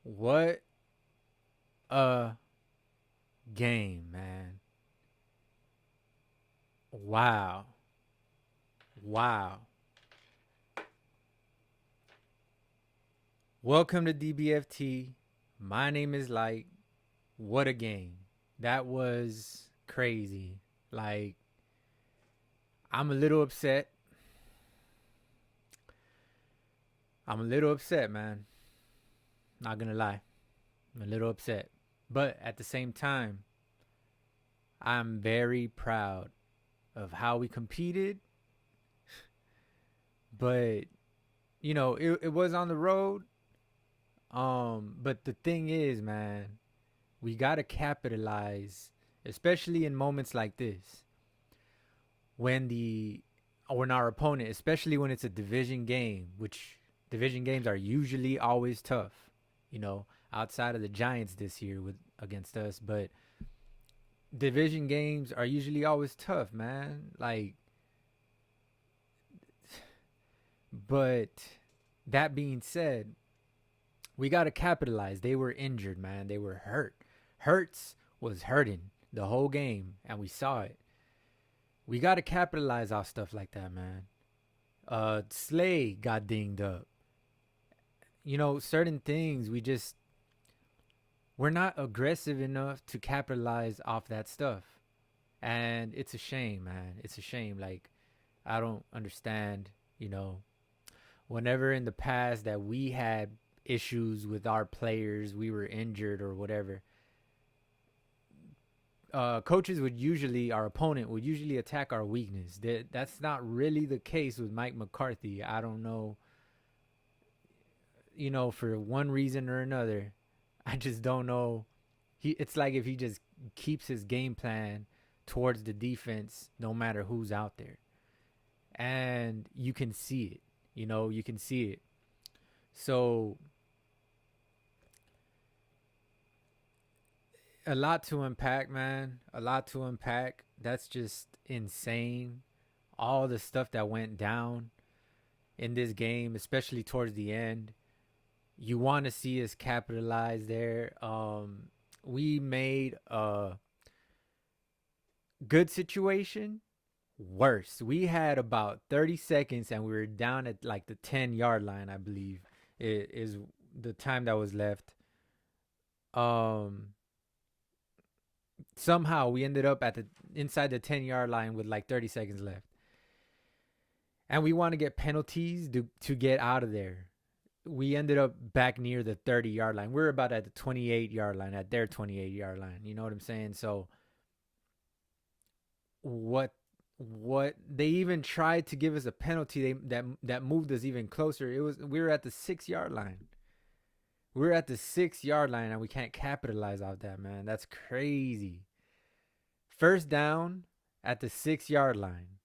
What a game, man. Wow. Wow. Welcome to DBFT. My name is Light. What a game. That was crazy. Like, I'm a little upset. I'm a little upset, man. Not gonna lie. I'm a little upset. But at the same time, I'm very proud of how we competed. But, it was on the road. But the thing is, man, we gotta capitalize, especially in moments like this, when when our opponent, especially when it's a division game, which division games are usually always tough, you know, outside of the Giants this year with against us, but division games are usually always tough, man. But that being said, we got to capitalize. They were injured, man. They were hurt. Hurts was hurting the whole game, and we saw it. We got to capitalize off stuff like that, man. Slay got dinged up. Certain things we're not aggressive enough to capitalize off that stuff. And it's a shame, man. It's a shame. Like, I don't understand, you know, whenever in the past that we had issues with our players, we were injured or whatever, coaches would usually, our opponent would usually attack our weakness. That's not really the case with Mike McCarthy. I don't know, for one reason or another. I just don't know. It's like if he just keeps his game plan towards the defense, no matter who's out there, and you can see it. You can see it. So a lot to unpack, man. A lot to unpack. That's just insane. All the stuff that went down in this game, especially towards the end. You want to see us capitalize there. We made a good situation worse. We had about 30 seconds and we were down at like the 10-yard line, I believe. It is the time that was left. Um Somehow we ended up at the inside the 10-yard line with like 30 seconds left. And we want to get penalties to get out of there. We ended up back near the 30-yard line. We're about at the 28-yard line, at their 28-yard line. You know what I'm saying? So what they even tried to give us a penalty that moved us even closer. We were at the 6-yard line. We're at the 6-yard line and we can't capitalize off that, man. That's crazy. First down at the 6-yard line,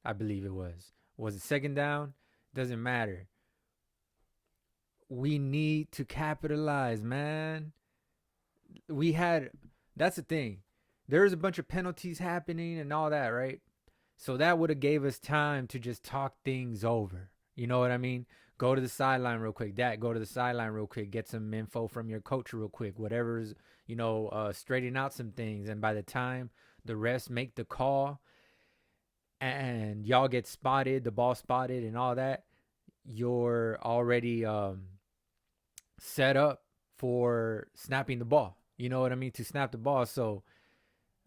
I believe it was. Was it second down? Doesn't matter. We need to capitalize, man. We had That's the thing. There's a bunch of penalties happening and all that, right? So that would have gave us time to just talk things over. You know what I mean? Go to the sideline real quick. Go to the sideline real quick. Get some info from your coach real quick. Whatever's, straighten out some things. And by the time the refs make the call and y'all get spotted, the ball spotted and all that, you're already set up for snapping the ball. You know what I mean? To snap the ball. So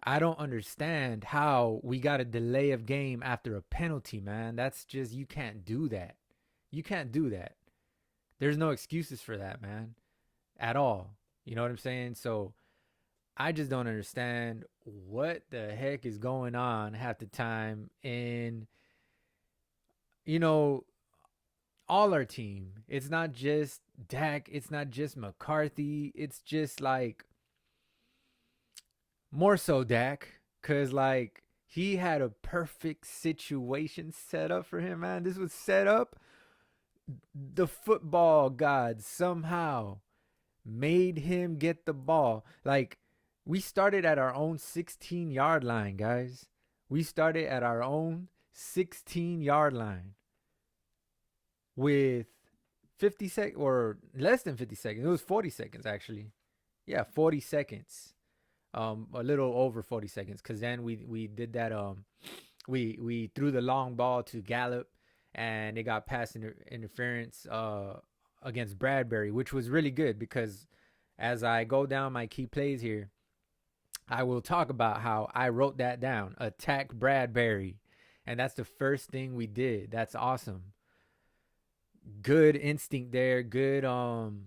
I don't understand how we got a delay of game after a penalty, man. That's just, you can't do that. You can't do that. There's no excuses for that, man, at all. You know what I'm saying? So I just don't understand what the heck is going on half the time in, you know, all our team. It's not just Dak. It's not just McCarthy. It's just like more so Dak, cause like he had a perfect situation set up for him, man. This was set up. The football gods somehow made him get the ball. Like, we started at our own 16-yard line, guys. We started at our own 16-yard line with 50 seconds or less than 50 seconds. It was 40 seconds actually. Yeah, 40 seconds. A little over 40 seconds cuz then we did that we threw the long ball to Gallup and it got pass interference against Bradbury, which was really good because as I go down my key plays here, I will talk about how I wrote that down. Attack Bradbury. And that's the first thing we did. That's awesome. Good instinct there, good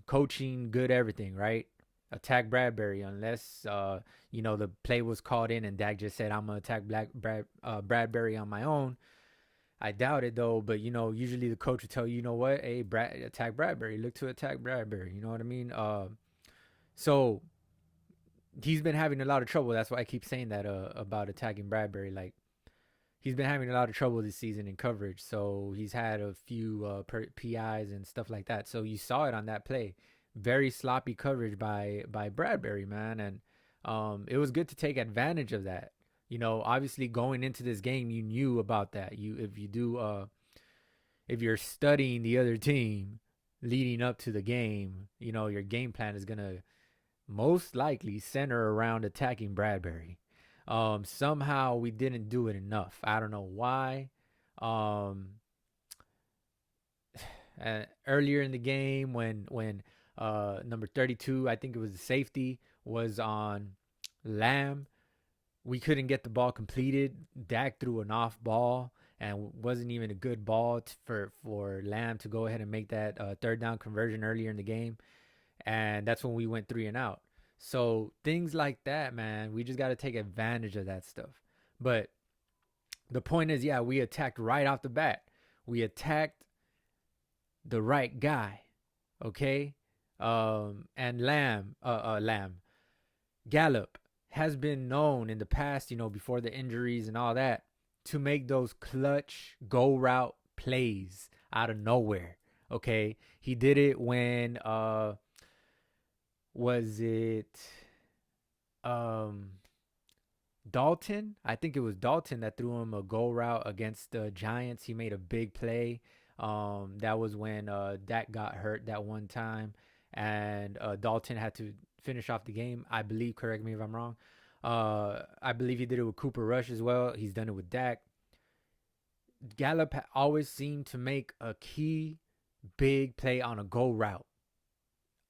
coaching, good everything, right? Attack Bradbury unless the play was called in and Dak just said I'm gonna attack Bradbury on my own. I doubt it though, but usually the coach would tell you, you know what, hey, attack Bradbury, look to attack Bradbury. You know what I mean? So he's been having a lot of trouble. That's why I keep saying that about attacking Bradbury. Like he's been having a lot of trouble this season in coverage. So he's had a few PIs and stuff like that. So you saw it on that play. Very sloppy coverage by Bradbury, man, and it was good to take advantage of that. Obviously going into this game, you knew about that. If you're studying the other team leading up to the game, your game plan is gonna most likely center around attacking Bradbury. Somehow we didn't do it enough. I don't know why. Earlier in the game when number 32, I think it was the safety, was on Lamb, we couldn't get the ball completed. Dak threw an off ball and wasn't even a good ball for Lamb to go ahead and make that third down conversion earlier in the game. And that's when we went 3-and-out. So things like that, man, we just got to take advantage of that stuff. But the point is, yeah, we attacked right off the bat. We attacked the right guy, okay? And Gallup has been known in the past, before the injuries and all that, to make those clutch go route plays out of nowhere, okay? He did it when was it Dalton? I think it was Dalton that threw him a go route against the Giants. He made a big play. That was when Dak got hurt that one time, and Dalton had to finish off the game, I believe. Correct me if I'm wrong. I believe he did it with Cooper Rush as well. He's done it with Dak. Gallup always seemed to make a key big play on a go route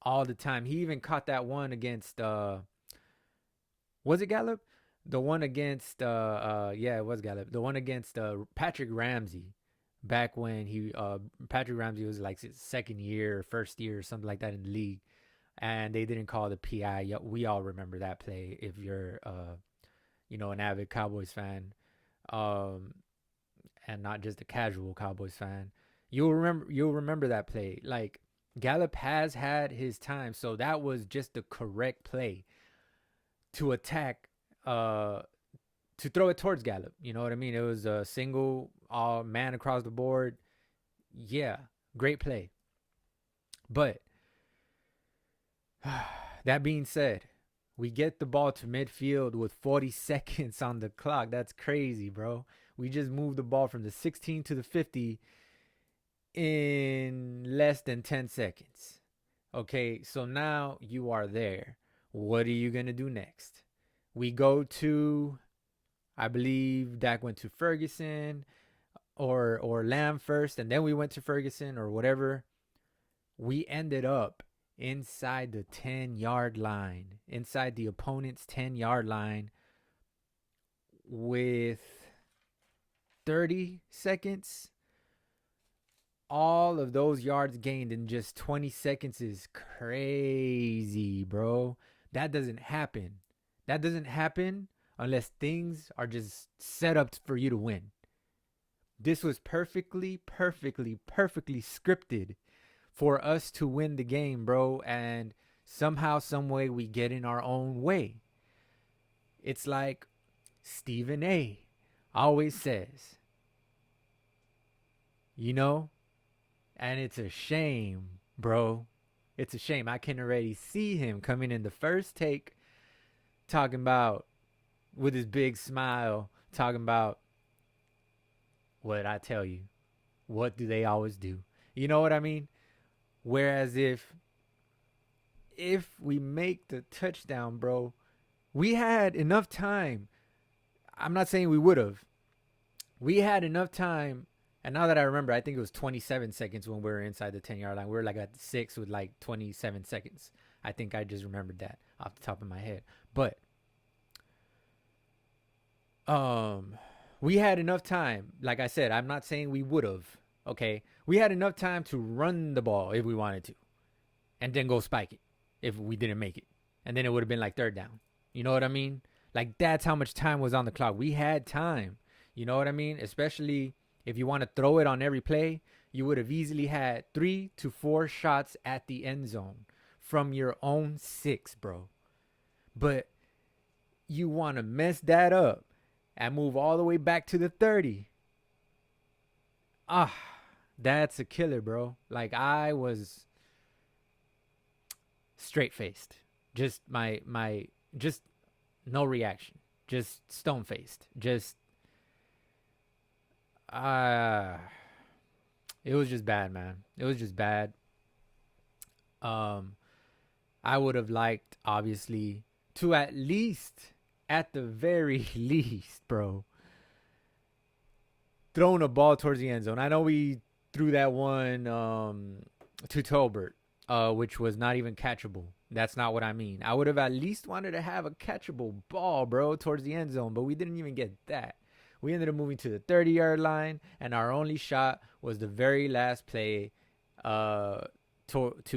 all the time. He even caught that one against was it Gallup? The one against yeah, it was Gallup. The one against Patrick Ramsey back when Patrick Ramsey was like his second year, first year, or something like that in the league, and they didn't call the PI. We all remember that play if you're an avid Cowboys fan, and not just a casual Cowboys fan. You'll remember that play. Like Gallup has had his time, so that was just the correct play to attack, to throw it towards Gallup. You know what I mean? It was a single all man across the board. Yeah, great play. But that being said, we get the ball to midfield with 40 seconds on the clock. That's crazy, bro. We just moved the ball from the 16 to the 50 in less than 10 seconds. Okay, so now you are there. What are you going to do next? We go to, I believe Dak went to Ferguson or Lamb first, and then we went to Ferguson or whatever. We ended up inside the 10-yard line, inside the opponent's 10-yard line with 30 seconds. All of those yards gained in just 20 seconds is crazy, bro. That doesn't happen. That doesn't happen unless things are just set up for you to win. This was perfectly scripted for us to win the game, bro. And somehow, some way, we get in our own way. It's like Stephen A. always says, and it's a shame, bro. It's a shame. I can already see him coming in the first take, talking about, with his big smile, talking about, what I tell you. What do they always do? You know what I mean? Whereas if we make the touchdown, bro, we had enough time. I'm not saying we would have. We had enough time. And now that I remember, I think it was 27 seconds when we were inside the 10-yard line. We were like at 6 with like 27 seconds. I think I just remembered that off the top of my head. But we had enough time. Like I said, I'm not saying we would have. Okay, we had enough time to run the ball if we wanted to, and then go spike it if we didn't make it, and then it would have been like third down. You know what I mean? Like that's how much time was on the clock. We had time. You know what I mean? Especially if you want to throw it on every play, you would have easily had 3 to 4 shots at the end zone from your own 6, bro. But you want to mess that up and move all the way back to the 30. Ah, that's a killer, bro. Like I was straight faced. Just just no reaction. Just stone faced. Just uh it was just bad, man. It was just bad. Um I would have liked obviously to at the very least, bro, throwing a ball towards the end zone. I know we threw that one to Tolbert, which was not even catchable. That's not what I mean. I would have at least wanted to have a catchable ball, bro, towards the end zone, but we didn't even get that. We ended up moving to the 30-yard line, and our only shot was the very last play to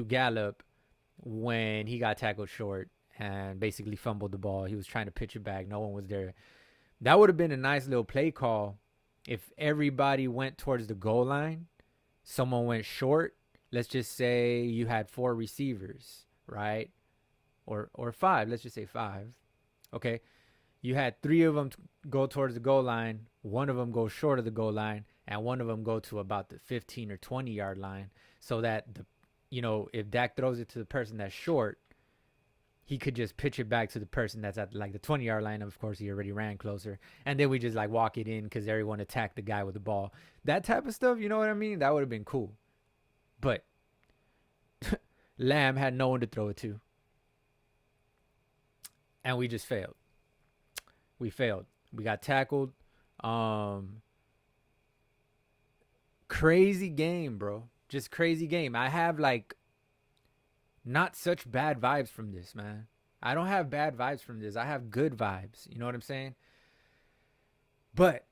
Gallup when he got tackled short and basically fumbled the ball. He was trying to pitch it back. No one was there. That would have been a nice little play call if everybody went towards the goal line. Someone went short. Let's just say you had 4 receivers, right? Or 5. Let's just say 5. Okay. You had 3 of them go towards the goal line. One of them goes short of the goal line, and one of them go to about the 15 or 20-yard line, so that if Dak throws it to the person that's short, he could just pitch it back to the person that's at like the 20-yard line. Of course, he already ran closer, and then we just like walk it in because everyone attacked the guy with the ball. That type of stuff, you know what I mean? That would have been cool. But Lamb had no one to throw it to, and we just failed. We failed. We got tackled. Crazy game, bro. Just crazy game. I have like not such bad vibes from this, man. I don't have bad vibes from this. I have good vibes. You know what I'm saying? But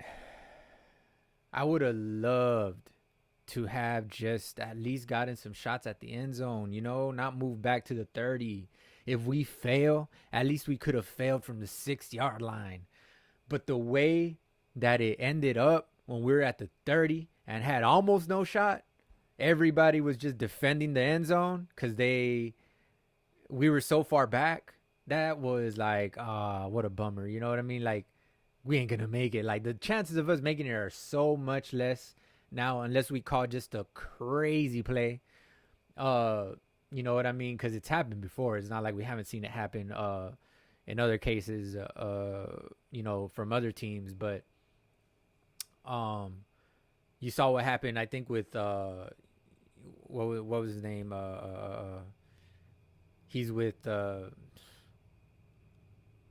I would have loved to have just at least gotten some shots at the end zone, not move back to the 30. If we fail, at least we could have failed from the 6-yard line. But the way that it ended up when we were at the 30 and had almost no shot, everybody was just defending the end zone because we were so far back. That was like, what a bummer. You know what I mean? Like, we ain't gonna make it. Like, the chances of us making it are so much less now, unless we call just a crazy play. You know what I mean? Because it's happened before. It's not like we haven't seen it happen in other cases, from other teams. But you saw what happened, I think, with what was his name? He's with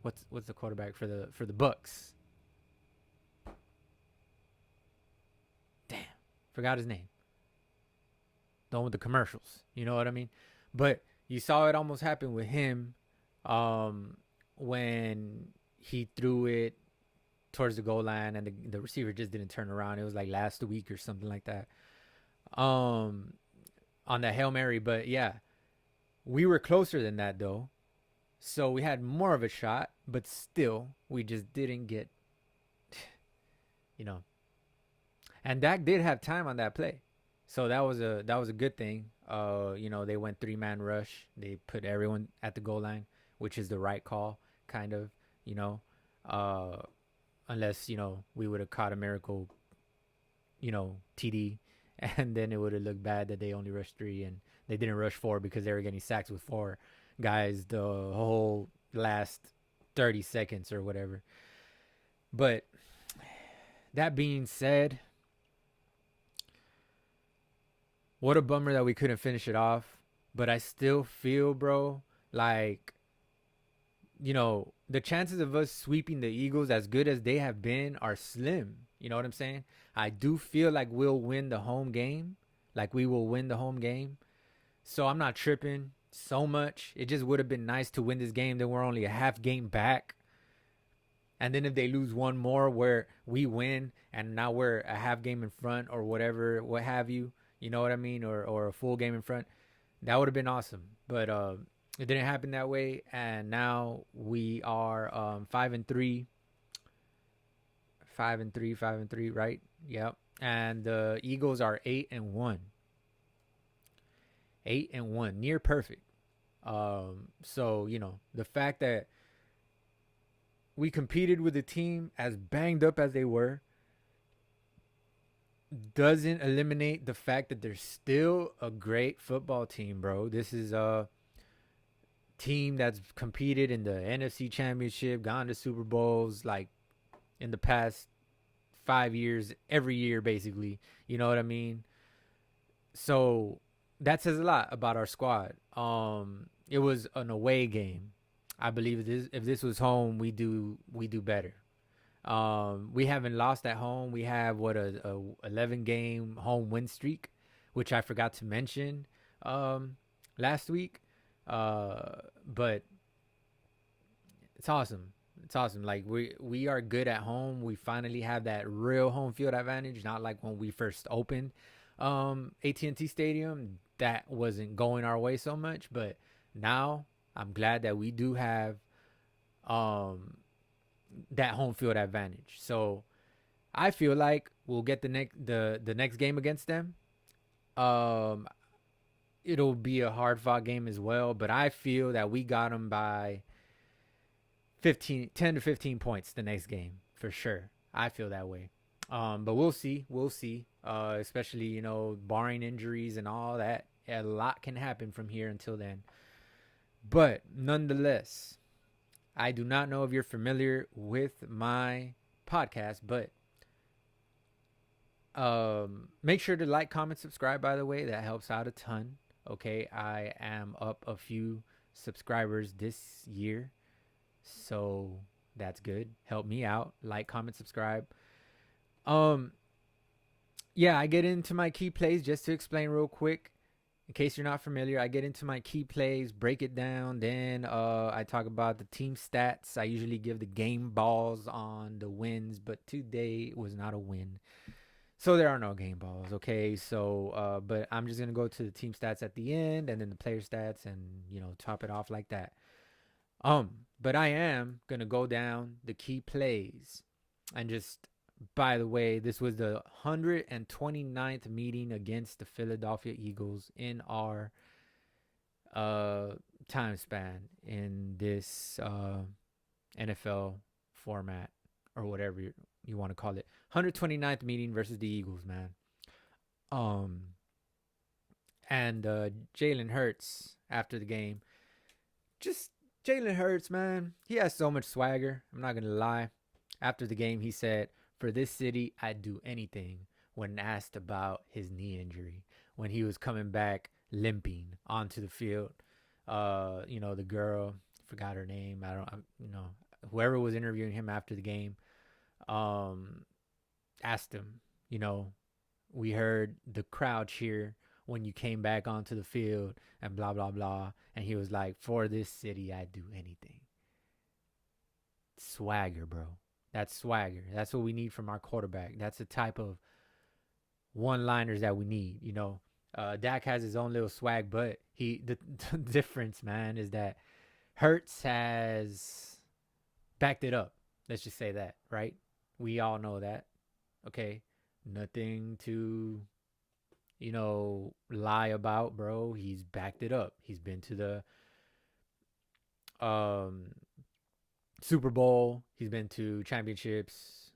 what's the quarterback for the Bucks? Damn, forgot his name. The one with the commercials. You know what I mean? But you saw it almost happen with him when he threw it towards the goal line and the receiver just didn't turn around. It was like last week or something like that. On the Hail Mary. But yeah, we were closer than that though. So we had more of a shot, but still we just didn't get, and Dak did have time on that play. So that was a good thing. They went 3-man rush. They put everyone at the goal line, which is the right call, kind of, unless, we would have caught a miracle, TD, and then it would have looked bad that they only rushed 3 and they didn't rush 4 because they were getting sacks with 4 guys the whole last 30 seconds or whatever. But that being said, What a bummer that we couldn't finish it off. But I still feel, bro, like, the chances of us sweeping the Eagles, as good as they have been, are slim. You know what I'm saying? I do feel like we'll win the home game. Like we will win the home game. So I'm not tripping so much. It just would have been nice to win this game. Then we're only a half game back. And then if they lose one more where we win and now we're a half game in front or whatever, what have you, you know what I mean? Or a full game in front, that would have been awesome. But it didn't happen that way. And now we are 5-3, 5-3, 5-3, right? Yep. And the Eagles are 8-1, 8-1, near perfect. So the fact that we competed with a team as banged up as they were doesn't eliminate the fact that they're still a great football team, bro. This is a team that's competed in the NFC Championship, gone to Super Bowls like in the past 5 years, every year basically. You know what I mean? So that says a lot about our squad. It was an away game. I believe if this was home, we do better. We haven't lost at home. We have a 11 game home win streak, which I forgot to mention last week. But it's awesome. It's awesome. Like we are good at home. We finally have that real home field advantage, not like when we first opened AT&T Stadium. That wasn't going our way so much, but now I'm glad that we do have that home field advantage. So I feel like we'll get the next game against them. Um, it'll be a hard fought game as well, but I feel that we got them by 10 to 15 points the next game for sure. I feel that way. But we'll see. We'll see. Especially barring injuries and all that, a lot can happen from here until then. But nonetheless, I do not know if you're familiar with my podcast, but make sure to like, comment, subscribe, by the way. That helps out a ton. Okay, I am up a few subscribers this year, so that's good. Help me out. Like, comment, subscribe. Yeah, I get into my key plays just to explain real quick. In case you're not familiar, I get into my key plays, break it down. Then I talk about the team stats. I usually give the game balls on the wins, but today was not a win. So there are no game balls, okay? So, but I'm just going to go to the team stats at the end and then the player stats and, top it off like that. But I am going to go down the key plays and just, by the way, this was the 129th meeting against the Philadelphia Eagles in our time span in this NFL format or whatever you want to call it. 129th meeting versus the Eagles, man. And Jalen Hurts after the game. Just Jalen Hurts, man. He has so much swagger. I'm not going to lie. After the game, he said, "For this city, I'd do anything," when asked about his knee injury, when he was coming back limping onto the field. The girl, forgot her name. Whoever was interviewing him after the game, asked him, we heard the crowd cheer when you came back onto the field and blah, blah, blah. And he was like, "For this city, I'd do anything." Swagger, bro. That's swagger. That's what we need from our quarterback. That's the type of one-liners that we need. Dak has his own little swag, but the difference, man, is that Hurts has backed it up. Let's just say that, right? We all know that. Okay, nothing to lie about, bro. He's backed it up. He's been to the Super Bowl. He's been to championships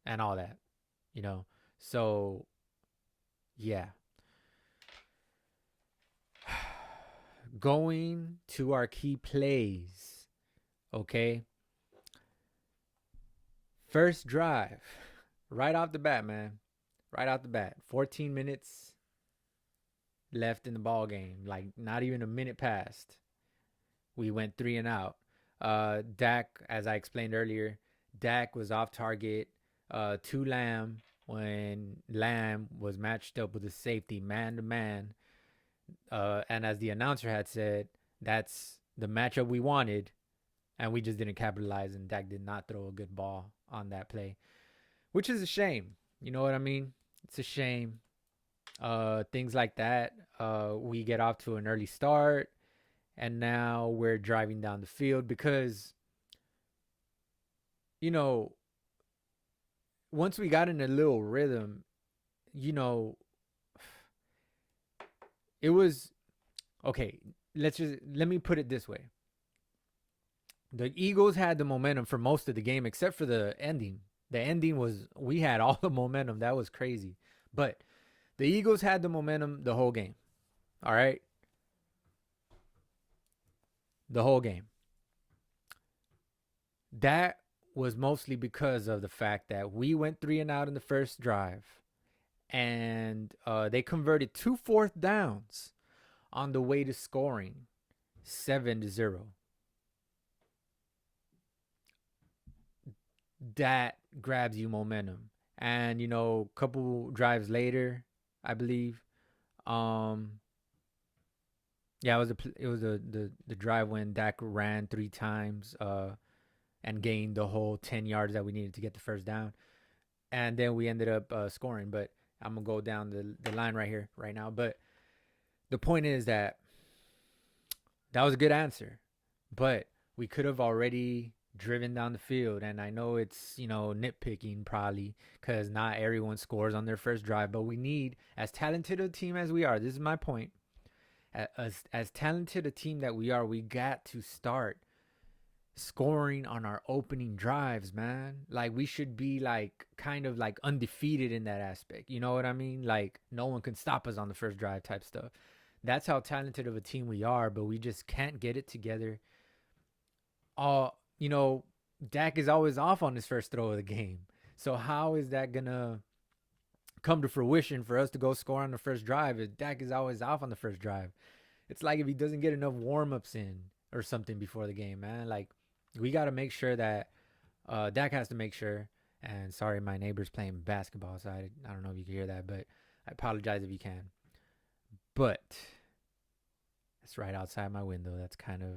and all that, So, yeah. Going to our key plays, okay? First drive, right off the bat, man. Right off the bat. 14 minutes left in the ball game. Like not even a minute passed. We went three and out. Dak, as I explained earlier, Dak was off target to Lamb when Lamb was matched up with a safety man to man. And as the announcer had said, that's the matchup we wanted, and we just didn't capitalize. And Dak did not throw a good ball on that play, which is a shame. You know what I mean? It's a shame. Things like that. We get off to an early start, and now we're driving down the field because, you know, once we got in a little rhythm, you know, it was okay. Let me put it this way. The Eagles had the momentum for most of the game, except for the ending. The ending was, we had all the momentum. That was crazy. But the Eagles had the momentum the whole game. All right. The whole game. That was mostly because of the fact that we went three and out in the first drive, and they converted 2 fourth downs on the way to scoring 7-0. That grabs you momentum. And, you know, a couple drives later, I believe, yeah, it was the drive when Dak ran 3 times and gained the whole 10 yards that we needed to get the first down. And then we ended up scoring. But I'm going to go down the line right here, right now. But the point is that was a good answer. But we could have already driven down the field. And I know it's, nitpicking probably because not everyone scores on their first drive. But we need, as talented a team as we are, this is my point. As talented a team that we are, we got to start scoring on our opening drives, man. Like we should be like kind of like undefeated in that aspect. You know what I mean? Like no one can stop us on the first drive type stuff. That's how talented of a team we are, but we just can't get it together. Dak is always off on his first throw of the game. So how is that gonna come to fruition for us to go score on the first drive if Dak is always off on the first drive? It's like if he doesn't get enough warm-ups in or something before the game, man. Like we got to make sure that Dak has to make sure. And sorry, my neighbor's playing basketball, so I don't know if you can hear that, but I apologize if you can. But it's right outside my window. That's kind of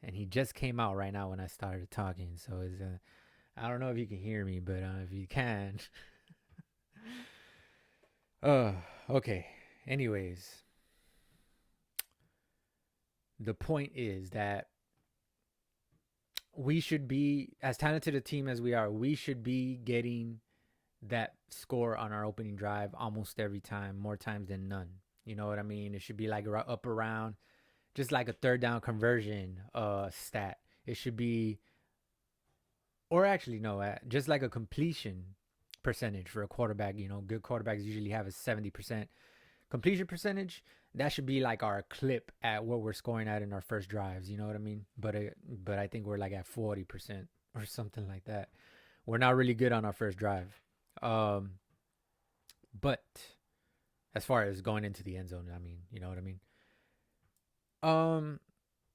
and he just came out right now when I started talking. So it's I don't know if you can hear me, but if you can, okay. Anyways, the point is that we should be, as talented a team as we are, we should be getting that score on our opening drive almost every time, more times than none. You know what I mean? It should be like up around just like a third down conversion stat. It should be, or actually no, just like a completion percentage for a quarterback. Good quarterbacks usually have a 70% completion percentage. That should be like our clip at what we're scoring at in our first drives. You know what I mean? But I think we're like at 40% or something like that. We're not really good on our first drive. But as far as going into the end zone, I mean, you know what I mean?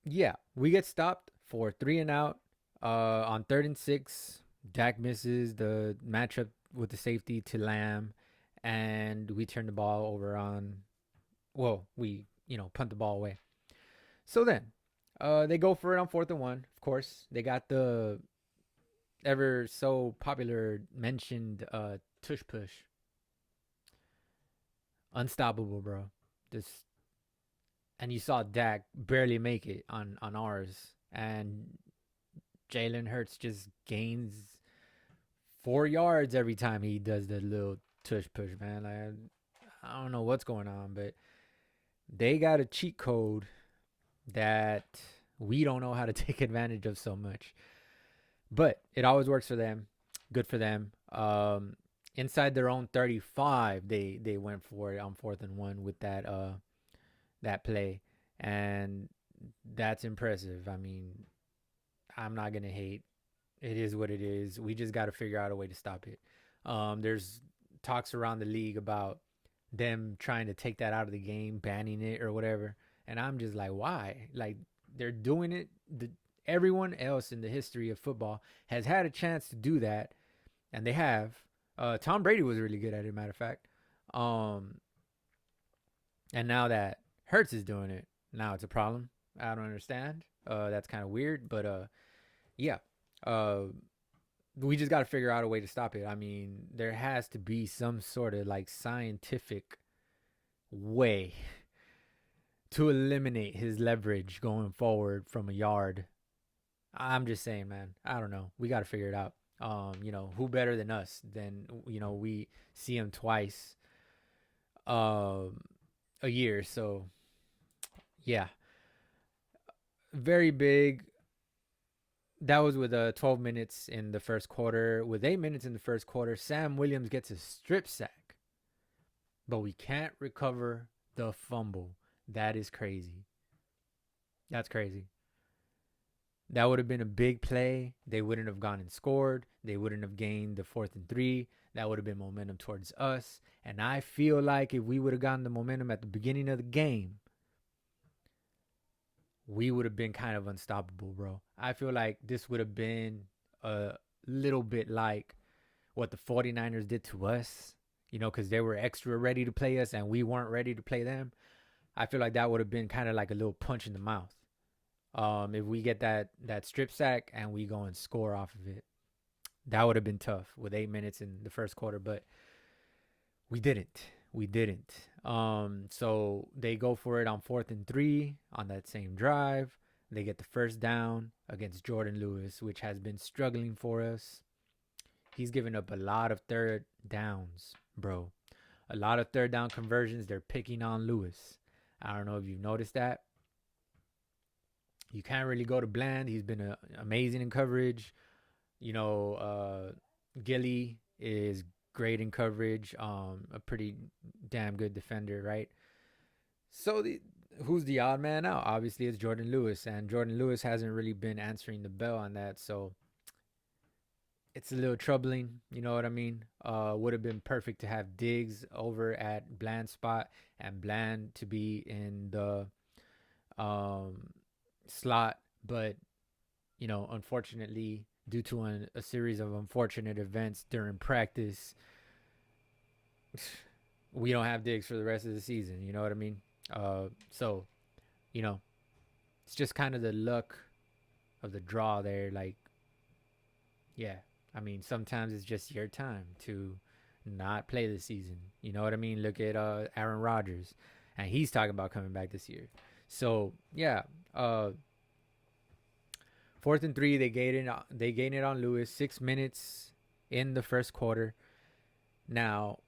Yeah, we get stopped for 3 and out. On 3rd and 6, Dak misses the matchup with the safety to Lamb, and we turn the ball over on. Well, we punt the ball away. So then, they go for it on 4th and 1. Of course, they got the ever so popular mentioned tush push. Unstoppable, bro. And you saw Dak barely make it on ours, and Jalen Hurts just gains 4 yards every time he does the little tush push, man. Like, I don't know what's going on, but they got a cheat code that we don't know how to take advantage of so much. But it always works for them. Good for them. Inside their own 35, they went for it on 4th and 1 with that play, and that's impressive. I mean, I'm not gonna hate. It is what it is. We just got to figure out a way to stop it. There's talks around the league about them trying to take that out of the game, banning it or whatever. And I'm just like, why? Like, they're doing it. Everyone else in the history of football has had a chance to do that, and they have. Tom Brady was really good at it, matter of fact. Um, and now that Hurts is doing it, now it's a problem. I don't understand. That's kind of weird, but yeah. Uh, we just got to figure out a way to stop it. I mean, there has to be some sort of like scientific way to eliminate his leverage going forward from a yard. I'm just saying, man. I don't know. We got to figure it out. Who better than us? Then we see him twice um a year. So yeah, very big. That was with 12 minutes in the first quarter. With 8 minutes in the first quarter, Sam Williams gets a strip sack, but we can't recover the fumble. That is crazy. That's crazy. That would have been a big play. They wouldn't have gone and scored. They wouldn't have gained the 4th and 3. That would have been momentum towards us. And I feel like if we would have gotten the momentum at the beginning of the game, we would have been kind of unstoppable, bro. I feel like this would have been a little bit like what the 49ers did to us, because they were extra ready to play us and we weren't ready to play them. I feel like that would have been kind of like a little punch in the mouth. If we get that strip sack and we go and score off of it, that would have been tough with 8 minutes in the first quarter, but we didn't. We didn't. So they go for it on 4th and 3 on that same drive. They get the first down against Jordan Lewis, which has been struggling for us. He's given up a lot of third downs, bro. A lot of third down conversions. They're picking on Lewis. I don't know if you've noticed that. You can't really go to Bland. He's been amazing in coverage. Gilly is great in coverage. A pretty damn good defender, right? So who's the odd man out? Obviously, it's Jordan Lewis, and Jordan Lewis hasn't really been answering the bell on that. So it's a little troubling. You know what I mean? Would have been perfect to have Diggs over at Bland's spot and Bland to be in the slot, but unfortunately, due to a series of unfortunate events during practice, we don't have Diggs for the rest of the season. You know what I mean? So it's just kind of the luck of the draw there. Like, yeah, I mean, sometimes it's just your time to not play this season. You know what I mean? Look at Aaron Rodgers, and he's talking about coming back this year. So yeah, 4th and 3, they gain it on Lewis. 6 minutes in the first quarter. Now,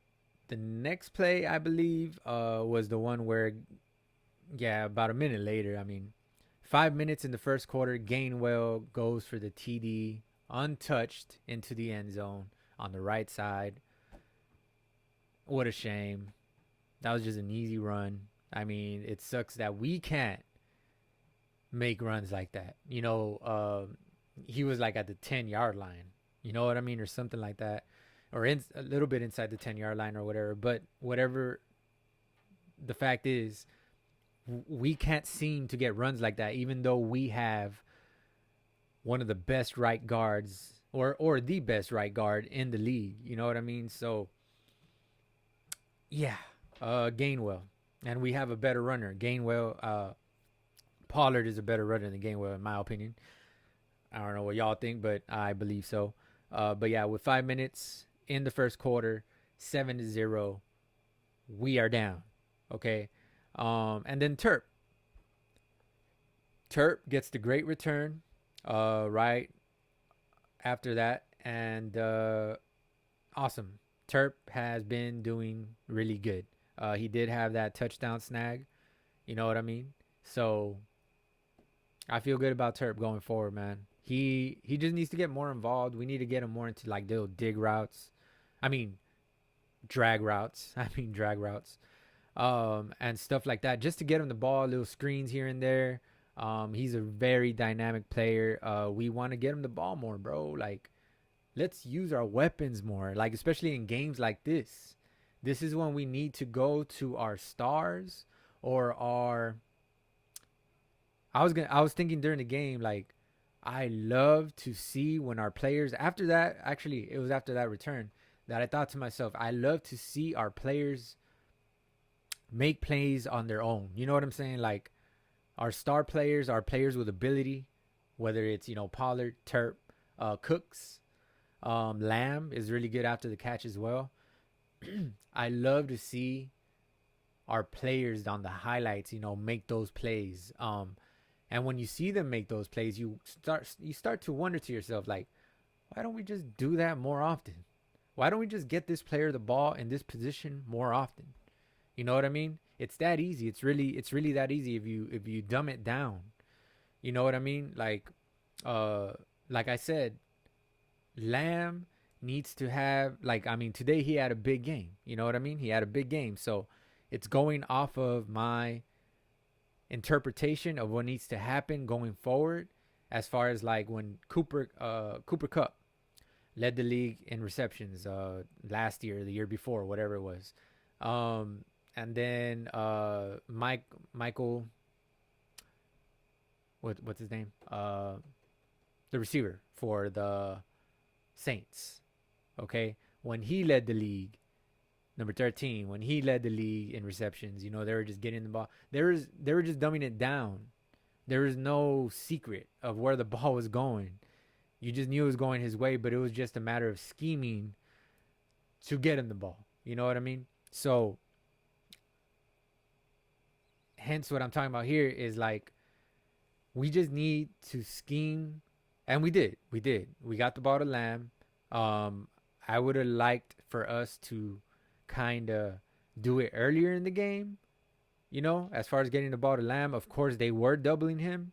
the next play, I believe, was the one where, about a minute later. I mean, 5 minutes in the first quarter, Gainwell goes for the TD untouched into the end zone on the right side. What a shame. That was just an easy run. I mean, it sucks that we can't make runs like that. He was like at the 10-yard line. You know what I mean? Or something like that. Or a little bit inside the 10-yard line or whatever. But whatever the fact is, we can't seem to get runs like that, even though we have one of the best right guards or the best right guard in the league. You know what I mean? So, yeah, Gainwell. And we have a better runner. Gainwell, Pollard is a better runner than Gainwell, in my opinion. I don't know what y'all think, but I believe so. But yeah, with 5 minutes in the first quarter, 7-0, we are down. Okay. And then Terp gets the great return right after that. And awesome. Terp has been doing really good. He did have that touchdown snag. You know what I mean? So I feel good about Terp going forward, man. He just needs to get more involved. We need to get him more into like little dig routes. I mean, drag routes. And stuff like that, just to get him the ball, little screens here and there. He's a very dynamic player. We want to get him the ball more, bro. Like, let's use our weapons more. Like, especially in games like this. This is when we need to go to our stars or our. I was thinking during the game, like, I love to see when our players, after that, actually it was after that return that I thought to myself, I love to see our players make plays on their own. You know what I'm saying? Like, our star players, our players with ability, whether it's, Pollard, Terp, Cooks, Lamb is really good after the catch as well. I love to see our players on the highlights, make those plays. And when you see them make those plays, you start to wonder to yourself, like, why don't we just do that more often? Why don't we just get this player the ball in this position more often? You know what I mean? It's that easy. It's really that easy if you dumb it down. You know what I mean? Like I said, Lamb needs to have, today he had a big game. You know what I mean? He had a big game. So it's going off of my interpretation of what needs to happen going forward, as far as like when Cooper Kupp led the league in receptions last year, the year before, whatever it was. And then Michael, what's his name? The receiver for the Saints. Okay, when he led the league, number 13, when he led the league in receptions, they were just getting the ball. They were just dumbing it down. There was no secret of where the ball was going. You just knew it was going his way, but it was just a matter of scheming to get him the ball. You know what I mean? So, hence what I'm talking about here is like, we just need to scheme, and we did. We got the ball to Lamb. I would have liked for us to kind of do it earlier in the game, as far as getting the ball to Lamb. Of course, they were doubling him.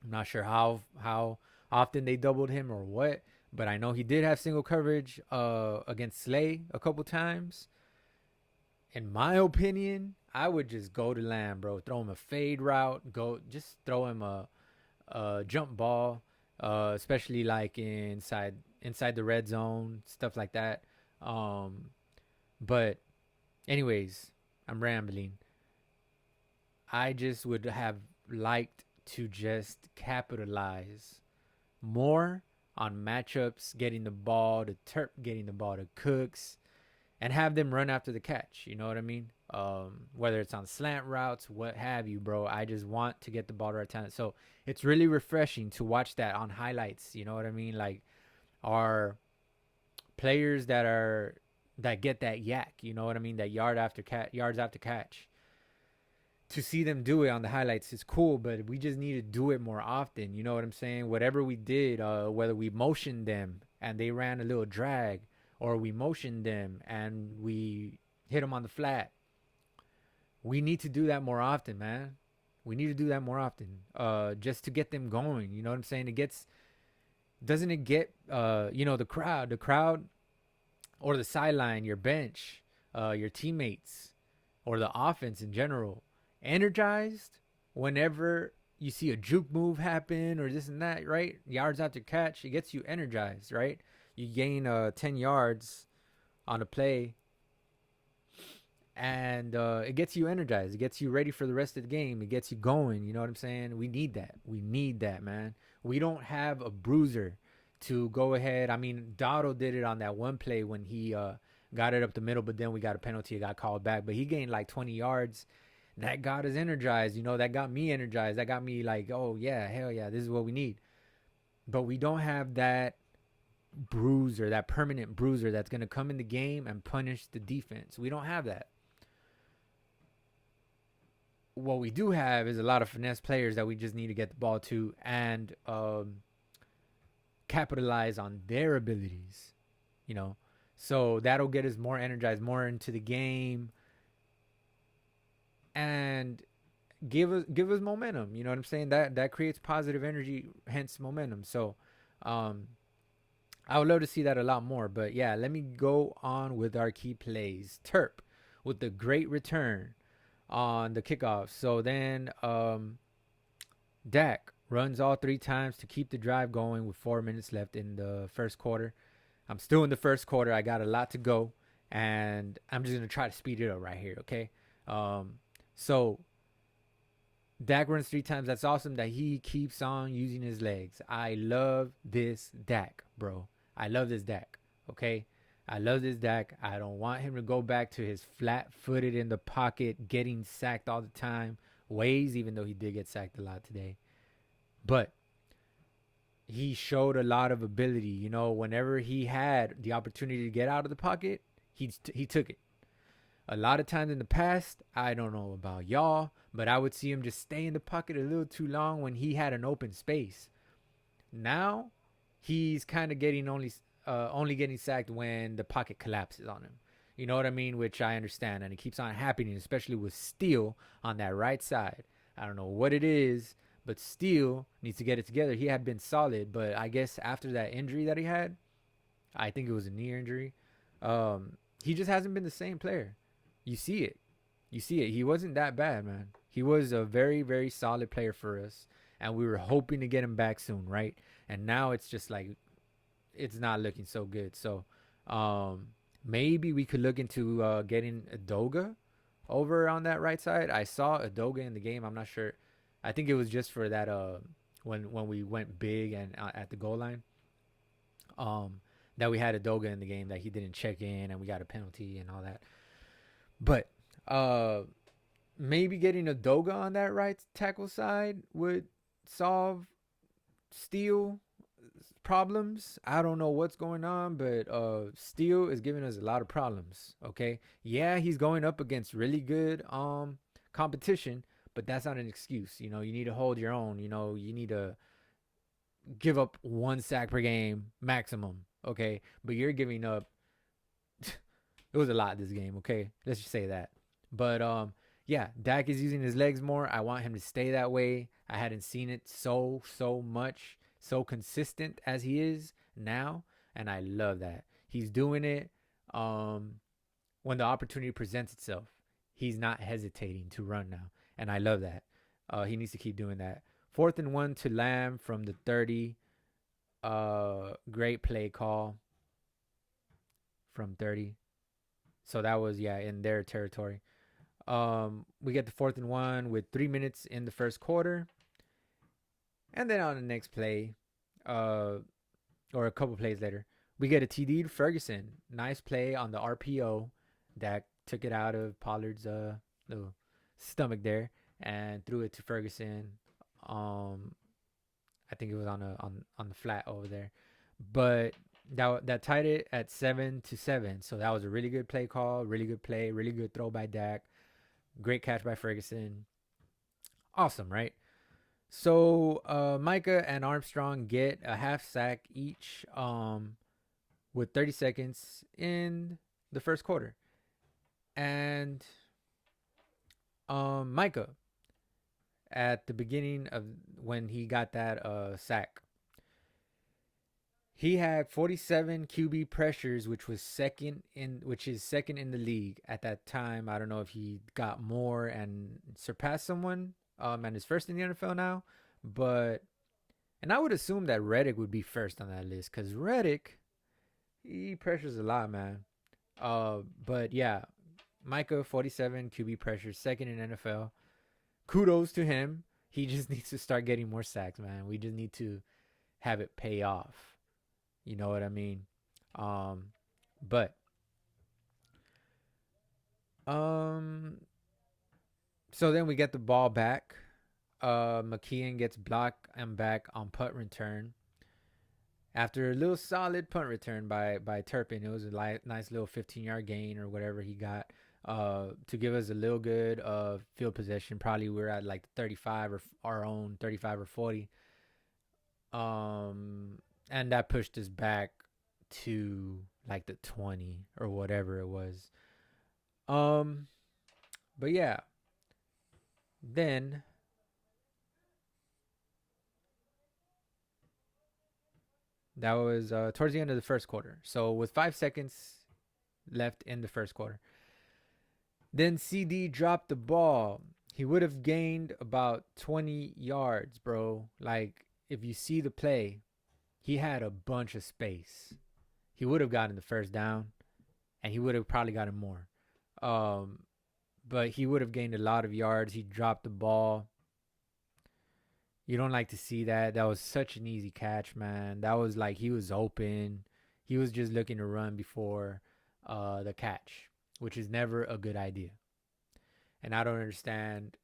I'm not sure how often they doubled him or what, but I know he did have single coverage against Slay a couple times. In my opinion, I would just go to Lamb, bro. Throw him a fade route. Just throw him a jump ball, especially like inside the red zone, stuff like that. But anyways, I'm rambling. I just would have liked to just capitalize more on matchups, getting the ball to Terp, getting the ball to Cooks, and have them run after the catch. You know what I mean? Whether it's on slant routes, what have you, bro. I just want to get the ball to our talent. So it's really refreshing to watch that on highlights. You know what I mean? Like, our players that get that yak, you know what I mean? That yards after catch. To see them do it on the highlights is cool, but we just need to do it more often. You know what I'm saying? Whatever we did, whether we motioned them and they ran a little drag, or we motioned them and we hit them on the flat, we need to do that more often, man. We need to do that more often, just to get them going. You know what I'm saying? Doesn't it get, the crowd, or the sideline, your bench, your teammates, or the offense in general, energized whenever you see a juke move happen or this and that, right? Yards after catch, it gets you energized, right? You gain 10 yards on a play, and it gets you energized. It gets you ready for the rest of the game. It gets you going. You know what I'm saying? We need that. We need that, man. We don't have a bruiser to go ahead. I mean, Dotto did it on that one play when he got it up the middle, but then we got a penalty. It got called back. But he gained like 20 yards. That got us energized. That got me energized. That got me like, oh, yeah, hell yeah, this is what we need. But we don't have that bruiser, that permanent bruiser that's going to come in the game and punish the defense. We don't have that. What we do have is a lot of finesse players that we just need to get the ball to and capitalize on their abilities, so that'll get us more energized, more into the game, and give us momentum. You know what I'm saying? That creates positive energy, hence momentum. So I would love to see that a lot more. But yeah, let me go on with our key plays. Terp with the great return on the kickoff. So then Dak runs all 3 times to keep the drive going with 4 minutes left in the first quarter. I'm still in the first quarter. I got a lot to go. And I'm just gonna try to speed it up right here, okay? So Dak runs 3 times. That's awesome that he keeps on using his legs. I love this Dak, bro. I love this Dak. Okay. I love this Dak. I don't want him to go back to his flat footed in the pocket, getting sacked all the time ways, even though he did get sacked a lot today. But he showed a lot of ability. You know, whenever he had the opportunity to get out of the pocket, he took it. A lot of times in the past, I don't know about y'all, but I would see him just stay in the pocket a little too long when he had an open space. Now, he's kind of getting only getting sacked when the pocket collapses on him. You know what I mean? Which I understand, and it keeps on happening, especially with Steele on that right side. I don't know what it is, but Steele needs to get it together. He had been solid, but I guess after that injury that he had, I think it was a knee injury. He just hasn't been the same player. You see it. You see it. He wasn't that bad, man. He was a very, very solid player for us, and we were hoping to get him back soon, right? And now it's just like it's not looking so good. So maybe we could look into getting Adoga over on that right side. I saw Adoga in the game. I'm not sure. I think it was just for that when we went big and at the goal line. That we had Adoga in the game that he didn't check in and we got a penalty and all that. But maybe getting Adoga on that right tackle side would solve Steele problems. I don't know what's going on, but Steele is giving us a lot of problems. Okay, yeah, he's going up against really good competition, but that's not an excuse. You know, you need to hold your own. You know, you need to give up 1 sack per game maximum. Okay, but you're giving up. It was a lot this game. Okay, let's just say that. But yeah, Dak is using his legs more. I want him to stay that way. I hadn't seen it so much, so consistent as he is now, and I love that he's doing it. When the opportunity presents itself, he's not hesitating to run now, and I love that. He needs to keep doing that. 4th and 1 to Lamb from the 30. Great play call from 30. So that was in their territory. We get the 4th and 1 with 3 minutes in the first quarter, and then on the next play, or a couple plays later, we get a TD to Ferguson. Nice play on the RPO that took it out of Pollard's little stomach there and threw it to Ferguson. I think it was on the flat over there, but that tied it at 7-7. So that was a really good play call, really good play, really good throw by Dak, great catch by Ferguson. Awesome, right? So Micah and Armstrong get a half sack each with 30 seconds in the first quarter. And Micah, at the beginning of when he got that sack, he had 47 QB pressures, which is second in the league at that time. I don't know if he got more and surpassed someone and is first in the NFL now, and I would assume that Reddick would be first on that list because Reddick, he pressures a lot, man. But yeah, Micah 47 QB pressures, second in NFL. Kudos to him. He just needs to start getting more sacks, man. We just need to have it pay off. You know what I mean? But so then we get the ball back. McKeon gets blocked and back on punt return. After a little solid punt return by Turpin, it was a nice little 15-yard gain or whatever he got to give us a little good field possession. Probably we're at like 35 or our own 35 or 40. And that pushed us back to like the 20 or whatever it was. But yeah. Then that was towards the end of the first quarter. So with 5 seconds left in the first quarter. Then CD dropped the ball. He would have gained about 20 yards, bro. Like, if you see the play, he had a bunch of space. He would have gotten the first down, and he would have probably gotten more. Um, but he would have gained a lot of yards. He dropped the ball. You don't like to see that. That was such an easy catch, man. That was like he was open. He was just looking to run before the catch, which is never a good idea. And I don't understand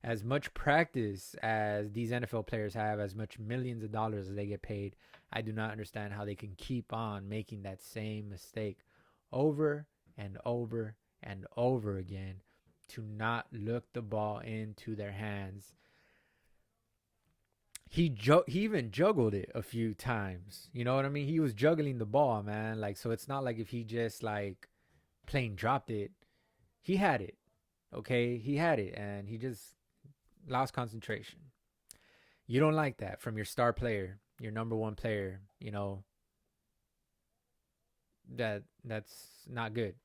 as much practice as these NFL players have, as much millions of dollars as they get paid. I do not understand how they can keep on making that same mistake over and over and over again to not look the ball into their hands. He even juggled it a few times. You know what I mean? He was juggling the ball, man. Like, so it's not like if he just like plain dropped it. He had it. Okay, he had it, and he just lost concentration. You don't like that from your star player, your number one player. You know that's not good.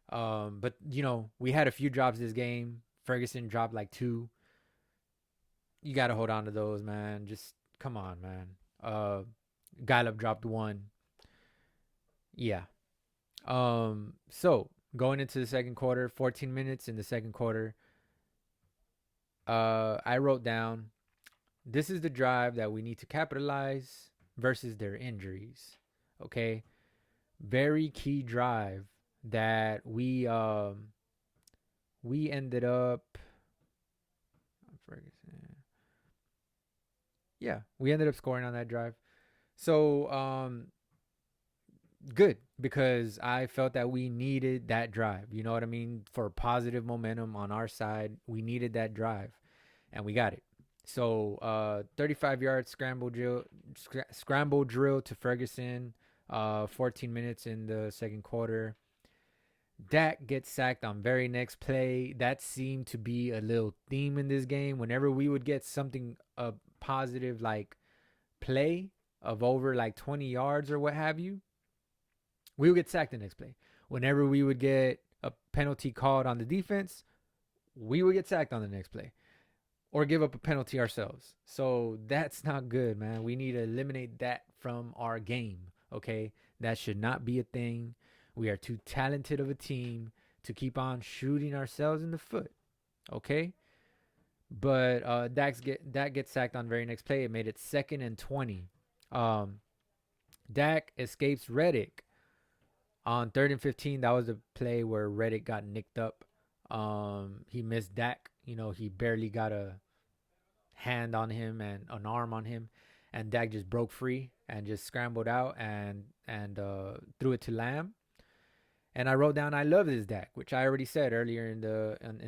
But you know we had a few drops this game. Ferguson dropped like two. You gotta hold on to those, man. Just come on, man. Gallup dropped one. Yeah. So going into the second quarter, 14 minutes in the second quarter. I wrote down, this is the drive that we need to capitalize versus their injuries. Okay, very key drive that we ended up. Yeah, we ended up scoring on that drive. So good, because I felt that we needed that drive. You know what I mean? For positive momentum on our side, we needed that drive, and we got it. So 35-yard scramble drill to Ferguson. 14 minutes in the second quarter. Dak gets sacked on very next play. That seemed to be a little theme in this game. Whenever we would get something a positive like play of over like 20 yards or what have you, we would get sacked the next play. Whenever we would get a penalty called on the defense, we would get sacked on the next play or give up a penalty ourselves. So that's not good, man. We need to eliminate that from our game, okay? That should not be a thing. We are too talented of a team to keep on shooting ourselves in the foot, okay? But Dak gets sacked on very next play. It made it 2nd and 20. Dak escapes Reddick on 3rd and 15. That was the play where Reddick got nicked up. He missed Dak. You know, he barely got a hand on him and an arm on him, and Dak just broke free and just scrambled out and threw it to Lamb. And I wrote down, I love this Dak, which I already said earlier in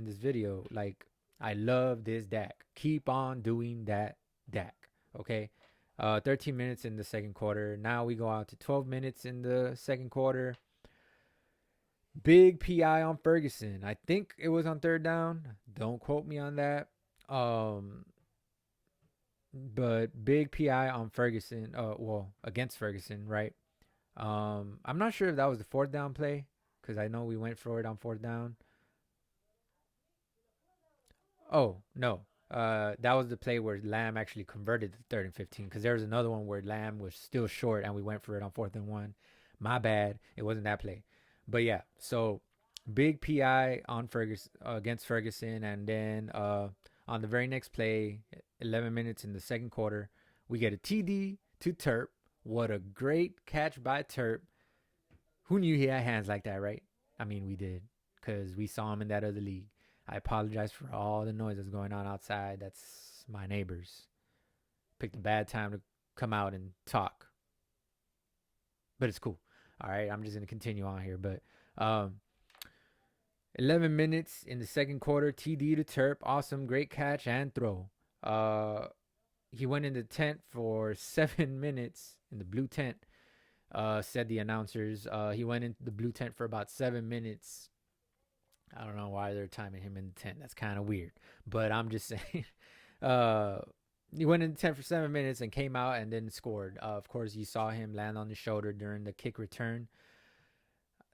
this video. Like, I love this Dak. Keep on doing that, Dak. Okay. 13 minutes in the second quarter. Now we go out to 12 minutes in the second quarter. Big PI on Ferguson. I think it was on 3rd down. Don't quote me on that. But big PI on Ferguson. Well, against Ferguson, right? I'm not sure if that was the 4th down play, because I know we went for it on 4th down. Oh no, that was the play where Lamb actually converted to 3rd and 15. Because there was another one where Lamb was still short and we went for it on 4th and 1. My bad, it wasn't that play. But yeah, so big PI on Ferguson against Ferguson, and then on the very next play, 11 minutes in the second quarter, we get a TD to Terp. What a great catch by Terp. Who knew he had hands like that, right? I mean, we did, because we saw him in that other league. I apologize for all the noise that's going on outside. That's my neighbors. Picked a bad time to come out and talk, but it's cool. All right, I'm just gonna continue on here. But 11 minutes in the second quarter, TD to Terp, awesome, great catch and throw. He went in the tent for 7 minutes in the blue tent. Said the announcers. He went into the blue tent for about 7 minutes. I don't know why they're timing him in the tent. That's kind of weird. But I'm just saying. He went in the tent for 7 minutes and came out and then scored. Of course, you saw him land on the shoulder during the kick return.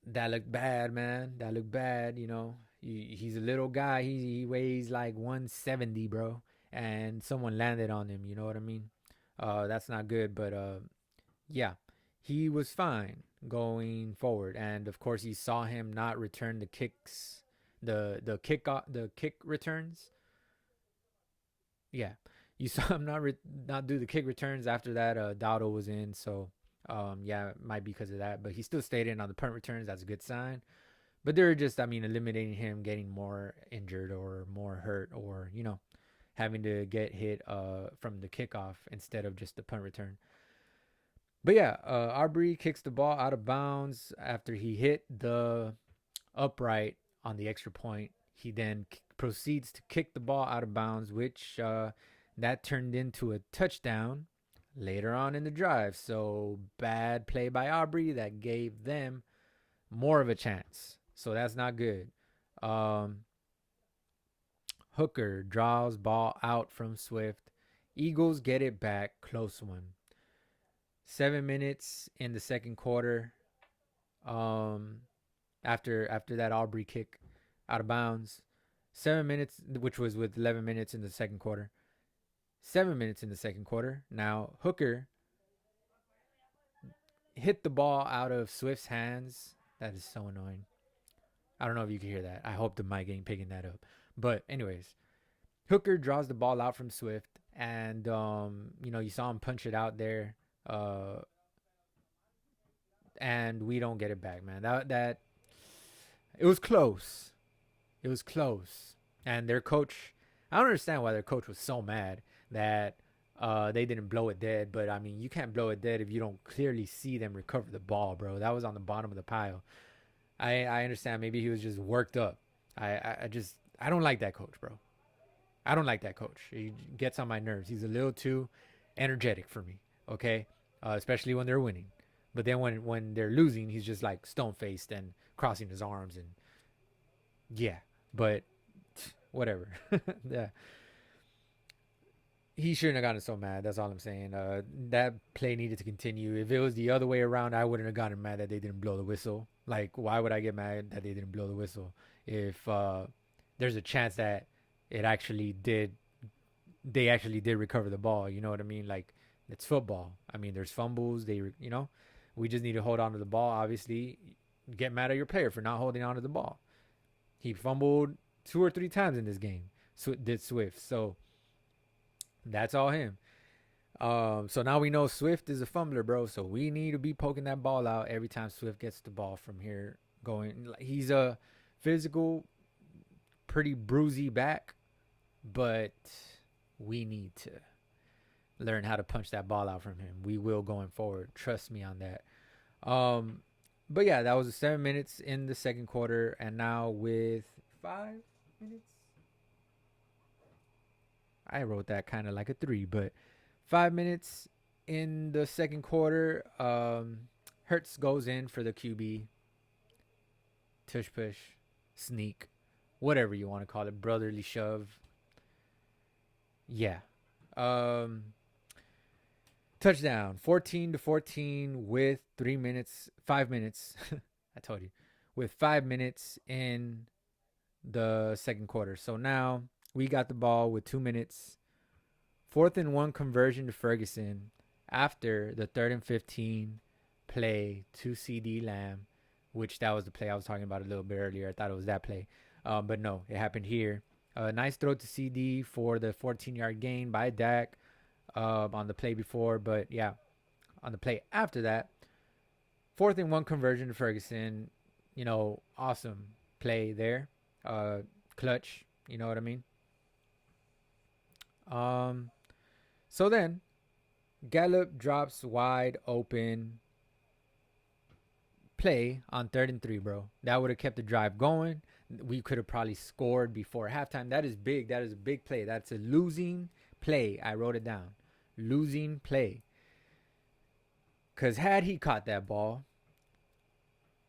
That looked bad, man. That looked bad. You know, he's a little guy. He weighs like 170, bro. And someone landed on him. You know what I mean? That's not good. But yeah, he was fine. going forward. And of course, you saw him not return the kicks, the kick returns. Yeah, you saw him not do the kick returns after that. Dowdle was in, so yeah, it might be because of that. But he still stayed in on the punt returns. That's a good sign. But they're just, I mean, eliminating him getting more injured or more hurt, or having to get hit from the kickoff instead of just the punt return. But yeah, Arbery kicks the ball out of bounds after he hit the upright on the extra point. He then proceeds to kick the ball out of bounds, which that turned into a touchdown later on in the drive. So bad play by Arbery that gave them more of a chance. So that's not good. Hooker draws ball out from Swift. Eagles get it back. Close one. 7 minutes in the second quarter. After that Aubrey kick out of bounds. 7 minutes, which was with 11 minutes in the second quarter. 7 minutes in the second quarter. Now Hooker hit the ball out of Swift's hands. That is so annoying. I don't know if you can hear that. I hope the mic ain't picking that up. But anyways, Hooker draws the ball out from Swift, and you saw him punch it out there, and we don't get it back, man. That it was close. It was close, and their coach. I don't understand why their coach was so mad that they didn't blow it dead. But I mean, you can't blow it dead if you don't clearly see them recover the ball, bro. That was on the bottom of the pile. I understand. Maybe he was just worked up. I don't like that coach, bro. I don't like that coach. He gets on my nerves. He's a little too energetic for me. Okay, especially when they're winning. But then when they're losing, he's just like stone faced and crossing his arms and yeah. But whatever. Yeah. He shouldn't have gotten so mad. That's all I'm saying. That play needed to continue. If it was the other way around, I wouldn't have gotten mad that they didn't blow the whistle. Like, why would I get mad that they didn't blow the whistle if there's a chance that it actually did? They actually did recover the ball. You know what I mean? Like, it's football. I mean, there's fumbles. We just need to hold on to the ball. Obviously, get mad at your player for not holding on to the ball. He fumbled 2 or 3 times in this game. Did Swift. So that's all him. So now we know Swift is a fumbler, bro. So we need to be poking that ball out every time Swift gets the ball from here going. He's a physical, pretty bruisey back, but we need to learn how to punch that ball out from him. We will going forward. Trust me on that. But yeah, that was 7 minutes in the second quarter, and now with 5 minutes. I wrote that kind of like a 3, but 5 minutes in the second quarter, Hurts goes in for the QB. Tush push, sneak, whatever you want to call it, brotherly shove. Yeah. Touchdown, 14-14 with 5 minutes. I told you, with 5 minutes in the second quarter. So now we got the ball with 2 minutes. 4th and 1 conversion to Ferguson after the 3rd and 15 play to CD Lamb, which that was the play I was talking about a little bit earlier. I thought it was that play. But no, it happened here. Nice throw to CD for the 14-yard gain by Dak on the play before. But yeah, on the play after that, 4th and 1 conversion to Ferguson. Awesome play there. Clutch. You know what I mean? So then Gallup drops wide open play on 3rd and 3, bro. That would have kept the drive going. We could have probably scored before halftime. That is big. That is a big play. That's a losing play. I wrote it down. Losing play. Because had he caught that ball,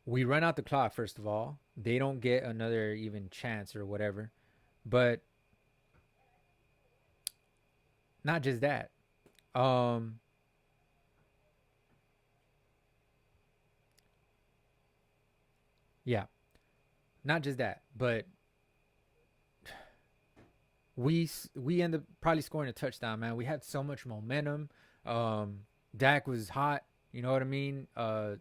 we run out the clock, first of all. They don't get another even chance or whatever. But not just that. Yeah. Not just that, but we end up probably scoring a touchdown, man. We had so much momentum. Dak was hot. You know what I mean?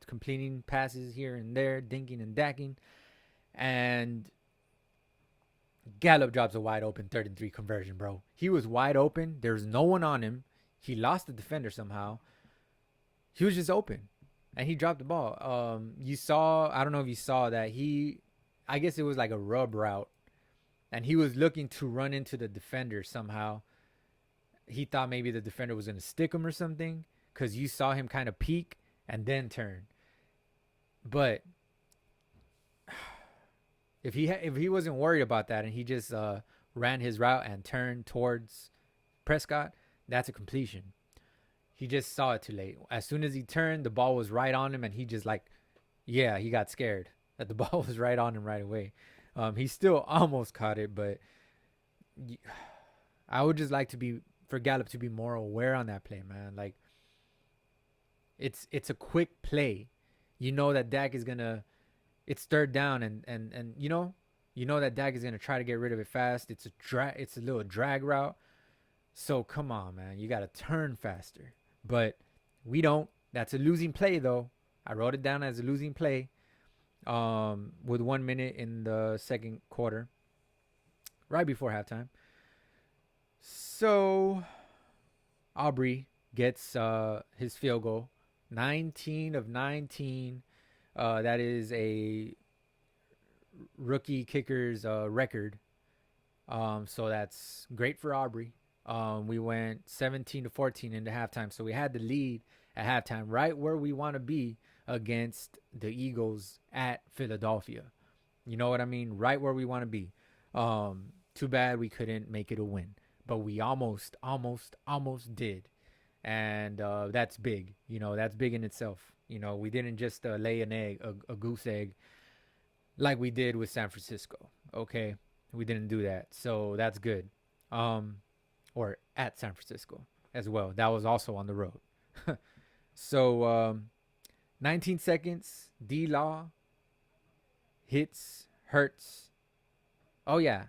Completing passes here and there, dinking and dacking. And Gallup drops a wide open 3rd-and-3 conversion, bro. He was wide open. There's no one on him. He lost the defender somehow. He was just open. And he dropped the ball. I don't know if you saw that I guess it was like a rub route. And he was looking to run into the defender somehow. He thought maybe the defender was going to stick him or something. Because you saw him kind of peek and then turn. But if he wasn't worried about that and he just ran his route and turned towards Prescott, that's a completion. He just saw it too late. As soon as he turned, the ball was right on him, and he just he got scared that the ball was right on him right away. He still almost caught it, but I would just like for Gallup to be more aware on that play, man. Like, it's a quick play. You know that Dak is gonna. It's 3rd down, and you know that Dak is gonna try to get rid of it fast. It's a little drag route. So come on, man, you gotta turn faster. But we don't. That's a losing play, though. I wrote it down as a losing play. With 1 minute in the second quarter, right before halftime. So Aubrey gets his field goal, 19 of 19. That is a rookie kicker's record. So that's great for Aubrey. We went 17-14 into halftime. So we had the lead at halftime, right where we want to be against the Eagles at Philadelphia. You know what I mean? Right where we want to be. Too bad we couldn't make it a win. But we almost did. And that's big. You know, that's big in itself. You know, we didn't just lay an egg, a goose egg, like we did with San Francisco. Okay? We didn't do that. So that's good. Or at San Francisco as well. That was also on the road. So 19 seconds. D-Law hits Hurts. Oh, yeah.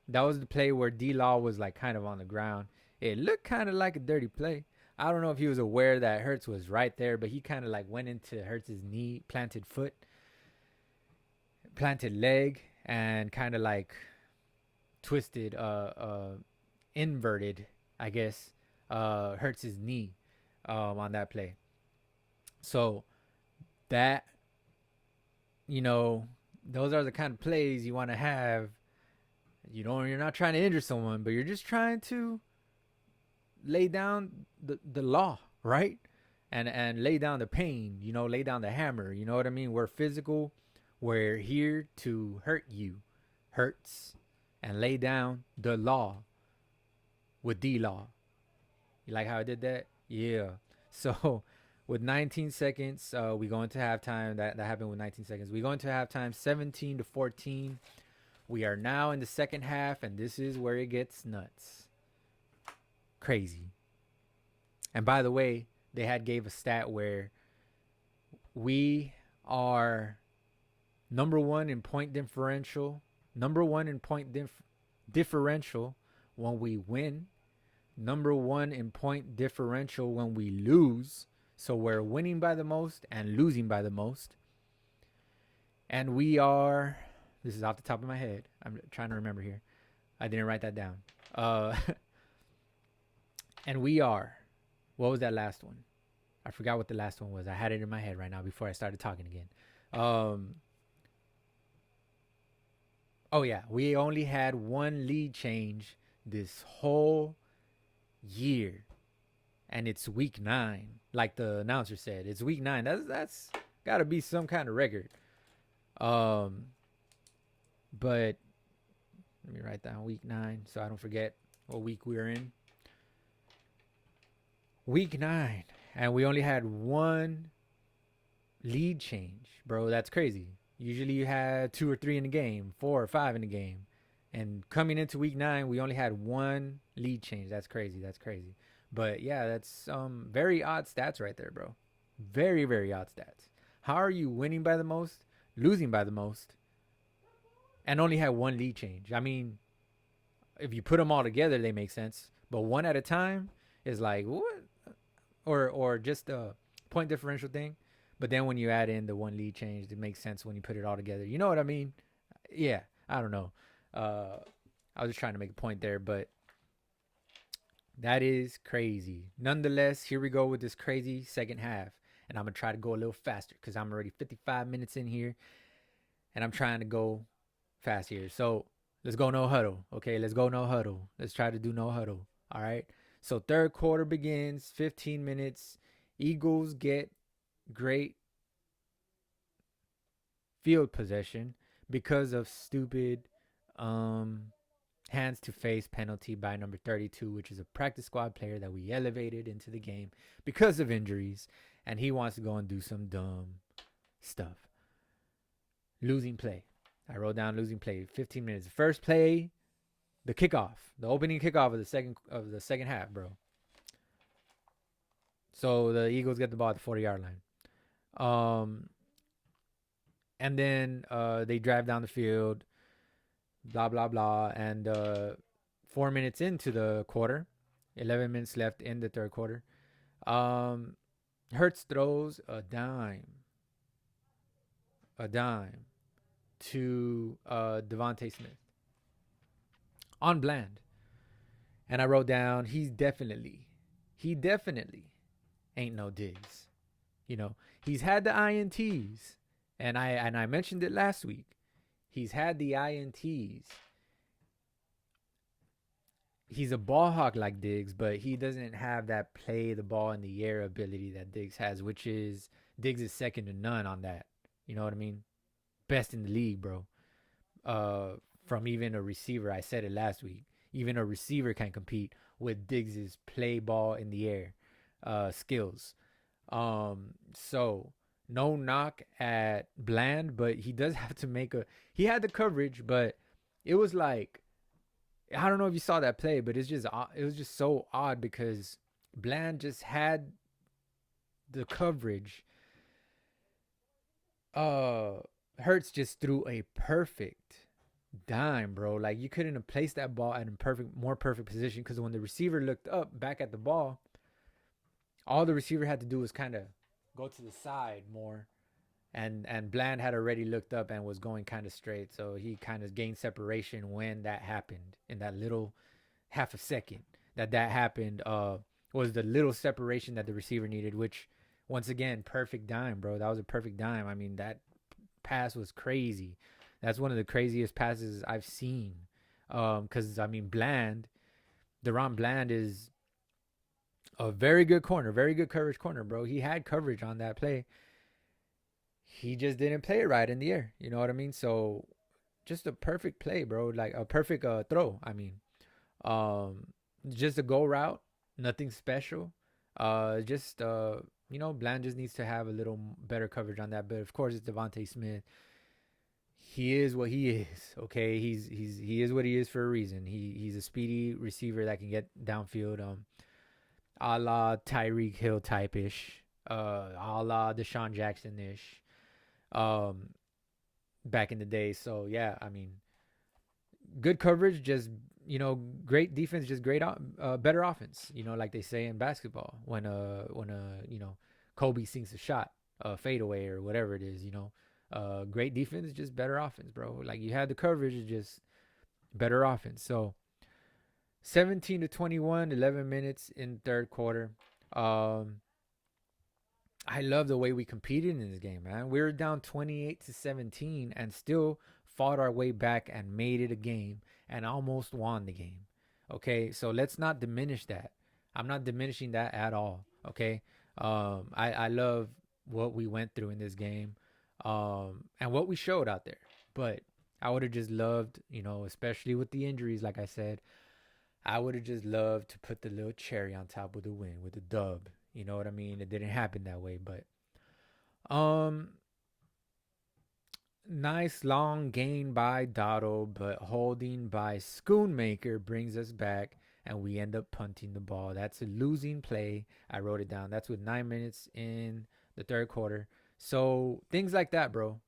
That was the play where D-Law was like kind of on the ground. It looked kind of like a dirty play. I don't know if he was aware that Hurts was right there, but he kind of like went into Hurts' knee, planted foot, planted leg, and kind of like twisted, inverted, I guess, Hurts' knee on that play. So that, you know, those are the kind of plays you want to have. You're not trying to injure someone, but you're just trying to lay down the law, right? And lay down the pain, lay down the hammer. You know what I mean? We're physical. We're here to hurt you. Hurts. And lay down the law with D-Law. You like how I did that? Yeah. So with 19 seconds, we go into halftime. That happened with 19 seconds. We go into halftime 17-14. We are now in the second half, and this is where it gets nuts. Crazy. And by the way, they gave a stat where we are number one in point differential. Number one in point differential when we win. Number one in point differential when we lose. So we're winning by the most and losing by the most. And we are... This is off the top of my head. I'm trying to remember here. I didn't write that down. And we are... What was that last one? I forgot what the last one was. I had it in my head right now before I started talking again. Oh, yeah. We only had one lead change this whole year. And it's week 9. Like the announcer said. It's week 9. That's got to be some kind of record. But let me write down week 9 so I don't forget what week we're in. Week 9. And we only had one lead change. Bro, that's crazy. Usually you had 2 or 3 in the game, 4 or 5 in the game. And coming into week 9, we only had one lead change. That's crazy. But yeah, that's very odd stats right there, bro. Very, very odd stats. How are you winning by the most, losing by the most, and only had one lead change? I mean, if you put them all together, they make sense. But one at a time is like, what? Or just point differential thing. But then when you add in the one lead change, it makes sense when you put it all together. You know what I mean? Yeah, I don't know. I was just trying to make a point there, but that is crazy. Nonetheless, here we go with this crazy second half. And I'm going to try to go a little faster because I'm already 55 minutes in here. And I'm trying to go fast here. So let's go no huddle. Okay, let's go no huddle. Let's try to do no huddle. All right. So third quarter begins, 15 minutes. Eagles get great field possession because of stupid hands to face penalty by number 32, which is a practice squad player that we elevated into the game because of injuries. And he wants to go and do some dumb stuff. Losing play. I wrote down losing play. 15 minutes. First play, the kickoff, the opening kickoff of the second half, bro. So the Eagles get the ball at the 40-yard line. And then they drive down the field, blah, blah, blah. And 4 minutes into the quarter, 11 minutes left in the third quarter, Hurts throws a dime to Devontae Smith on Bland. And I wrote down, he definitely ain't no Diggs. You know, he's had the INTs. And I mentioned it last week. He's had the INTs. He's a ball hawk like Diggs, but he doesn't have that play the ball in the air ability that Diggs has, which is Diggs is second to none on that. You know what I mean? Best in the league, bro. From even a receiver, I said it last week. Even a receiver can compete with Diggs's play ball in the air skills. So no knock at Bland, but he does have to make he had the coverage, but it was like, I don't know if you saw that play, but it was just so odd because Bland just had the coverage. Hurts just threw a perfect dime, bro. Like, you couldn't have placed that ball at a more perfect position, because when the receiver looked up back at the ball, all the receiver had to do was kind of go to the side more, and Bland had already looked up and was going kind of straight, so he kind of gained separation when that happened. In that little half a second that happened, was the little separation that the receiver needed, which, once again, perfect dime, bro. That was a perfect dime. I mean, that pass was crazy. That's one of the craziest passes I've seen. Because, I mean, Deron Bland is a very good corner, very good coverage corner, bro. He had coverage on that play. He just didn't play it right in the air. You know what I mean? So, just a perfect play, bro. Like a perfect throw. I mean, just a go route, nothing special. Bland just needs to have a little better coverage on that. But of course, it's Devontae Smith. He is what he is. Okay, he is what he is for a reason. He's a speedy receiver that can get downfield. A la Tyreek Hill type ish. A la Deshaun Jackson ish. Back in the day. So yeah, I mean, good coverage, just, great defense, just better offense. Like they say in basketball, when Kobe sinks a shot, fadeaway or whatever it is. Great defense, just better offense, bro. Like, you had the coverage, it's just better offense. So 17-21, 11 minutes in third quarter. I love the way we competed in this game, man. We were down 28-17 and still fought our way back and made it a game and almost won the game. Okay, so let's not diminish that. I'm not diminishing that at all. Okay, I love what we went through in this game, and what we showed out there. But I would have just loved, especially with the injuries, like I said, I would have just loved to put the little cherry on top of the win with the dub. You know what I mean? It didn't happen that way, but nice long gain by Dotto, but holding by Schoonmaker brings us back, and we end up punting the ball. That's a losing play. I wrote it down. That's with 9 minutes in the third quarter. So things like that, bro.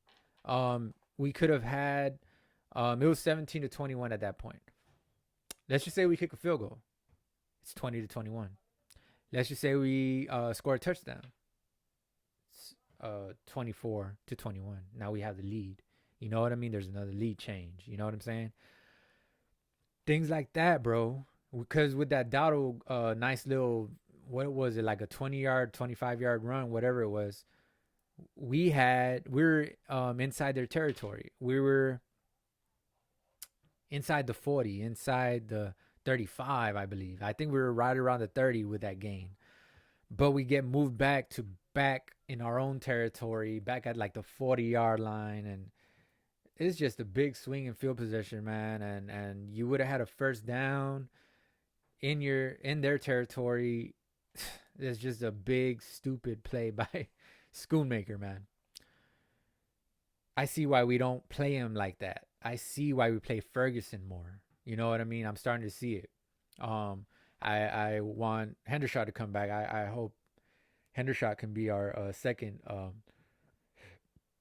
We could have had, it was 17-21 at that point. Let's just say we kick a field goal. It's 20-21. Let's just say we score a touchdown. 24-21. Now we have the lead. You know what I mean? There's another lead change. You know what I'm saying? Things like that, bro. Because with that Dowdle, nice little, what was it, like a 20-yard, 25-yard run, whatever it was. We were inside their territory. We were inside the 40, inside the 35, I believe. I think we were right around the 30 with that gain. But we get moved back in our own territory, back at like the 40-yard line, and it's just a big swing in field position, man. And you would have had a first down in their territory. It's just a big stupid play by Schoonmaker, man. I see why we don't play him like that. I see why we play Ferguson more. You know what I mean? I'm starting to see it. I want Hendershot to come back. I hope Hendershot can be our second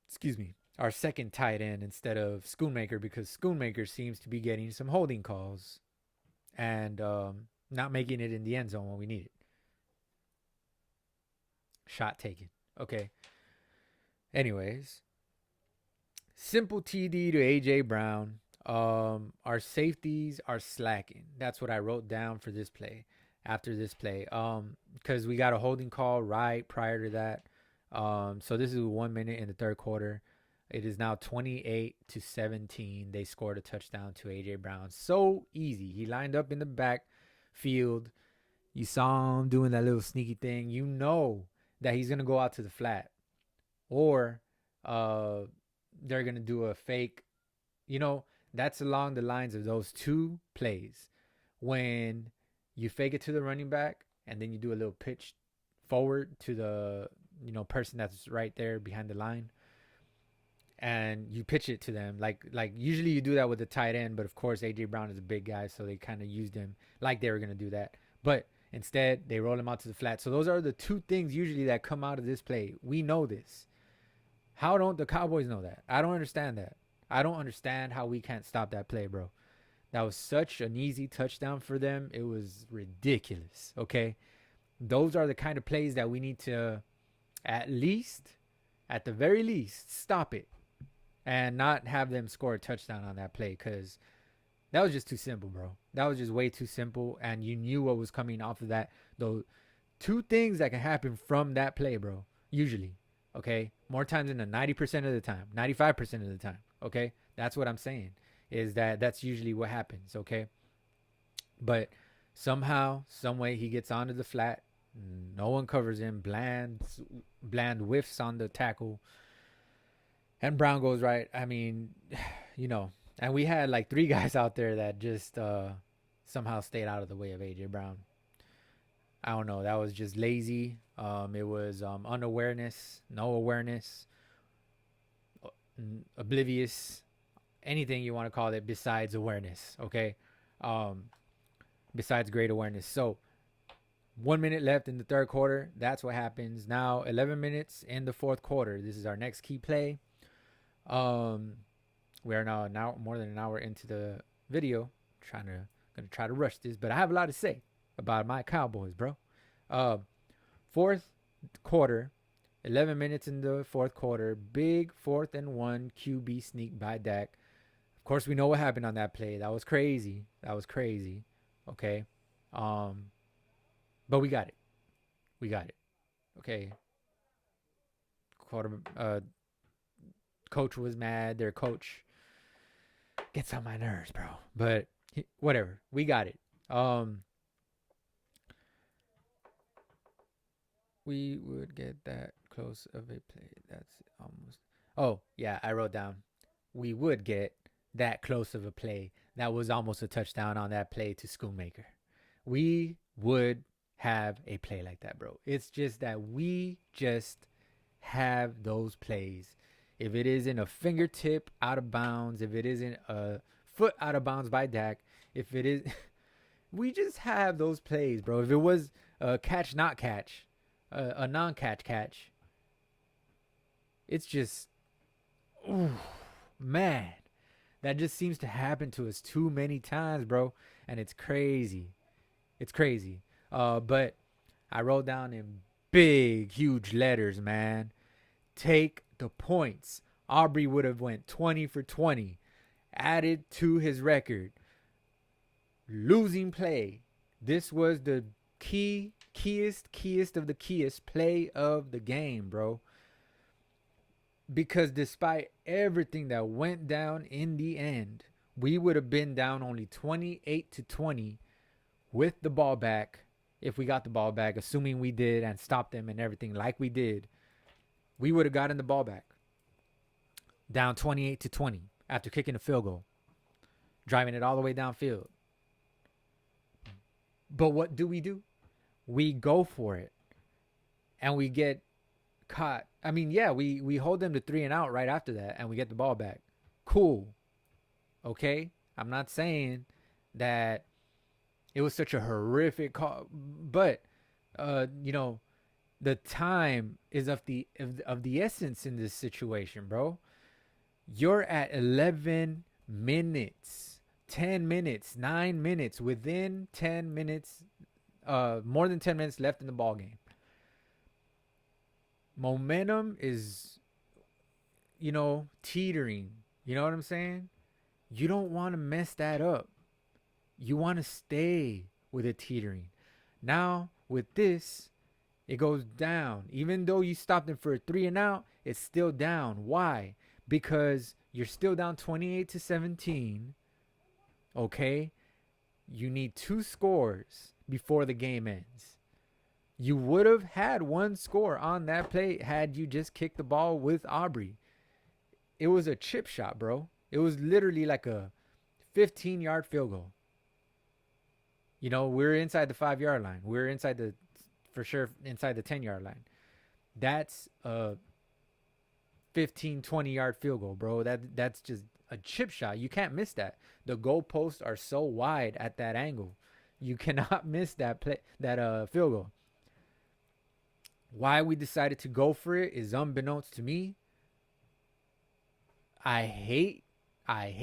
excuse me, our second tight end instead of Schoonmaker, because Schoonmaker seems to be getting some holding calls and not making it in the end zone when we need it. Shot taken. Okay. Anyways, simple TD to AJ Brown. Our safeties are slacking. That's what I wrote down for this play. After this play, because we got a holding call right prior to that. So this is 1 minute in the third quarter. It is now 28-17. They scored a touchdown to AJ Brown. So easy. He lined up in the backfield. You saw him doing that little sneaky thing. You know that he's gonna go out to the flat, or they're gonna do a fake. You know, that's along the lines of those two plays. When you fake it to the running back and then you do a little pitch forward to the person that's right there behind the line, and you pitch it to them like usually you do that with the tight end, but of course AJ Brown is a big guy, so they kind of used him like they were gonna do that, but instead they roll him out to the flat. So those are the two things usually that come out of this play. We know this. How don't the Cowboys know that? I don't understand that. I don't understand how we can't stop that play, bro. That was such an easy touchdown for them. It was ridiculous, okay? Those are the kind of plays that we need to, at the very least, stop it and not have them score a touchdown on that play, because that was just too simple, bro. That was just way too simple, and you knew what was coming off of that. Those two things that can happen from that play, bro, usually, okay? More times than 90% of the time, 95% of the time, okay? That's what I'm saying, is that's usually what happens, okay? But somehow, some way, he gets onto the flat. No one covers him. Bland whiffs on the tackle. And Brown goes right. I mean, and we had like three guys out there that just somehow stayed out of the way of AJ Brown. I don't know. That was just lazy. It was unawareness, no awareness, oblivious, anything you want to call it besides awareness, okay? Besides great awareness. So 1 minute left in the third quarter. That's what happens. Now 11 minutes in the fourth quarter. This is our next key play. We are now more than an hour into the video. Gonna try to rush this, but I have a lot to say about my Cowboys, bro. Fourth quarter, 11 minutes in the fourth quarter. Big 4th and 1 QB sneak by Dak. Of course, we know what happened on that play. That was crazy. Okay. But we got it. Okay. Coach was mad. Their coach gets on my nerves, bro. But whatever. We got it. We would get that close of a play. That's almost. Oh, yeah, I wrote down. We would get that close of a play. That was almost a touchdown on that play to Schoonmaker. We would have a play like that, bro. It's just that we just have those plays. If it isn't a fingertip out of bounds, if it isn't a foot out of bounds by Dak, if it is, we just have those plays, bro. If it was a catch, not catch, a non-catch catch, it's just, ooh, man, that just seems to happen to us too many times, bro. And it's crazy. But I wrote down in big, huge letters, man. take the points. Aubrey would have went 20 for 20, added to his record. Losing play. This was the keyest of the keyest play of the game, bro. Because despite everything that went down in the end, we would have been down only 28 to 20 with the ball back. If we got the ball back, assuming we did and stopped them and everything like we did, we would have gotten the ball back. Down 28 to 20 after kicking a field goal, driving it all the way downfield. But what do? We go for it and we get caught. I mean, yeah, we hold them to 3 and out right after that and we get the ball back. Cool. Okay? I'm not saying that it was such a horrific call, but the time is of the essence in this situation, bro. You're at 11 minutes, 10 minutes, 9 minutes, within 10 minutes, more than 10 minutes left in the ball game. Momentum is, teetering. You know what I'm saying? You don't want to mess that up. You want to stay with it teetering. Now, with this, it goes down. Even though you stopped him for a 3 and out, it's still down. Why? Because you're still down 28 to 17. Okay? You need 2 scores before the game ends. You would have had 1 score on that play had you just kicked the ball with Aubrey. It was a chip shot, bro. It was literally like a 15-yard field goal. We're inside the 5-yard line. We're inside the 10-yard line. That's a 15, 20-yard field goal, bro. That's just a chip shot. You can't miss that. The goalposts are so wide at that angle. You cannot miss that field goal. Why we decided to go for it is unbeknownst to me. I hate what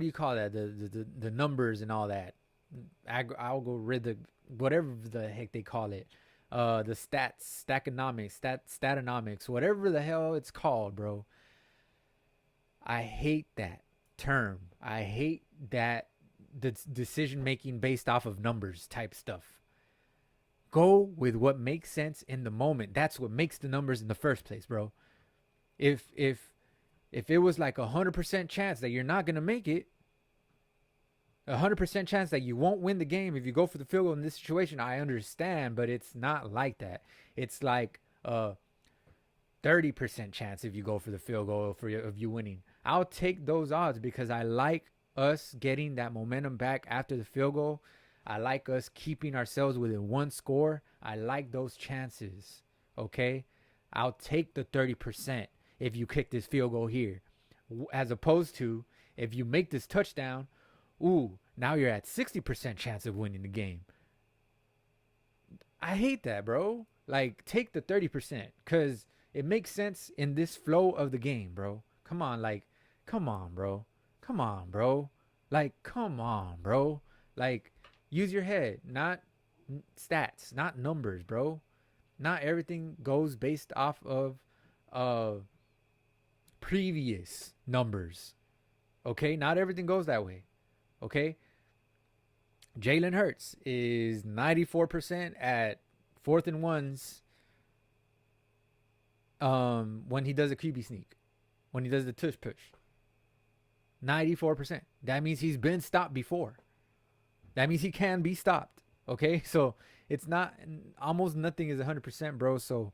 do you call that? The numbers and all that. Algorithm, whatever the heck they call it. The statonomics, whatever the hell it's called, bro. I hate that term. I hate that the decision making based off of numbers type stuff. Go with what makes sense in the moment. That's what makes the numbers in the first place, bro. If it was like 100% chance that you're not gonna make it, 100% chance that you won't win the game if you go for the field goal in this situation, I understand, but it's not like that. It's like 30% chance if you go for the field goal of you winning. I'll take those odds because I like us getting that momentum back after the field goal. I like us keeping ourselves within 1 score. I like those chances. Okay? I'll take the 30% if you kick this field goal here. As opposed to if you make this touchdown, now you're at 60% chance of winning the game. I hate that, bro. Like, take the 30% because it makes sense in this flow of the game, bro. Come on, bro. Like, use your head, not stats, not numbers, bro. Not everything goes based off of previous numbers. Okay? Not everything goes that way. Okay? Jalen Hurts is 94% at 4th and 1s when he does a QB sneak, when he does the tush push. 94%. That means he's been stopped before. That means he can be stopped. Okay? So it's not, almost nothing is 100%, bro. So,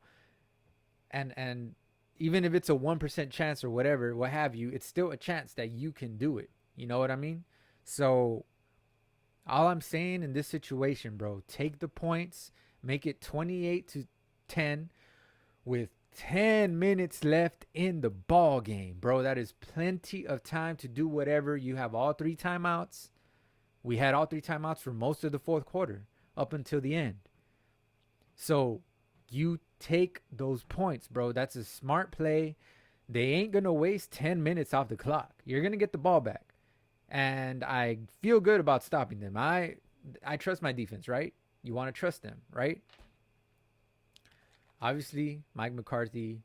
and even if it's a 1% chance or whatever, what have you, it's still a chance that you can do it. You know what I mean? So all I'm saying in this situation, bro, take the points, make it 28 to 10 with 10 minutes left in the ball game, bro. That is plenty of time to do whatever. You have all 3 timeouts. We had all 3 timeouts for most of the 4th quarter up until the end. So you take those points, bro. That's a smart play. They ain't going to waste 10 minutes off the clock. You're going to get the ball back. And I feel good about stopping them. I trust my defense, right? You want to trust them, right? Obviously, Mike McCarthy.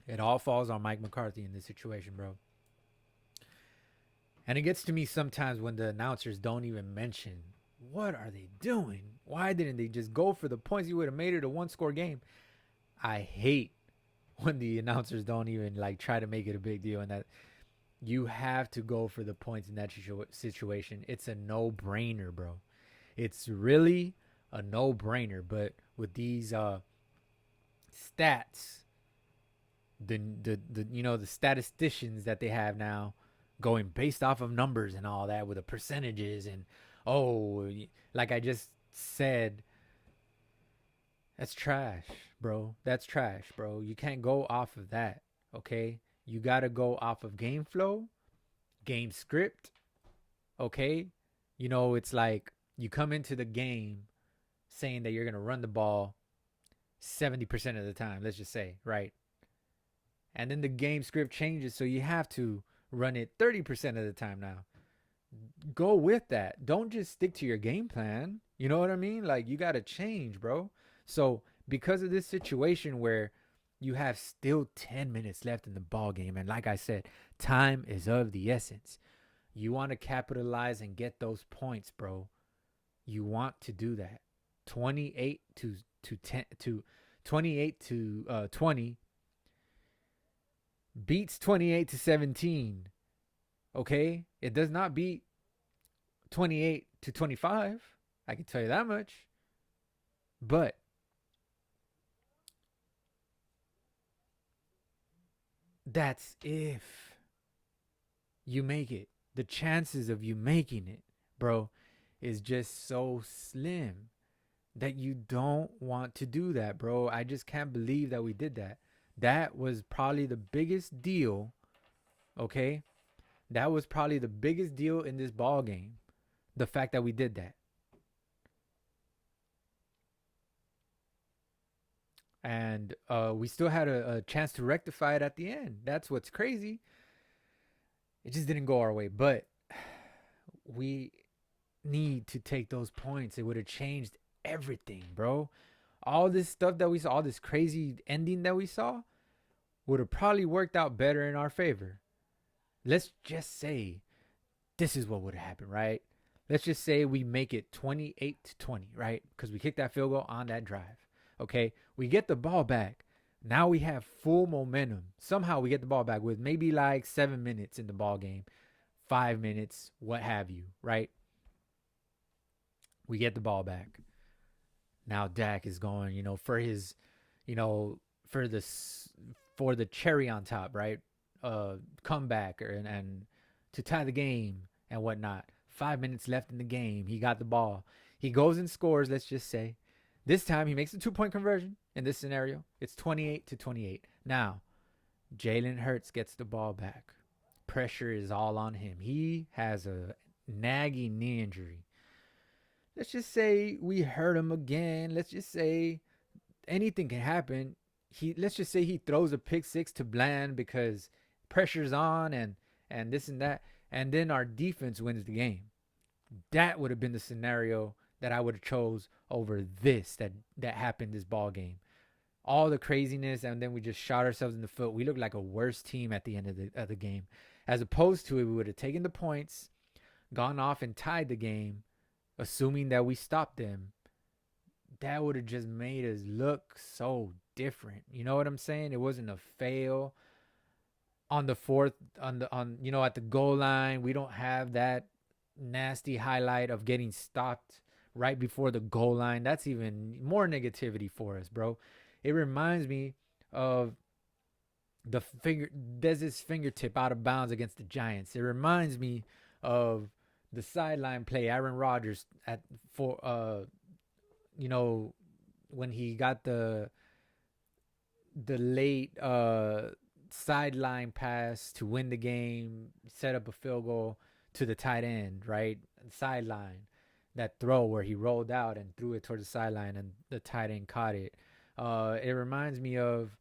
It all falls on Mike McCarthy in this situation, bro. And it gets to me sometimes when the announcers don't even mention what are they doing? Why didn't they just go for the points? You would have made it a one-score game. I hate when the announcers don't even like try to make it a big deal, and that you have to go for the points in that situation. It's a no-brainer, bro. It's really a no-brainer. But with these stats, the statisticians that they have now going based off of numbers and all that with the percentages and oh, like I just said, that's trash, bro. That's trash, bro. You can't go off of that, okay? You got to go off of game flow, game script, okay? It's like you come into the game saying that you're going to run the ball 70% of the time, let's just say, right? And then the game script changes, so you have to run it 30% of the time now. Go with that. Don't just stick to your game plan. You know what I mean? Like, you got to change, bro. So, because of this situation where you have still 10 minutes left in the ball game, and like I said, time is of the essence. You want to capitalize and get those points, bro. You want to do that. 28 to 10 to 28 to 20 beats 28 to 17. Okay? It does not beat 28 to 25. I can tell you that much. But that's if you make it. The chances of you making it, bro, is just so slim that you don't want to do that, bro. I just can't believe that we did that. That was probably the biggest deal, okay? That was probably the biggest deal in this ball game. The fact that we did that. And we still had a chance to rectify it at the end. That's what's crazy. It just didn't go our way. But we need to take those points. It would have changed everything, bro. All this stuff that we saw, all this crazy ending that we saw, would have probably worked out better in our favor. Let's just say this is what would have happened, right? Let's just say we make it 28 to 20, right? Because we kicked that field goal on that drive. Okay, we get the ball back. Now we have full momentum. Somehow we get the ball back with maybe like 7 minutes in the ball game, 5 minutes, what have you, right? We get the ball back. Now Dak is going, for his, for the cherry on top, right? Comeback and to tie the game and whatnot. 5 minutes left in the game. He got the ball. He goes and scores, let's just say. This time he makes a 2-point conversion in this scenario. It's 28 to 28. Now, Jalen Hurts gets the ball back. Pressure is all on him. He has a nagging knee injury. Let's just say we hurt him again. Let's just say anything can happen. Let's just say he throws a pick six to Bland because pressure's on and this and that, and then our defense wins the game. That would have been the scenario that I would have chose over this that happened this ball game. All the craziness, and then we just shot ourselves in the foot. We looked like a worse team at the end of the game, as opposed to it, we would have taken the points, gone off and tied the game, assuming that we stopped them. That would have just made us look so different. You know what I'm saying? It wasn't a fail on the fourth on at the goal line. We don't have that nasty highlight of getting stopped right before the goal line. That's even more negativity for us, bro. It reminds me of Dez's fingertip out of bounds against the Giants. It reminds me of the sideline play Aaron Rodgers when he got the late sideline pass to win the game, set up a field goal to the tight end, right? Sideline. That throw where he rolled out and threw it towards the sideline and the tight end caught it. It reminds me of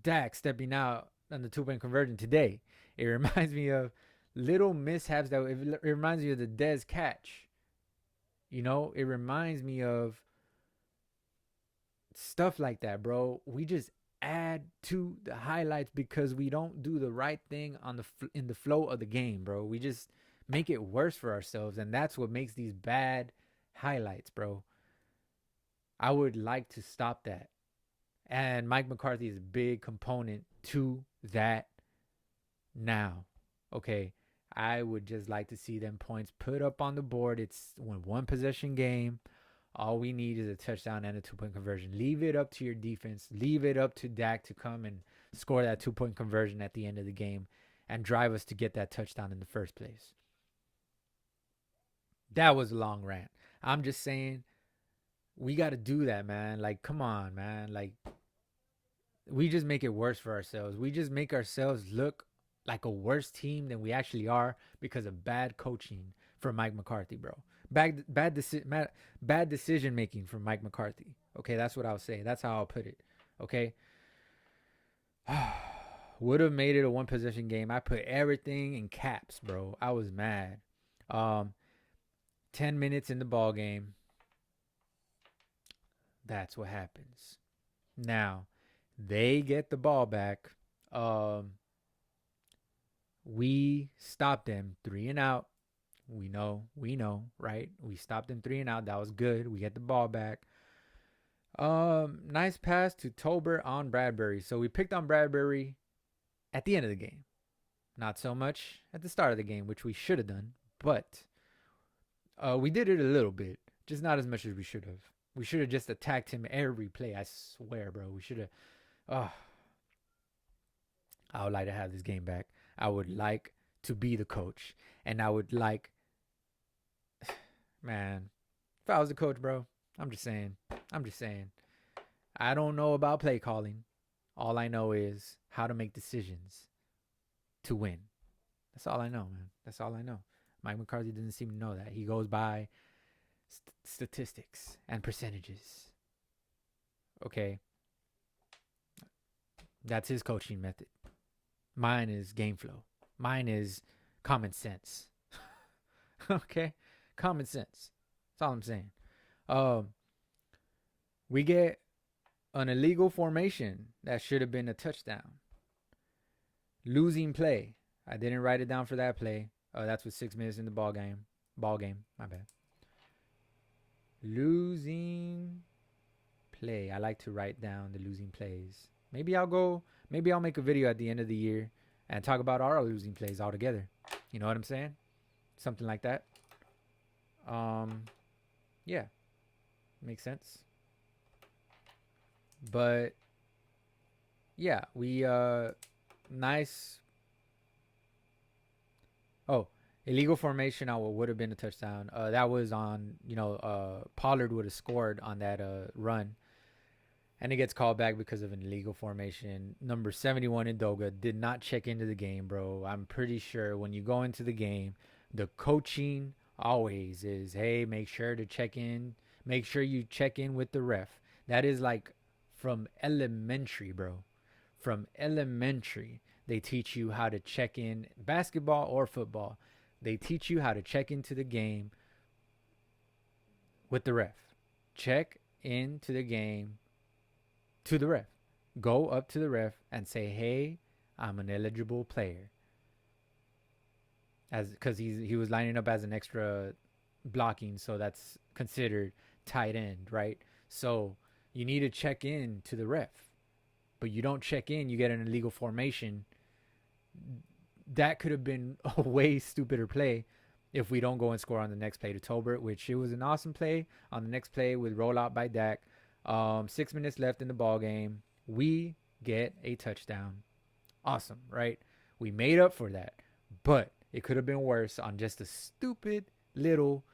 Dak stepping out on the 2-point conversion today. It reminds me of little mishaps that it reminds me of the Dez catch. You know, it reminds me of stuff like that, bro. We just add to the highlights because we don't do the right thing on in the flow of the game, bro. We just make it worse for ourselves, and that's what makes these bad highlights, bro. I would like to stop that. And Mike McCarthy is a big component to that now. Okay. I would just like to see them points put up on the board. It's one possession game. All we need is a touchdown and a 2-point conversion. Leave it up to your defense. Leave it up to Dak to come and score that 2-point conversion at the end of the game and drive us to get that touchdown in the first place. That was a long rant. I'm just saying we got to do that, man. Like, come on, man. Like, we just make it worse for ourselves. We just make ourselves look like a worse team than we actually are because of bad coaching from Mike McCarthy, bro. Bad decision making from Mike McCarthy. Okay, that's what I'll say. That's how I'll put it. Okay. Would have made it a one possession game. I put everything in caps, bro. I was mad. 10 minutes in the ball game. That's what happens. Now, they get the ball back. We stopped them 3 and out. We know, right? We stopped them 3 and out. That was good. We get the ball back. Nice pass to Tolbert on Bradbury. So we picked on Bradbury at the end of the game. Not so much at the start of the game, which we should have done. But we did it a little bit. Just not as much as we should have. We should have just attacked him every play. I swear, bro. We should have. I would like to have this game back. I would like to be the coach. And I would like. Man, if I was the coach, bro, I'm just saying. I don't know about play calling. All I know is how to make decisions to win. That's all I know, man. That's all I know. Mike McCarthy doesn't seem to know that. He goes by statistics and percentages. Okay. That's his coaching method. Mine is game flow. Mine is common sense. Okay? Common sense. That's all I'm saying. We get an illegal formation that should have been a touchdown. Losing play. I didn't write it down for that play. That's with 6 minutes in the ball game. My bad. Losing play. I like to write down the losing plays. Maybe I'll make a video at the end of the year and talk about our losing plays all together. You know what I'm saying? Something like that. Yeah. Makes sense. But yeah, we nice. Oh, illegal formation. Would have been a touchdown. That was on. Pollard would have scored on that run, and it gets called back because of an illegal formation. Number 71 Ndoga did not check into the game, bro. I'm pretty sure when you go into the game, the coaching always is, hey, make sure to check in. Make sure you check in with the ref. That is like from elementary, bro. From elementary, they teach you how to check in, basketball or football. They teach you how to check into the game with the ref. Check into the game to the ref. Go up to the ref and say, hey, I'm an eligible player. Because he was lining up as an extra blocking, so that's considered tight end, right? So you need to check in to the ref. But you don't check in, you get an illegal formation. That could have been a way stupider play if we don't go and score on the next play to Tolbert, which it was an awesome play on the next play with rollout by Dak. 6 minutes left in the ball game. We get a touchdown. Awesome, right? We made up for that. But it could have been worse on just a stupid little,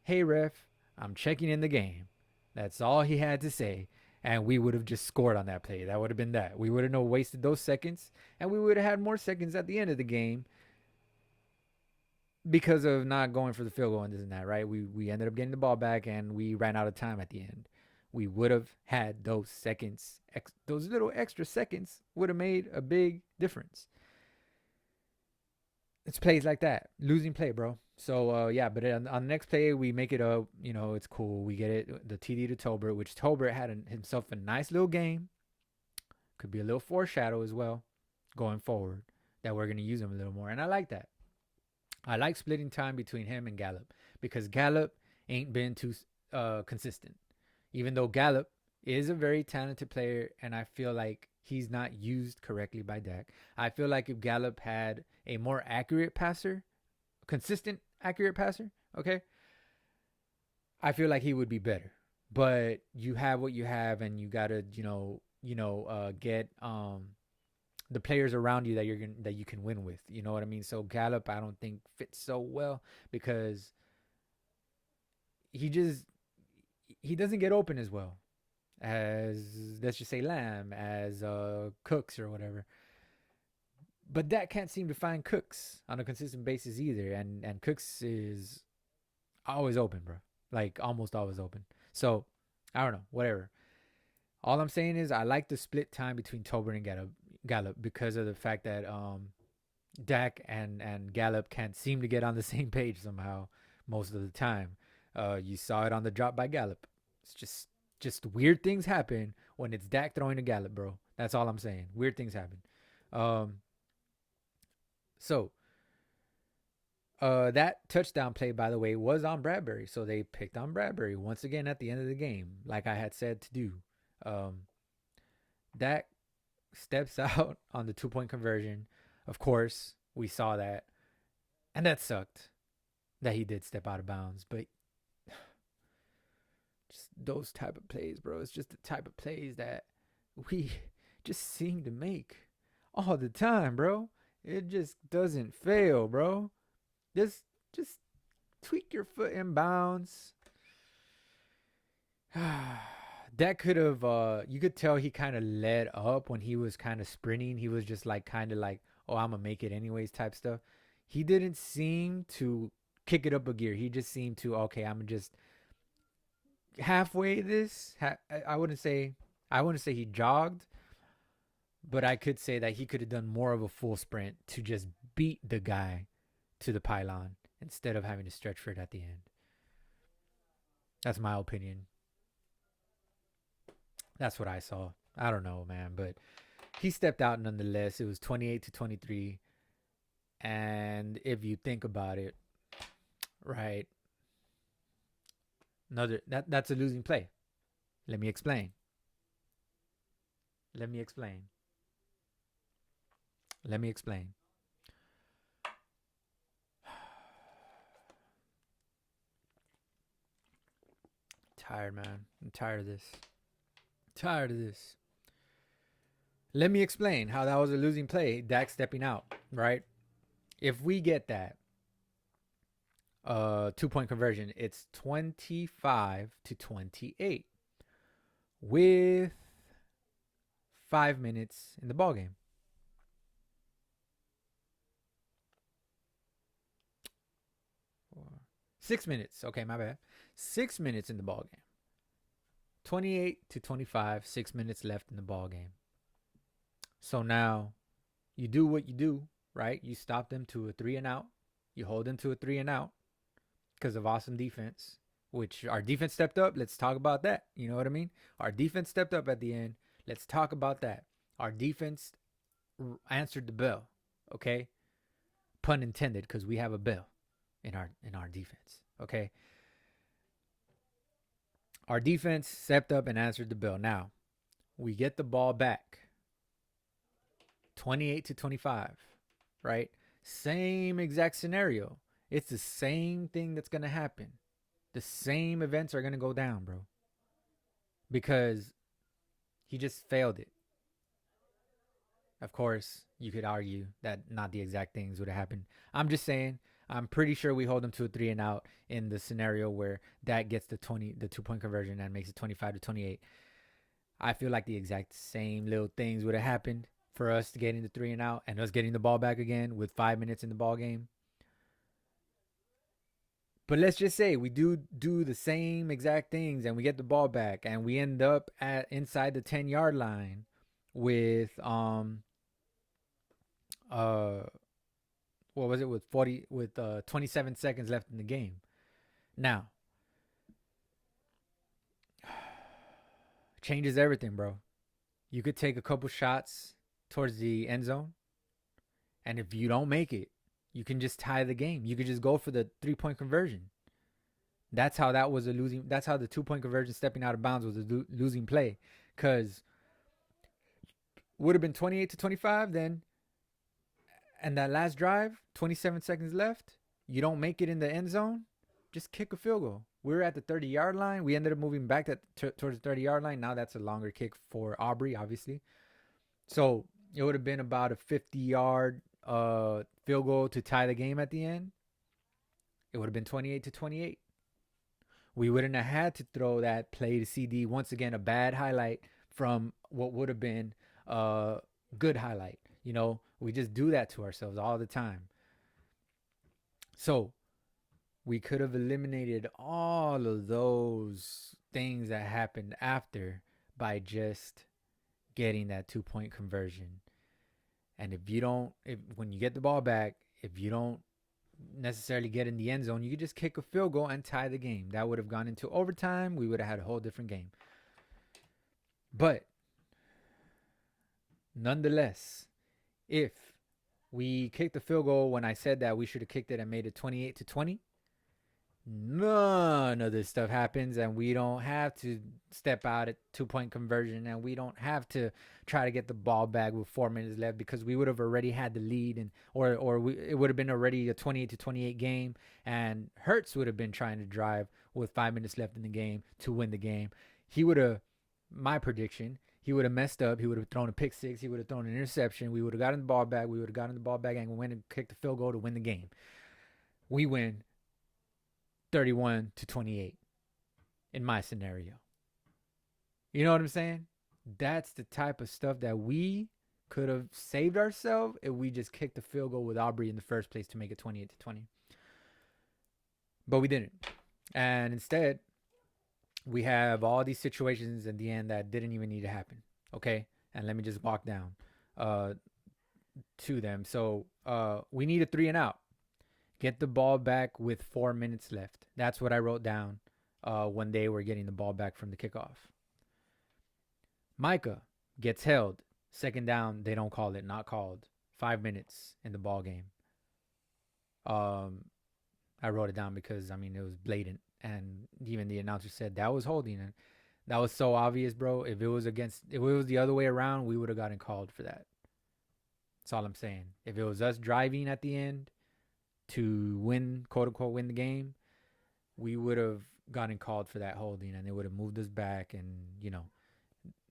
hey, ref, I'm checking in the game. That's all he had to say. And we would have just scored on that play. That would have been that. We would have wasted those seconds. And we would have had more seconds at the end of the game because of not going for the field goal and this and that, right? We ended up getting the ball back and we ran out of time at the end. We would have had those seconds. Those little extra seconds would have made a big difference. It's plays like that, losing play, bro. So yeah, but on the next play we make it a, it's cool. We get it, the TD to Tolbert, which Tolbert had himself a nice little game. Could be a little foreshadow as well going forward that we're gonna use him a little more, and I like that. I like splitting time between him and Gallup because Gallup ain't been too consistent. Even though Gallup is a very talented player, and I feel like he's not used correctly by Dak. I feel like if Gallup had a more accurate passer, consistent accurate passer, okay, I feel like he would be better. But you have what you have, and you gotta, get the players around you that that you can win with. You know what I mean? So Gallup, I don't think fits so well because he just he doesn't get open as well as, let's just say, Lamb, as Cooks or whatever. But Dak can't seem to find Cooks on a consistent basis either, and Cooks is always open, bro. Like almost always open. So I don't know, whatever. All I'm saying is I like the split time between Tolbert and Gallup because of the fact that Dak and Gallup can't seem to get on the same page somehow most of the time. You saw it on the drop by Gallup. It's just weird things happen when it's Dak throwing to Gallup, bro. That's all I'm saying. Weird things happen. Um, so that touchdown play, by the way, was on Bradbury. So they picked on Bradbury once again at the end of the game, like I had said to do. Um, Dak steps out on the 2 point conversion. Of course, we saw that. And that sucked that he did step out of bounds. But just those type of plays, bro. It's just the type of plays that we just seem to make all the time, bro. It just doesn't fail, bro. Just tweak your foot in bounds. That could have you could tell he kind of led up when he was kind of sprinting. He was just like kind of like, oh, I'm gonna make it anyways type stuff. He didn't seem to kick it up a gear. He just seemed to, okay, I'm just halfway this. I wouldn't say he jogged, but I could say that he could have done more of a full sprint to just beat the guy to the pylon instead of having to stretch for it at the end. That's my opinion. That's what I saw. I don't know, man, but he stepped out nonetheless. It was 28-23, and if you think about it, right, that's a losing play. Let me explain. Let me explain. Let me explain. Tired, man. I'm tired of this. Tired of this. Let me explain how that was a losing play. Dak stepping out, right? If we get that 2 point conversion, it's 25-28 with 5 minutes in the ball game. 6 minutes. Okay, my bad. 6 minutes in the ball game. 28-25. 6 minutes left in the ball game. So now you do what you do, right? You stop them to a 3-and-out. You hold them to a 3-and-out because of awesome defense, which our defense stepped up. Let's talk about that. You know what I mean? Our defense stepped up at the end. Let's talk about that. Our defense answered the bell. Okay, pun intended, because we have a bell in our defense. Okay, our defense stepped up and answered the bell. Now we get the ball back, 28-25, right? Same exact scenario. It's the same thing that's gonna happen. The same events are gonna go down, bro, because he just failed it. Of course, you could argue that not the exact things would have happened. I'm just saying, I'm pretty sure we hold him to a 3-and-out in the scenario where that gets the 2 point conversion and makes it 25-28. I feel like the exact same little things would have happened for us getting the 3-and-out and us getting the ball back again with 5 minutes in the ball game. But let's just say we do the same exact things and we get the ball back and we end up at inside the 10-yard line with uh what was it, with 27 seconds left in the game. Now, changes everything, bro. You could take a couple shots towards the end zone, and if you don't make it, you can just tie the game. You could just go for the 3-point conversion. That's how that was a losing. That's how the 2-point conversion stepping out of bounds was a losing play, because would have been 28-25 then. And that last drive, 27 seconds left, you don't make it in the end zone, just kick a field goal. We were at the 30-yard line. We ended up moving back towards the 30-yard line. Now that's a longer kick for Aubrey, obviously. So it would have been about a 50-yard field goal to tie the game at the end. It would have been 28-28. We wouldn't have had to throw that play to CD. Once again, a bad highlight from what would have been a good highlight. You know, we just do that to ourselves all the time. So we could have eliminated all of those things that happened after by just getting that 2-point conversion. And when you get the ball back, if you don't necessarily get in the end zone, you could just kick a field goal and tie the game. That would have gone into overtime. We would have had a whole different game. But nonetheless, if we kicked the field goal when I said that we should have kicked it and made it 28-20, none of this stuff happens, and we don't have to step out at 2-point conversion, and we don't have to try to get the ball back with 4 minutes left, because we would have already had the lead, and it would have been already a 28-28 game, and Hurts would have been trying to drive with 5 minutes left in the game to win the game. He would have, my prediction, he would have messed up. He would have thrown a pick six. He would have thrown an interception. We would have gotten the ball back. We would have gotten the ball back and went and kicked the field goal to win the game. We win 31-28 in my scenario. You know what I'm saying? That's the type of stuff that we could have saved ourselves if we just kicked the field goal with Aubrey in the first place to make it 28-20. But we didn't. And instead, we have all these situations at the end that didn't even need to happen. Okay? And let me just walk down to them. So we need a 3 and out. Get the ball back with 4 minutes left. That's what I wrote down when they were getting the ball back from the kickoff. Micah gets held. Second down, they don't call it. Not called. 5 minutes in the ball game. I wrote it down because, I mean, it was blatant. And even the announcer said that was holding. And that was so obvious, bro. If it was the other way around, we would have gotten called for that. That's all I'm saying. If it was us driving at the end to win, quote unquote, win the game, we would have gotten called for that holding, and they would have moved us back. And, you know,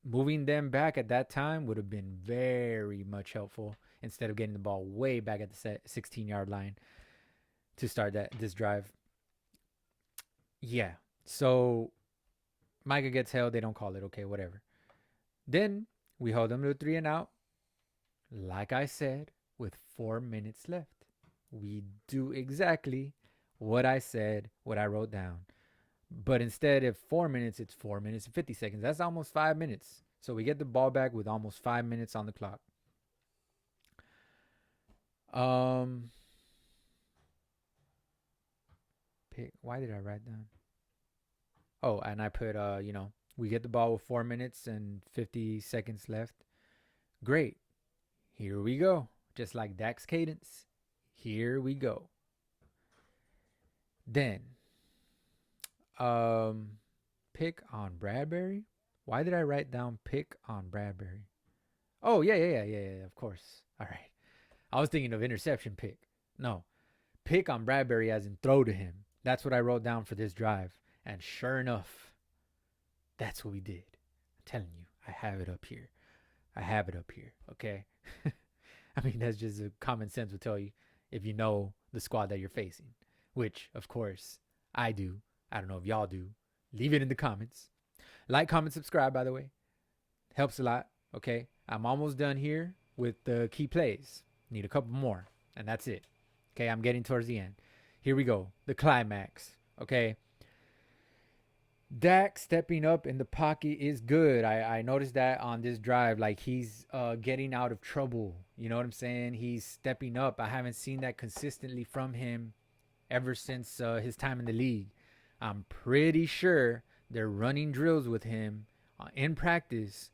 moving them back at that time would have been very much helpful instead of getting the ball way back at the 16-yard line to start this drive. Yeah. So Micah gets held. They don't call it. Okay, whatever. Then we hold them to a 3 and out. Like I said, with 4 minutes left. We do exactly what I said, what I wrote down. But instead of 4 minutes, it's 4 minutes and 50 seconds. That's almost 5 minutes. So we get the ball back with almost 5 minutes on the clock. Why did I write down? Oh, and I put, we get the ball with 4 minutes and 50 seconds left. Great. Here we go. Just like Dak's cadence. Here we go. Then, pick on Bradbury. Why did I write down pick on Bradbury? Oh, yeah, of course. All right. I was thinking of interception pick. No. Pick on Bradbury as in throw to him. That's what I wrote down for this drive. And sure enough, that's what we did. I'm telling you, I have it up here. Okay? I mean, that's just a common sense will tell you if you know the squad that you're facing. Which, of course, I do. I don't know if y'all do. Leave it in the comments. Like, comment, subscribe, by the way. Helps a lot. Okay? I'm almost done here with the key plays. Need a couple more. And that's it. Okay? I'm getting towards the end. Here we go. The climax. Okay? Dak stepping up in the pocket is good. I noticed that on this drive. Like, he's getting out of trouble. You know what I'm saying? He's stepping up. I haven't seen that consistently from him ever since his time in the league. I'm pretty sure they're running drills with him in practice.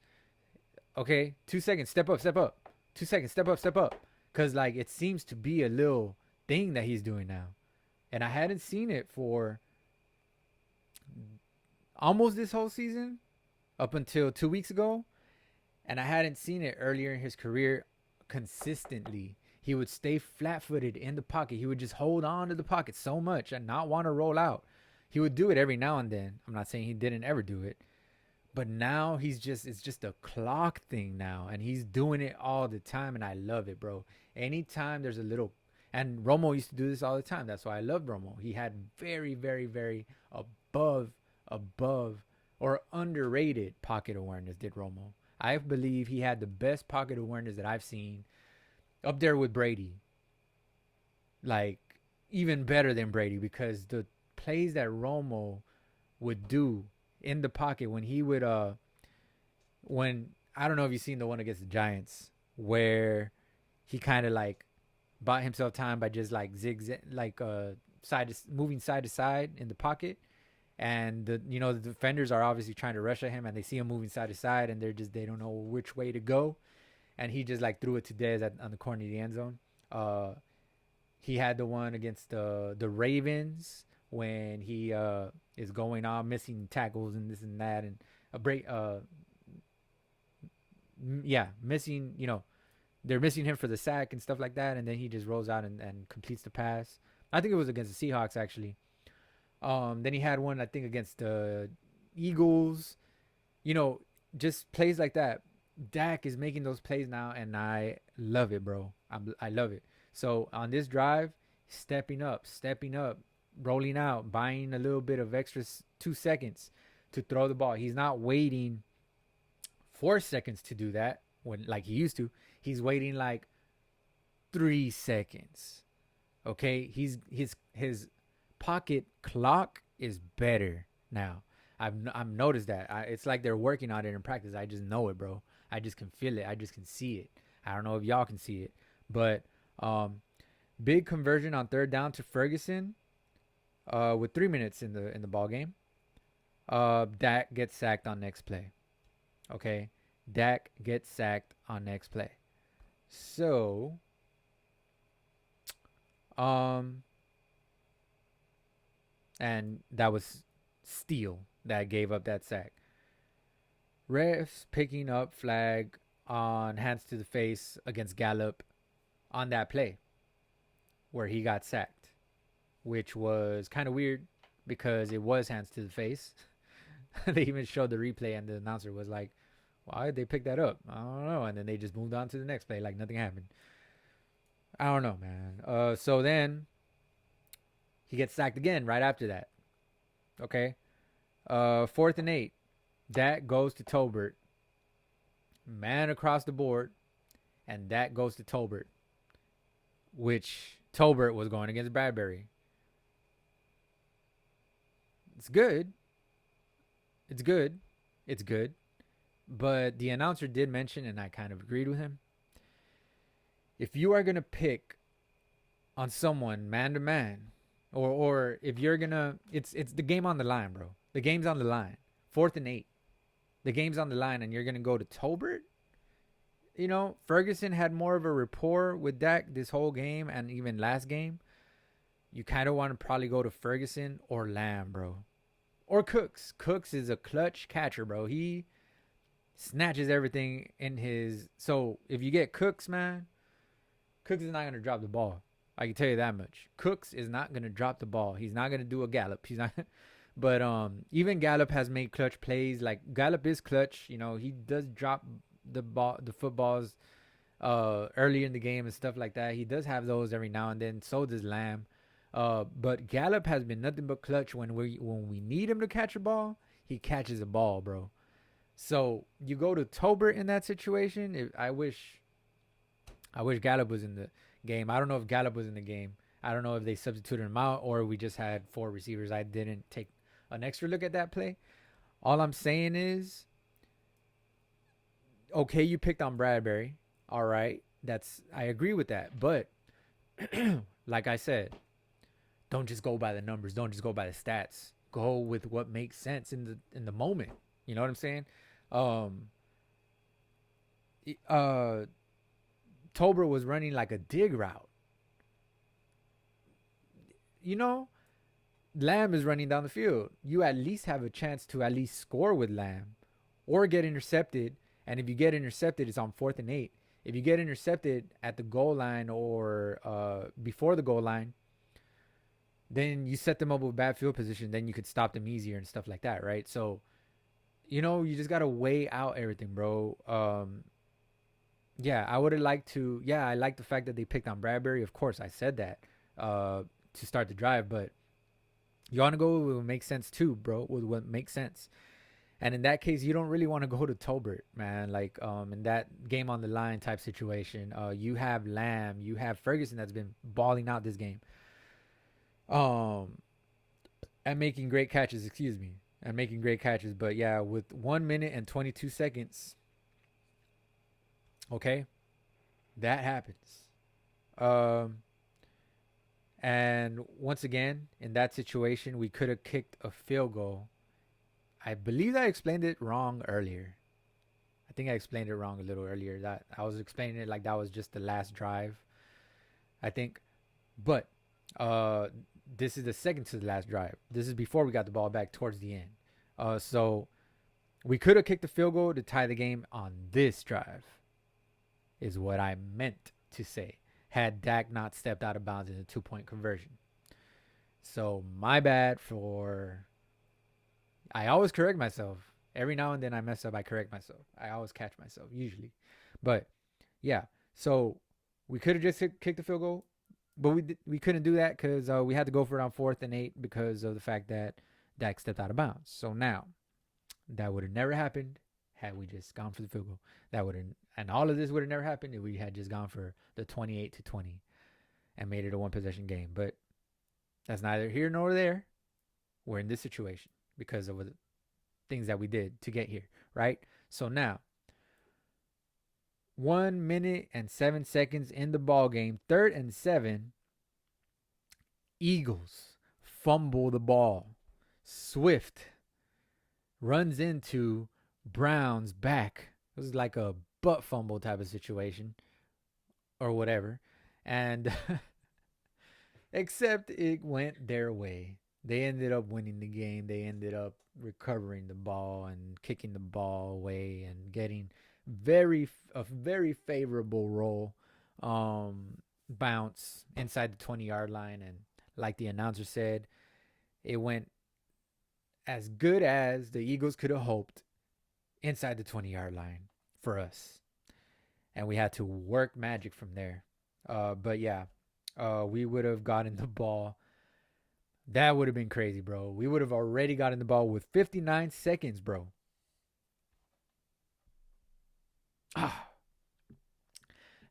Okay, 2 seconds, step up, step up. 2 seconds, step up, step up. Cause like it seems to be a little thing that he's doing now, and I hadn't seen it for almost this whole season up until 2 weeks ago, and I hadn't seen it earlier in his career consistently. He would stay flat-footed in the pocket. He would just hold on to the pocket so much and not want to roll out. He would do it every now and then. I'm not saying he didn't ever do it, but now it's just a clock thing now, and he's doing it all the time, and I love it, bro. Anytime there's a little, and Romo used to do this all the time. That's why I love Romo. He had very, very, very above or underrated pocket awareness. Did Romo? I believe he had the best pocket awareness that I've seen, up there with Brady. Like even better than Brady, because the plays that Romo would do in the pocket when he would when I don't know if you've seen the one against the Giants where he kind of like bought himself time by just like zigzag, like moving side to side in the pocket, and the defenders are obviously trying to rush at him, and they see him moving side to side, and they don't know which way to go, and he just like threw it to Dez on the corner of the end zone. He had the one against the Ravens when he is going on missing tackles and this and that, and a break. Missing. They're missing him for the sack and stuff like that, and then he just rolls out and completes the pass. I think it was against the Seahawks actually. Then he had one I think against the Eagles. Just plays like that. Dak is making those plays now, and I love it, bro. I love it. So on this drive, stepping up, rolling out, buying a little bit of extra 2 seconds to throw the ball. He's not waiting 4 seconds to do that like he used to. He's waiting like 3 seconds. Okay, his pocket clock is better now. I've noticed that. It's like they're working on it in practice. I just know it, bro. I just can feel it. I just can see it. I don't know if y'all can see it, but big conversion on third down to Ferguson, with 3 minutes in the ball game. Dak gets sacked on next play. Okay, Dak gets sacked on next play. So, and that was Steele that gave up that sack. Refs picking up flag on hands to the face against Gallup on that play where he got sacked, which was kind of weird because it was hands to the face. They even showed the replay, and the announcer was like, why did they pick that up? I don't know. And then they just moved on to the next play like nothing happened. I don't know, man. So then he gets sacked again right after that. Okay. 4th and 8. Dak goes to Tolbert. Man across the board. And Dak goes to Tolbert. Which Tolbert was going against Bradbury. It's good. It's good. It's good. But the announcer did mention, and I kind of agreed with him, if you are going to pick on someone man to man, or if you're going to, it's the game on the line, bro. The game's on the line. 4th and 8. The game's on the line, and you're going to go to Tolbert? Ferguson had more of a rapport with Dak this whole game and even last game. You kind of want to probably go to Ferguson or Lamb, bro. Or Cooks. Cooks is a clutch catcher, bro. He snatches everything in his... So, if you get Cooks, man, Cooks is not going to drop the ball. I can tell you that much. Cooks is not going to drop the ball. He's not going to do a Gallup. He's not... But even Gallup has made clutch plays. Like, Gallup is clutch. He does drop the footballs early in the game and stuff like that. He does have those every now and then. So does Lamb. But Gallup has been nothing but clutch. When we need him to catch a ball, he catches a ball, bro. So you go to Tolbert in that situation. I wish Gallup was in the game. I don't know if Gallup was in the game. I don't know if they substituted him out or we just had 4 receivers. I didn't take an extra look at that play. All I'm saying is, okay, you picked on Bradbury. All right. I agree with that. But like I said, don't just go by the numbers. Don't just go by the stats. Go with what makes sense in the moment. You know what I'm saying? Um, uh, Tolbert was running like a dig route. You know, Lamb is running down the field. You at least have a chance to at least score with Lamb or get intercepted. And if you get intercepted, it's on 4th and 8. If you get intercepted at the goal line or before the goal line, then you set them up with bad field position. Then you could stop them easier and stuff like that, right? So, you just got to weigh out everything, bro. Yeah, I would have liked to. Yeah, I like the fact that they picked on Bradbury. Of course, I said that to start the drive, but you want to go with what makes sense too, bro. With what makes sense. And in that case, you don't really want to go to Tolbert, man. Like in that game on the line type situation, you have Lamb, you have Ferguson that's been balling out this game, um, and making great catches. Excuse me, and making great catches. But yeah, with 1 minute and 22 seconds, okay, that happens. Um, and once again, in that situation, we could have kicked a field goal. I believe I explained it wrong earlier. I think I explained it wrong a little earlier. That I was explaining it like that was just the last drive. I think, but uh, this is the second to the last drive. This is before we got the ball back towards the end. So we could have kicked the field goal to tie the game on this drive. Is what I meant to say. Had Dak not stepped out of bounds in a 2-point conversion. So my bad for. I always correct myself. Every now and then I mess up. I correct myself. I always catch myself usually, but yeah. So we could have just kicked the field goal, but we couldn't do that because we had to go for it on 4th and 8 because of the fact that Dak stepped out of bounds. So now that would have never happened had we just gone for the field goal. That would have, and all of this would have never happened if we had just gone for the 28-20 and made it a 1-possession game. But that's neither here nor there. We're in this situation because of the things that we did to get here, right? So now, 1 minute and 7 seconds in the ball game, 3rd and 7. Eagles fumble the ball. Swift runs into Brown's back. It was like a butt fumble type of situation or whatever. And except it went their way. They ended up winning the game. They ended up recovering the ball and kicking the ball away and getting a very favorable roll bounce inside the 20-yard line. And like the announcer said, it went as good as the Eagles could have hoped inside the 20-yard line for us. And we had to work magic from there. But yeah, we would have gotten the ball. That would have been crazy, bro. We would have already gotten the ball with 59 seconds, bro.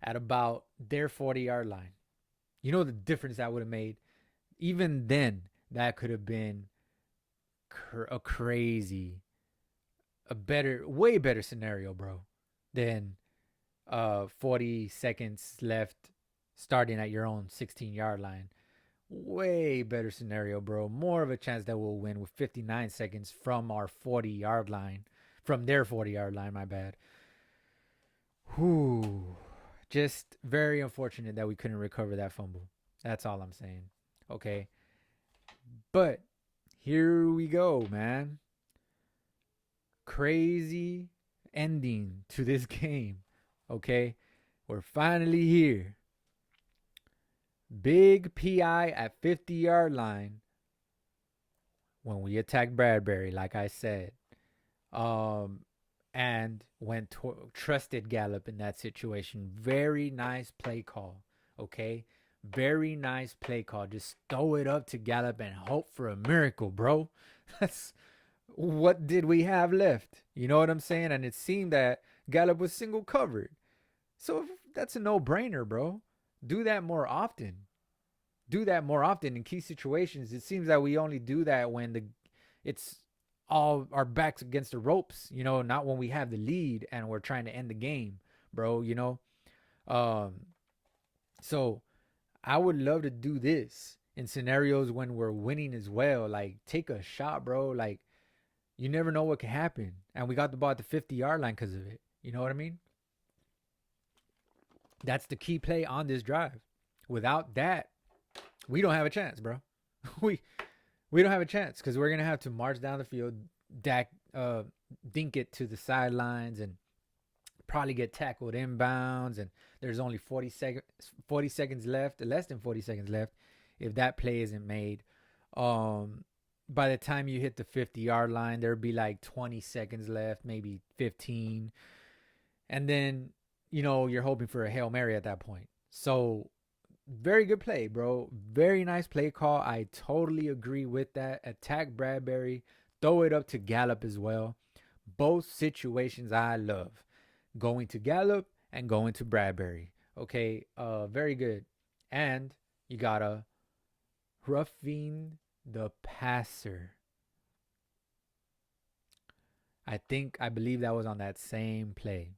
At about their 40-yard line. You know the difference that would have made? Even then, that could have been a crazy, way better scenario, bro, than 40 seconds left starting at your own 16-yard line. Way better scenario, bro. More of a chance that we'll win with 59 seconds from our 40-yard line. From their 40-yard line, my bad. Whew. Just very unfortunate that we couldn't recover that fumble. That's all I'm saying. Okay. But here we go, man. Crazy ending to this game. Okay. We're finally here. Big PI at 50-yard line when we attacked Bradbury, like I said. And trusted Gallup in that situation. Very nice play call, okay? Very nice play call. Just throw it up to Gallup and hope for a miracle, bro. That's what did we have left? You know what I'm saying? And it seemed that Gallup was single covered. So that's a no-brainer, bro. Do that more often. Do that more often in key situations. It seems that we only do that when it's all our backs against the ropes, not when we have the lead and we're trying to end the game, bro, Um, so I would love to do this in scenarios when we're winning as well. Like, take a shot, bro. Like, you never know what can happen. And we got the ball at the 50-yard line because of it. You know what I mean? That's the key play on this drive. Without that, we don't have a chance, bro. we we don't have a chance because we're gonna have to march down the field, dink it to the sidelines, and probably get tackled inbounds. And there's only 40 seconds left, less than 40 seconds left, if that play isn't made. By the time you hit the 50-yard line, there'd be like 20 seconds left, maybe 15, and then you're hoping for a Hail Mary at that point. So very good play, bro. Very nice play call. I totally agree with that. Attack Bradbury. Throw it up to Gallup as well. Both situations I love. Going to Gallup and going to Bradbury. Okay, very good. And you gotta roughing the passer. I believe that was on that same play.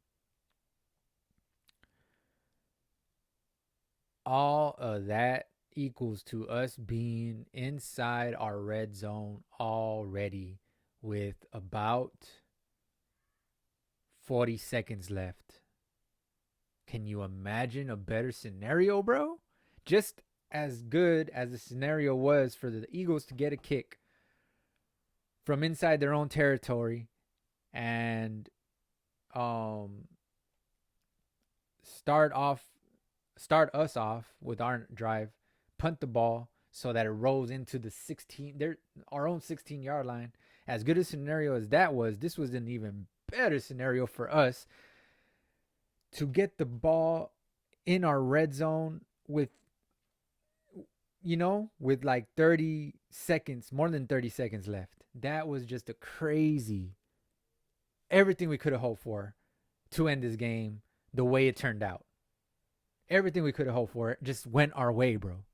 All of that equals to us being inside our red zone already with about 40 seconds left. Can you imagine a better scenario, bro? Just as good as the scenario was for the Eagles to get a kick from inside their own territory and start us off with our drive, punt the ball so that it rolls into our own 16-yard line. As good a scenario as that was, this was an even better scenario for us to get the ball in our red zone with like 30 seconds, more than 30 seconds left. That was just a crazy, everything we could have hoped for to end this game the way it turned out. Everything we could have hoped for just went our way, bro.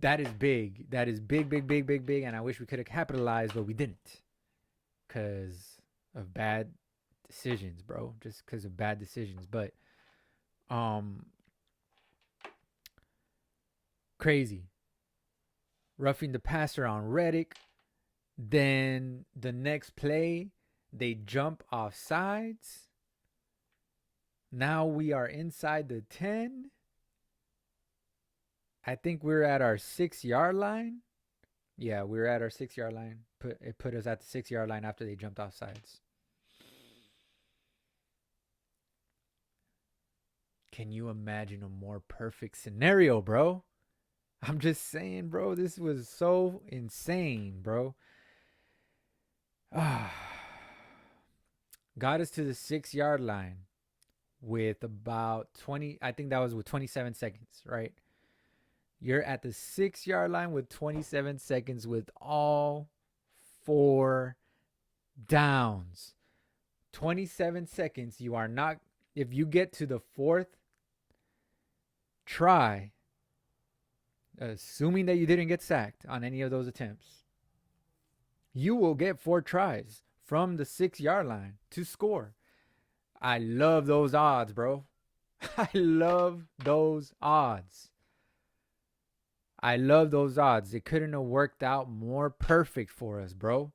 That is big. That is big, big, big, big, big. And I wish we could have capitalized, but we didn't. Because of bad decisions, bro. Just because of bad decisions. But, crazy. Roughing the passer on Reddick. Then the next play, they jump off sides. Now we are inside the 10. I think we're at our 6-yard line. Yeah, we were at our 6-yard line. It put us at the 6-yard line after they jumped off sides. Can you imagine a more perfect scenario, bro? I'm just saying, bro, this was so insane, bro. Got us to the 6-yard line with about 20, I think that was with 27 seconds, right? You're at the 6-yard line with 27 seconds with all 4 downs. 27 seconds. You are not, if you get to the 4th try, assuming that you didn't get sacked on any of those attempts, you will get 4 tries from the 6-yard line to score. I love those odds, bro. I love those odds. It couldn't have worked out more perfect for us, bro.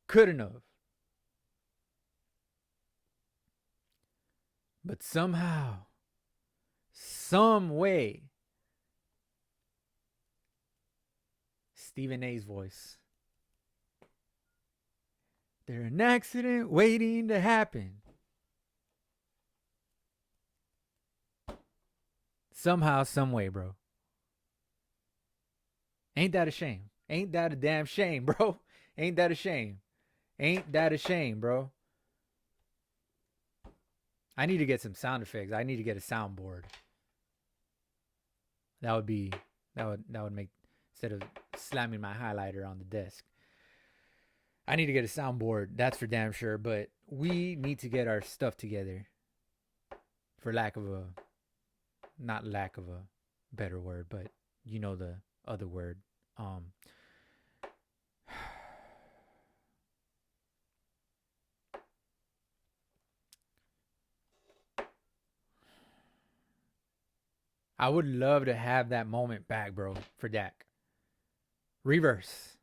Couldn't have. But somehow, some way, Stephen A's voice. There's an accident waiting to happen. Somehow, some way, bro. Ain't that a shame? Ain't that a damn shame, bro? Ain't that a shame? Ain't that a shame, bro? I need to get some sound effects. I need to get a soundboard. That would make, instead of slamming my highlighter on the desk, I need to get a soundboard. That's for damn sure. But we need to get our stuff together. For not lack of a better word, but you know the other word. I would love to have that moment back, bro, for Dak. Reverse.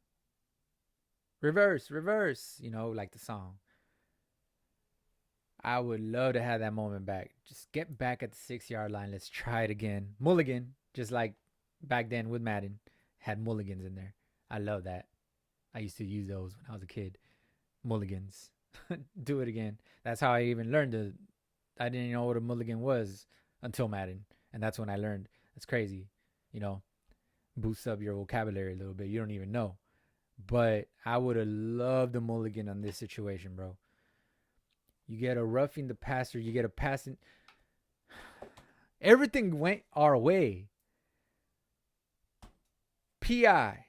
Reverse, reverse. Like the song. I would love to have that moment back. Just get back at the 6 yard line. Let's try it again. Mulligan, just like back then with Madden, had mulligans in there. I love that. I used to use those when I was a kid. Mulligans. Do it again. That's how I even learned to. I didn't know what a mulligan was until Madden, and that's when I learned. That's crazy. You know, boosts up your vocabulary a little bit. You don't even know. But I would have loved a mulligan on this situation, bro. You get a roughing the passer. You get a passing. Everything went our way. PI.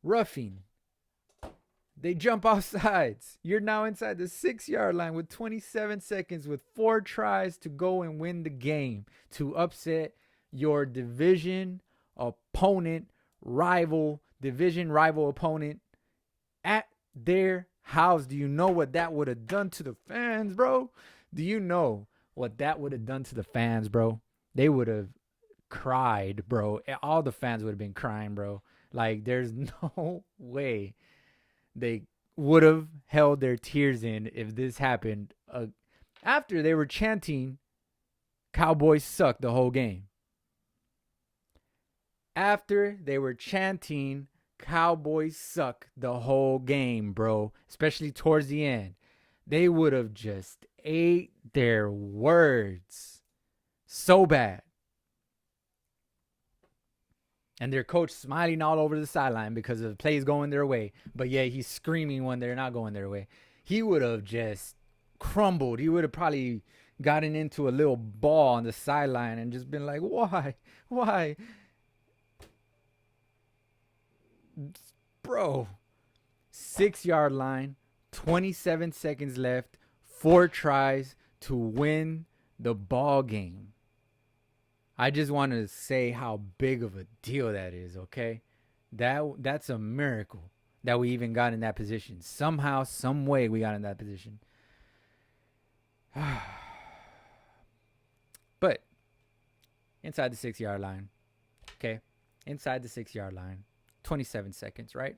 Roughing. They jump off sides. You're now inside the 6 yard line with 27 seconds with 4 tries to go and win the game to upset your division opponent, division rival opponent at their house. Do you know what that would have done to the fans, bro? Do you know what that would have done to the fans, bro? They would have cried, bro. All the fans would have been crying, bro. Like, there's no way they would have held their tears in if this happened after they were chanting Cowboys suck the whole game. After they were chanting Cowboys suck the whole game, bro, especially towards the end, they would have just ate their words so bad. And their coach smiling all over the sideline because the plays going their way. But yeah, he's screaming when they're not going their way. He would have just crumbled. He would have probably gotten into a little ball on the sideline and just been like, why? Why? Bro, 6 yard line, 27 seconds left, 4 tries to win the ball game. I just want to say how big of a deal that is, okay? That's a miracle that we even got in that position. Somehow, some way we got in that position. But inside the 6 yard line, okay? Inside the 6 yard line, 27 seconds, right?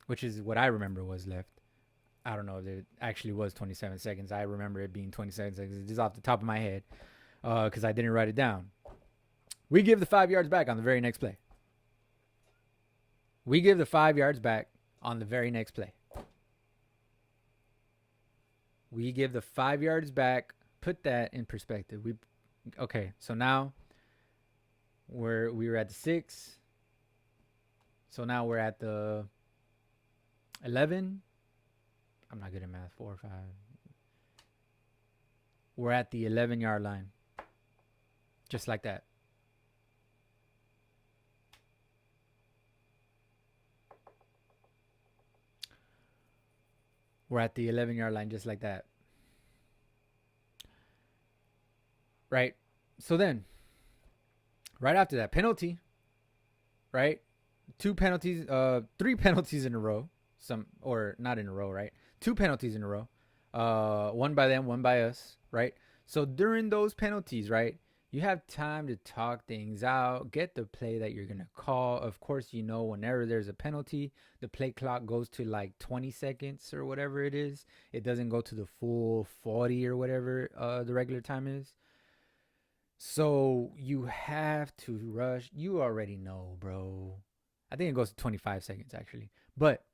Which is what I remember was left. I don't know if it actually was 27 seconds. I remember it being 27 seconds just off the top of my head because I didn't write it down. We give the 5 yards back on the very next play. We give the 5 yards back on the very next play. We give the 5 yards back. Put that in perspective. Okay, so now we were at the 6. So now we're at the 11. I'm not good at math. 4 or 5. We're at the 11 yard line. Just like that. We're at the 11 yard line just like that. Right? So then, right after that, penalty. Right? 3 penalties in a row. Or not in a row, right? 2 penalties in a row. One by them, one by us, right? So during those penalties, right, you have time to talk things out, get the play that you're going to call. Of course, whenever there's a penalty, the play clock goes to like 20 seconds or whatever it is. It doesn't go to the full 40 or whatever the regular time is. So you have to rush. You already know, bro. I think it goes to 25 seconds, actually. But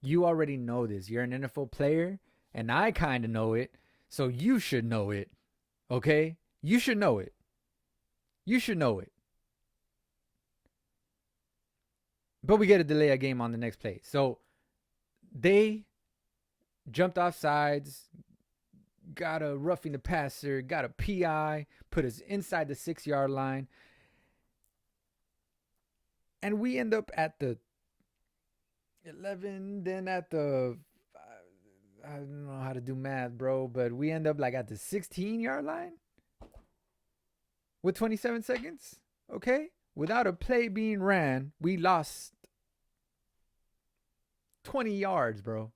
you already know this. You're an NFL player, and I kind of know it. So you should know it. Okay? You should know it. You should know it. But we get a delay a game on the next play. So they jumped off sides, got a roughing the passer, got a PI, put us inside the 6 yard line. And we end up at the 11, then at the, I don't know how to do math, bro, but we end up like at the 16 yard line with 27 seconds. Okay? Without a play being ran, we lost 20 yards, bro.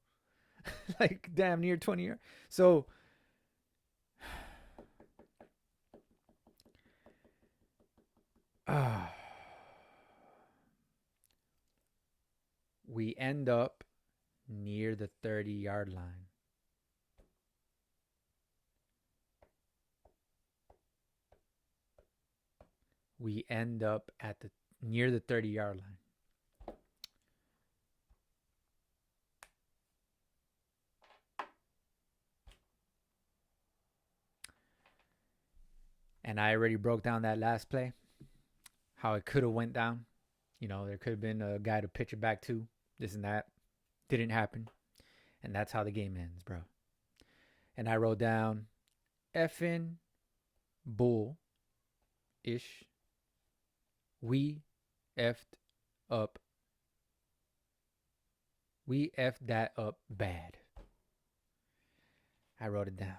Like damn near 20 yards. So We end up near the 30-yard line. We end up at the near the 30-yard line. And I already broke down that last play, how it could have went down. You know, there could have been a guy to pitch it back to, this and that. Didn't happen. And that's how the game ends, bro. And I wrote down effing bull-ish. We effed up. We effed that up bad. I wrote it down.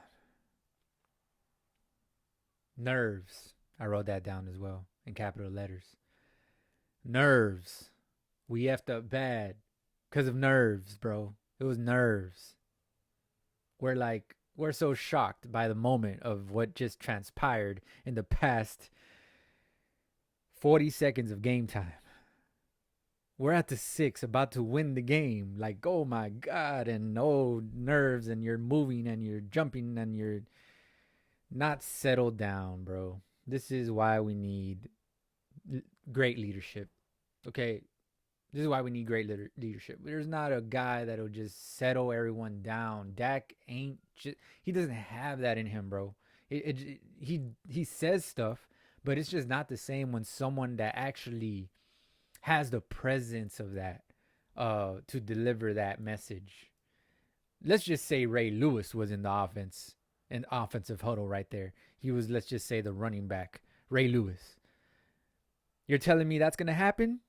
Nerves. I wrote that down as well in capital letters. Nerves. We effed up bad because of nerves, bro. It was nerves. We're so shocked by the moment of what just transpired in the past 40 seconds of game time. We're at the 6, about to win the game. Like, oh my God, and nerves, and you're moving and you're jumping and you're not settled down, bro. This is why we need great leadership. Okay, this is why we need great leadership. There's not a guy that'll just settle everyone down. Dak ain't just, he doesn't have that in him, bro. He says stuff, but it's just not the same when someone that actually has the presence of that to deliver that message. Let's just say Ray Lewis was in the offense, an offensive huddle right there. He was, let's just say, the running back, Ray Lewis. You're telling me that's going to happen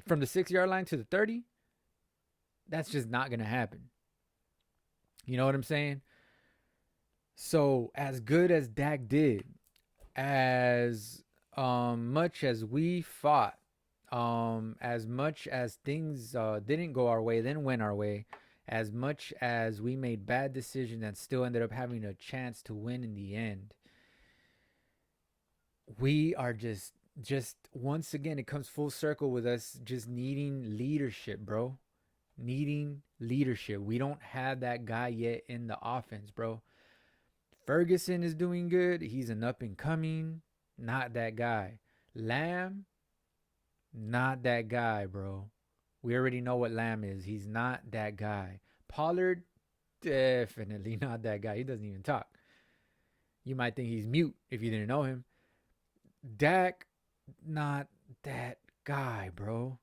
from the 6-yard line to the 30? That's just not going to happen. You know what I'm saying? So as good as Dak did, as much as we fought, as much as things didn't go our way, then went our way, as much as we made bad decisions and still ended up having a chance to win in the end, we are just once again, it comes full circle with us just needing leadership, bro. Needing leadership. We don't have that guy yet in the offense, bro. Ferguson is doing good. He's an up and coming. Not that guy. Lamb, not that guy, bro. We already know what Lamb is. He's not that guy. Pollard, definitely not that guy. He doesn't even talk. You might think he's mute if you didn't know him. Dak, not that guy, bro.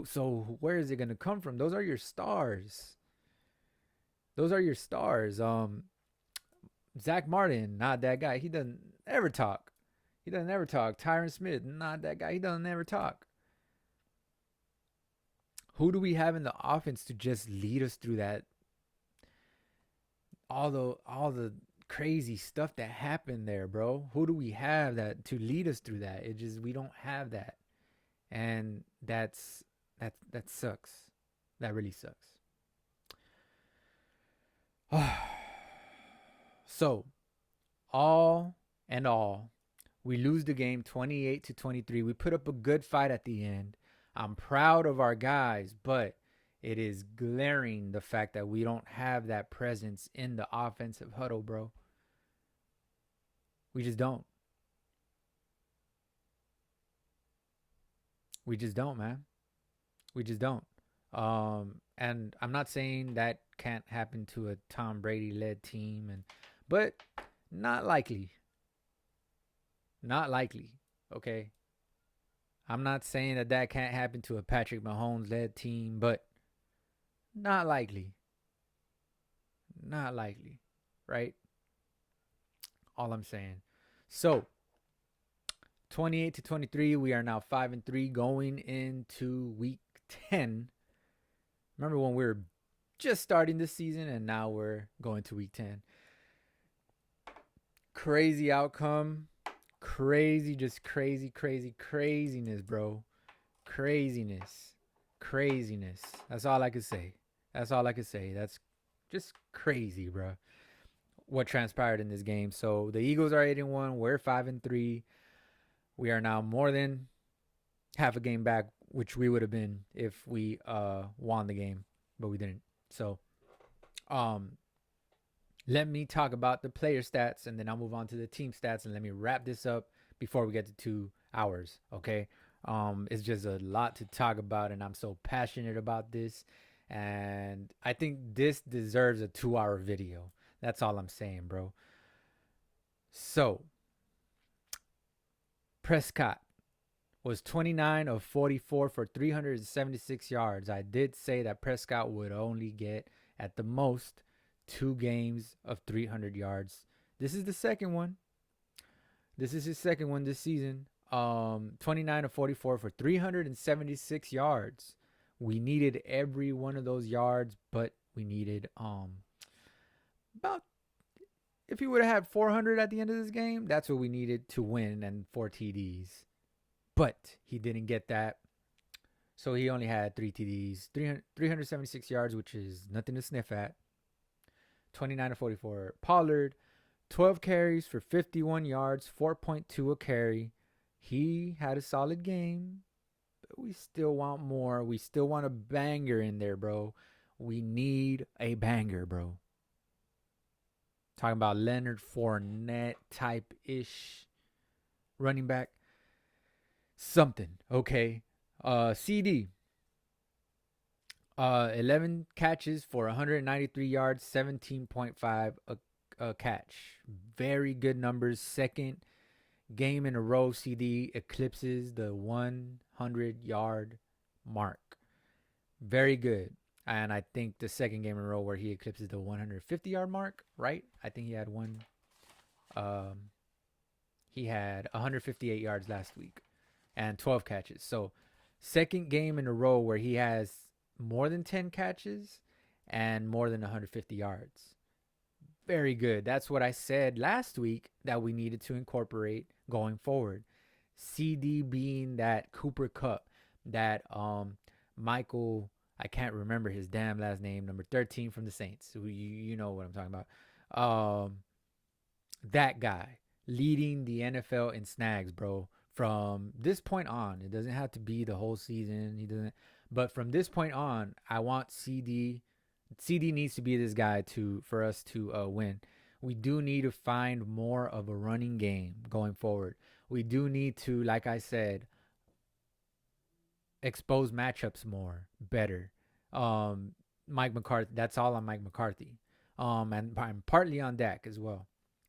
So where is it going to come from? Those are your stars. Those are your stars. Zach Martin, not that guy. He doesn't ever talk. Tyron Smith, not that guy. He doesn't ever talk. Who do we have in the offense to just lead us through that? All the crazy stuff that happened there, bro. Who do we have that to lead us through that? We don't have that. And that sucks. That really sucks. So, all in all, we lose the game 28-23. We put up a good fight at the end. I'm proud of our guys, but it is glaring the fact that we don't have that presence in the offensive huddle, bro. We just don't. We just don't, man. We just don't. And I'm not saying that can't happen to a Tom Brady-led team, but not likely. Not likely, okay? I'm not saying that can't happen to a Patrick Mahomes-led team, but not likely. Not likely, right? All I'm saying. So, 28-23, we are now 5-3 going into week 10. Remember when we were just starting this season and now we're going to week 10. Crazy outcome. Crazy, just craziness, bro. Craziness. That's all I could say. That's just crazy, bro. What transpired in this game. So the Eagles are 8-1. We're 5-3. We are now more than half a game back which we would have been if we won the game, but we didn't. So, um, let me talk about the player stats, and then I'll move on to the team stats, and let me wrap this up before we get to 2 hours. Okay. It's just a lot to talk about, and I'm so passionate about this, and I think this deserves a 2 hour video. That's all I'm saying, bro. So, Prescott was 29 of 44 for 376 yards. I did say that Prescott would only get at the most 2 games of 300 yards. This is the second one. This is his second one this season. 29 of 44 for 376 yards. We needed every one of those yards, but we needed about, if he would have had 400 at the end of this game, that's what we needed to win, and 4 TDs. But he didn't get that. So he only had 3 TDs, 376 yards, which is nothing to sniff at. 29 to 44. Pollard, 12 carries for 51 yards, 4.2 a carry. He had a solid game, but we still want more. We still want a banger in there, bro. We need a banger, bro. Talking about Leonard Fournette type-ish running back. Something, okay. CD. 11 catches for 193 yards, 17.5 a catch. Very good numbers. Second game in a row, CD eclipses the 100-yard mark. Very good. And I think the second game in a row where he eclipses the 150-yard mark, right? I think he had one. He had 158 yards last week and 12 catches. So, second game in a row where he has more than 10 catches and more than 150 yards. Very good. That's what I said last week that we needed to incorporate going forward. CD being that Cooper Kupp, that Michael, I can't remember his damn last name, number 13 from the Saints. You know what I'm talking about. That guy leading the NFL in snags, bro. From this point on, it doesn't have to be the whole season. He doesn't, but from this point on, I want CD. CD needs to be this guy for us to win. We do need to find more of a running game going forward. We do need to, like I said, expose matchups more, better. Mike McCarthy. That's all on Mike McCarthy. And I'm partly on Dak as well.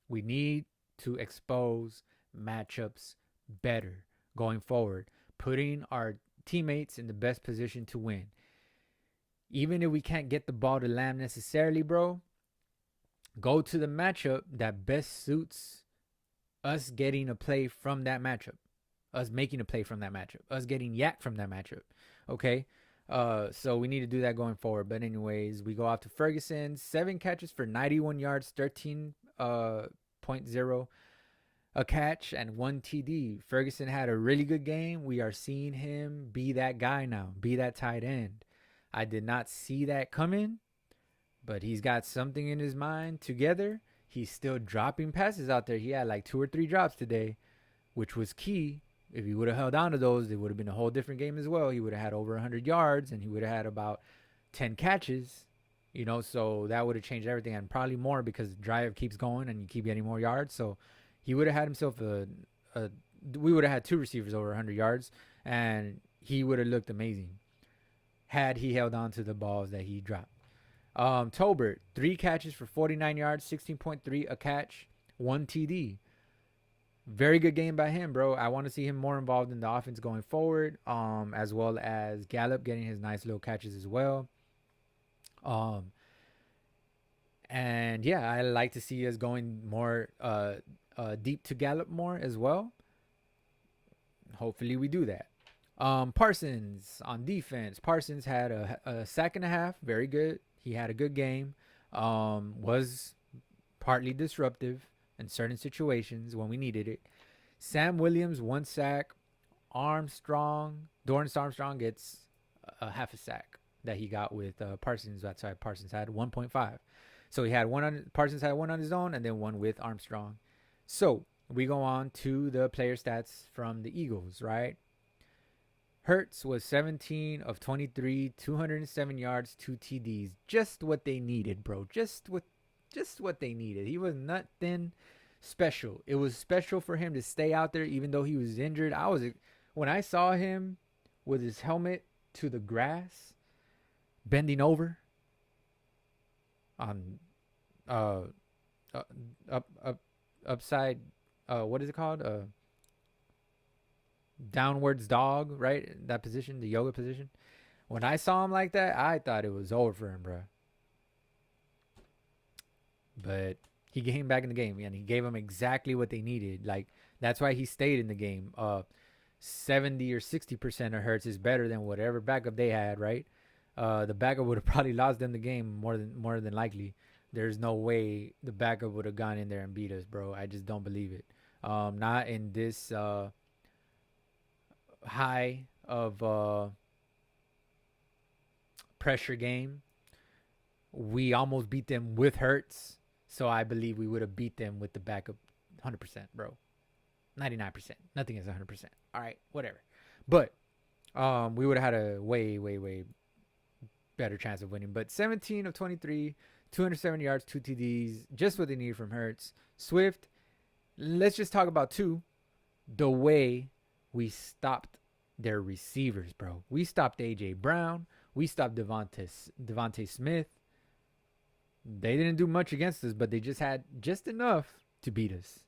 We need to expose matchups better going forward, putting our teammates in the best position to win. Even if we can't get the ball to Lamb necessarily, bro, go to the matchup that best suits us getting a play from that matchup, us making a play from that matchup, us getting yak from that matchup. Okay. So we need to do that going forward. But anyways, we go out to Ferguson, 7 catches for 91 yards, 13.0 a catch, and 1 TD. Ferguson had a really good game. We are seeing him be that guy now, be that tight end. I did not see that coming, but he's got something in his mind together. He's still dropping passes out there. He had like 2 or 3 drops today, which was key. If he would have held on to those, it would have been a whole different game as well. He would have had over 100 yards, and he would have had about 10 catches, so that would have changed everything, and probably more because the drive keeps going and you keep getting more yards. So he would have had himself we would have had 2 receivers over 100 yards, and he would have looked amazing had he held on to the balls that he dropped. Tolbert, 3 catches for 49 yards, 16.3 a catch, 1 TD. Very good game by him, bro. I want to see him more involved in the offense going forward, as well as Gallup getting his nice little catches as well. And yeah, I like to see us going more deep to Gallup more as well. Hopefully we do that. Parsons on defense. Parsons had a sack and a half. Very good. He had a good game. Was partly disruptive in certain situations when we needed it. Sam Williams, 1 sack. Dorrance Armstrong gets a half a sack that he got with Parsons. That's why Parsons had 1.5. So Parsons had 1 on his own and then 1 with Armstrong. So we go on to the player stats from the Eagles, right? Hurts was 17 of 23, 207 yards, 2 TDs. Just what they needed, bro. Just what they needed. He was nothing special. It was special for him to stay out there even though he was injured. When I saw him with his helmet to the grass, bending over on uh, uh upside what is it called? Downwards dog, right? That position, the yoga position. When I saw him like that, I thought it was over for him, bro. But he came back in the game and he gave them exactly what they needed. Like, that's why he stayed in the game. 70 or 60% of Hurts is better than whatever backup they had, right? The backup would have probably lost them the game more than likely. There's no way the backup would have gone in there and beat us, bro. I just don't believe it. Not in this high of pressure game. We almost beat them with Hurts, so I believe we would have beat them with the backup 100%, bro. 99%. Nothing is 100%. All right, whatever. But we would have had a way, way, way better chance of winning. But 17 of 23, 270 yards, 2 TDs, just what they need from Hurts. Swift, let's just talk about the way we stopped their receivers, bro. We stopped A.J. Brown. We stopped Devontae Smith. They didn't do much against us, but they just had just enough to beat us.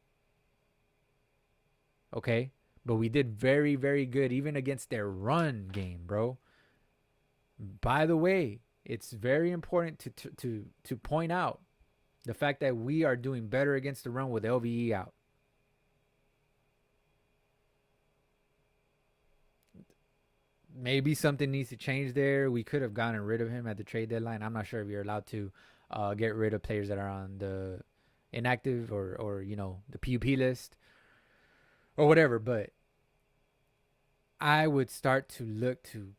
Okay? But we did very, very good even against their run game, bro. By the way, it's very important to point out the fact that we are doing better against the run with LVE out. Maybe something needs to change there. We could have gotten rid of him at the trade deadline. I'm not sure if you're allowed to get rid of players that are on the inactive or the PUP list or whatever. But I would start to look to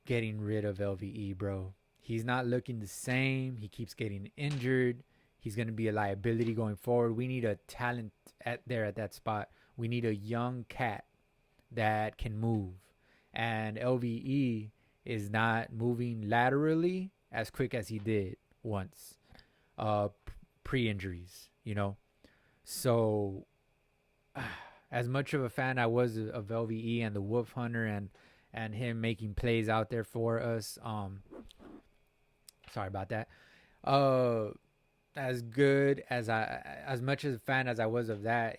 getting rid of LVE, bro. He's not looking the same. He keeps getting injured. He's going to be a liability going forward. We need a talent at that spot. We need a young cat that can move. And LVE is not moving laterally as quick as he did once pre-injuries, So as much of a fan I was of LVE and the Wolf Hunter and him making plays out there for us, sorry about that. As much as a fan as I was of that,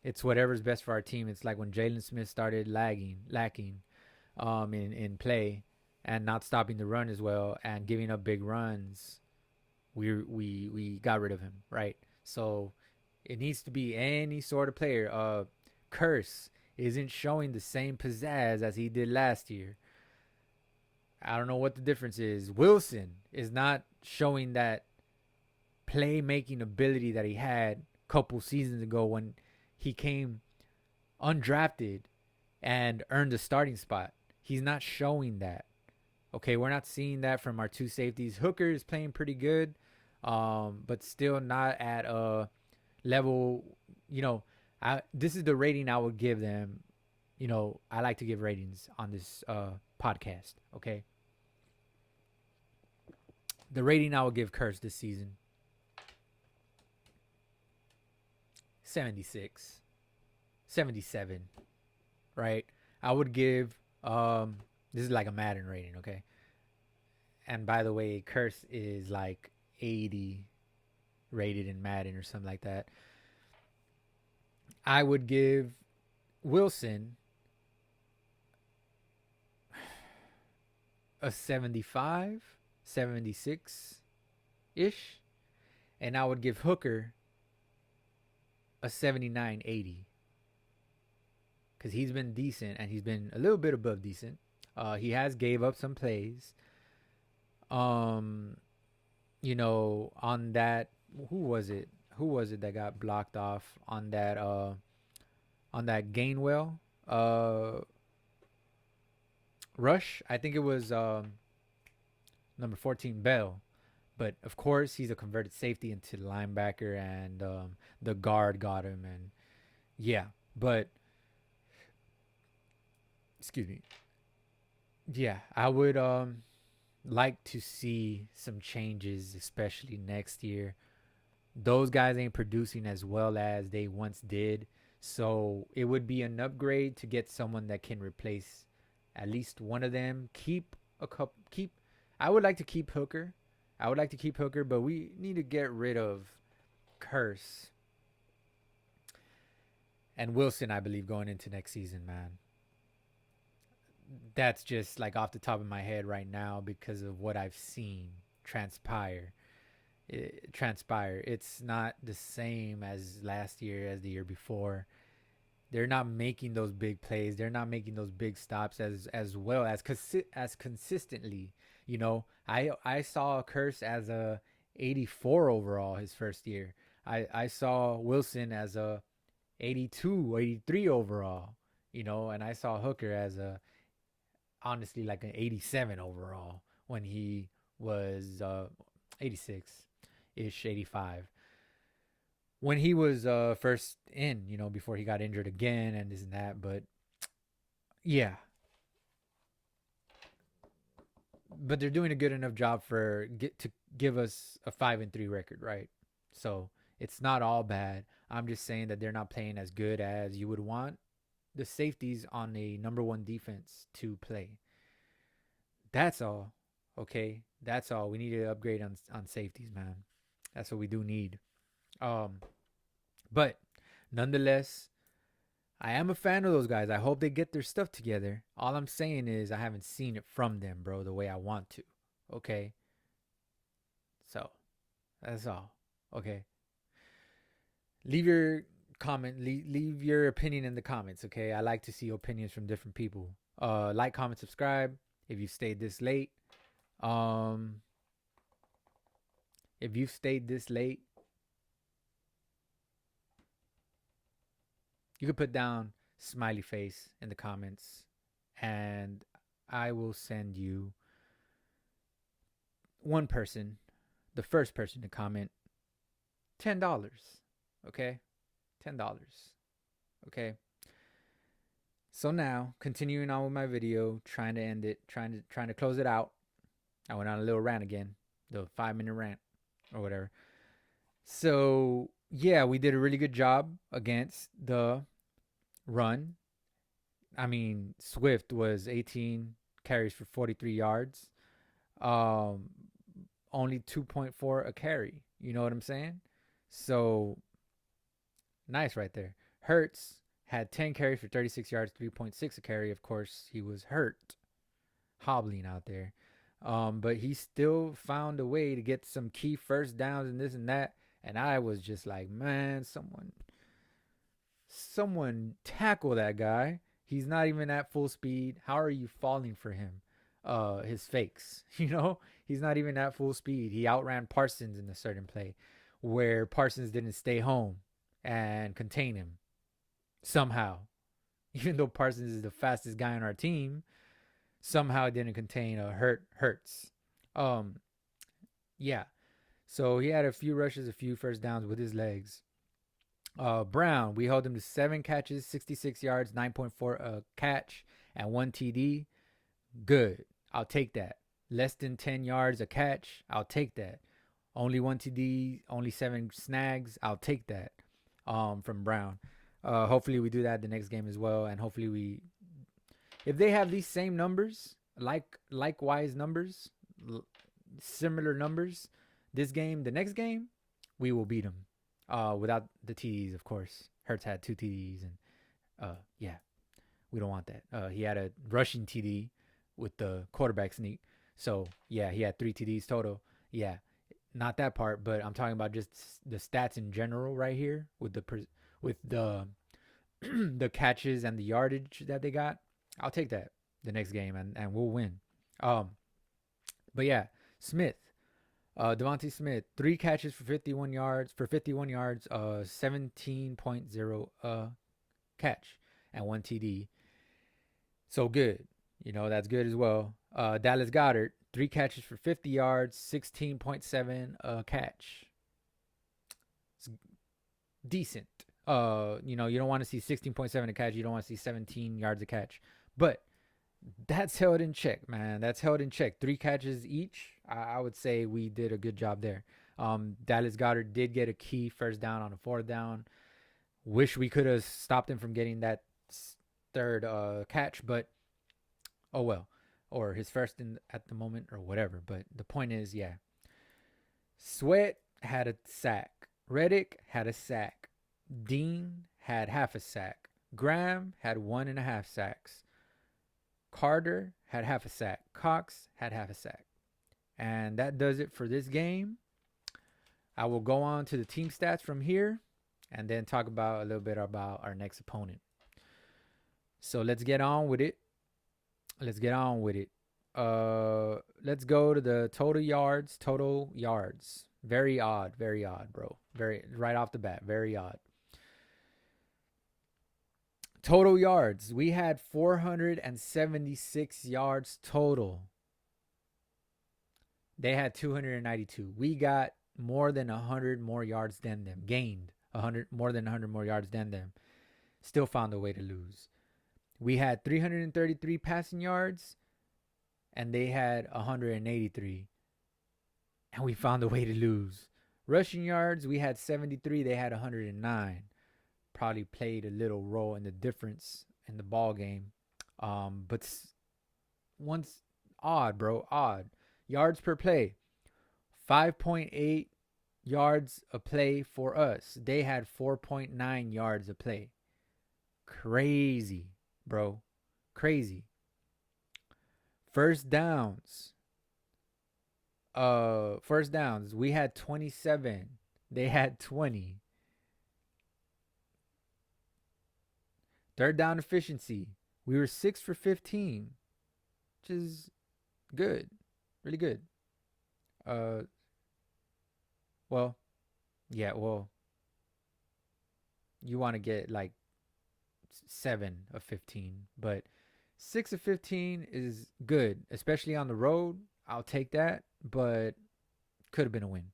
it's whatever's best for our team. It's like when Jalen Smith started lacking in play and not stopping the run as well and giving up big runs. We got rid of him, right? So it needs to be any sort of player. Curse isn't showing the same pizzazz as he did last year. I don't know what the difference is. Wilson is not showing that playmaking ability that he had a couple seasons ago when he came undrafted and earned a starting spot. He's not showing that. Okay, we're not seeing that from our two safeties. Hooker is playing pretty good, but still not at a level, this is the rating I would give them. I like to give ratings on this podcast, okay? The rating I would give Kurtz this season, 76, 77, right? I would give, this is like a Madden rating, okay? And by the way, Curse is like 80 rated in Madden or something like that. I would give Wilson a 75, 76-ish. And I would give Hooker a 79, 80. Because he's been decent and he's been a little bit above decent. He has gave up some plays. On that, who was it that got blocked off on that Gainwell rush? I think it was number 14 Bell. But of course he's a converted safety into the linebacker, and the guard got him, and yeah. But Excuse me. Yeah, I would like to see some changes, especially next year. Those guys ain't producing as well as they once did. So it would be an upgrade to get someone that can replace at least one of them. Keep a couple. Keep. I would like to keep Hooker. I would like to keep Hooker, but we need to get rid of Curse and Wilson. I believe going into next season, man. That's just like off the top of my head right now because of what I've seen transpire. It's not the same as last year, as the year before. They're not making those big plays. They're not making those big stops as well as consistently. You know, I saw Curse as a 84 overall his first year. I saw Wilson as a 82, 83 overall. You know, and I saw Hooker as a honestly like an 87 overall when he was 86 ish, 85 when he was first in, you know, before he got injured again and this and that. But yeah, but they're doing a good enough job for get to give us a 5-3 record, right? So it's not all bad. I'm just saying that they're not playing as good as you would want the safeties on a number one defense to play. That's all. Okay, that's all. We need to upgrade on safeties, man. That's what we do need. Um, but nonetheless, I am a fan of those guys. I hope they get their stuff together. All I'm saying is I haven't seen it from them, bro, the way I want to. Okay, so that's all. Okay, leave your leave your opinion in the comments. Okay, I like to see opinions from different people. Like, comment, subscribe if you stayed this late. Um, if you've stayed this late, you could put down smiley face in the comments, and I will send you one person, the first person to comment, $10. Okay, $10. Okay. So now, continuing on with my video, trying to end it, trying to close it out. I went on a little rant again, the 5-minute rant or whatever. So yeah, we did a really good job against the run. I mean, Swift was 18 carries for 43 yards. Um, only 2.4 a carry. You know what I'm saying? So nice right there. Hurts had 10 carries for 36 yards, 3.6 a carry. Of course, he was hurt, hobbling out there. But he still found a way to get some key first downs and this and that. And I was just like, man, someone tackle that guy. He's not even at full speed. How are you falling for him? His fakes, you know, he's not even at full speed. He outran Parsons in a certain play where Parsons didn't stay home and contain him somehow. Even though Parsons is the fastest guy on our team, somehow didn't contain Hurts. Um, yeah. So he had a few rushes, a few first downs with his legs. Brown, we held him to 7 catches, 66 yards, 9.4 catch, and 1 TD. Good. I'll take that. Less than 10 yards a catch. I'll take that. Only 1 TD, only 7 snags. I'll take that from Brown. Hopefully we do that the next game as well. And hopefully if they have these same numbers, likewise numbers, similar numbers, the next game, we will beat them. Without the TDs, of course. Hurts had 2 TDs, and yeah, we don't want that. He had a rushing TD with the quarterback sneak. So yeah, he had 3 TDs total. Yeah, not that part, but I'm talking about just the stats in general right here with the the catches and the yardage that they got. I'll take that the next game, and we'll win. But yeah, Smith. Devontae Smith, 3 catches for 51 yards, 17.0 catch and 1 TD. So good. You know, that's good as well. Dallas Goedert, 3 catches for 50 yards, 16.7 catch. It's decent. You know, you don't want to see 16.7 a catch. You don't want to see 17 yards a catch. But That's held in check, man. That's held in check. 3 catches each. I would say we did a good job there. Dallas Goddard did get a key first down on a fourth down. Wish we could have stopped him from getting that third catch, but oh well. Or his first in at the moment or whatever. But the point is, yeah. Sweat had a sack. Reddick had a sack. Dean had half a sack. Graham had 1.5 sacks. Carter had half a sack. Cox had half a sack. And that does it for this game. I will go on to the team stats from here and then talk about a little bit about our next opponent. So let's get on with it. Let's go to the total yards. Very odd, bro. Very right off the bat, very odd. Total yards. We had 476 yards total. They had 292. We got more than 100 more yards than them. Gained more than 100 more yards than them. Still found a way to lose. We had 333 passing yards, and they had 183. And we found a way to lose. Rushing yards, we had 73. They had 109. Probably played a little role in the difference in the ball game. But once odd, bro, odd. Yards per play, 5.8 yards a play for us. They had 4.9 yards a play. Crazy, bro. Crazy. First downs. We had 27. They had 20. Third down efficiency. We were 6 for 15, which is good. Really good. Well, you want to get like 7 of 15, but 6 of 15 is good, especially on the road. I'll take that, but could have been a win.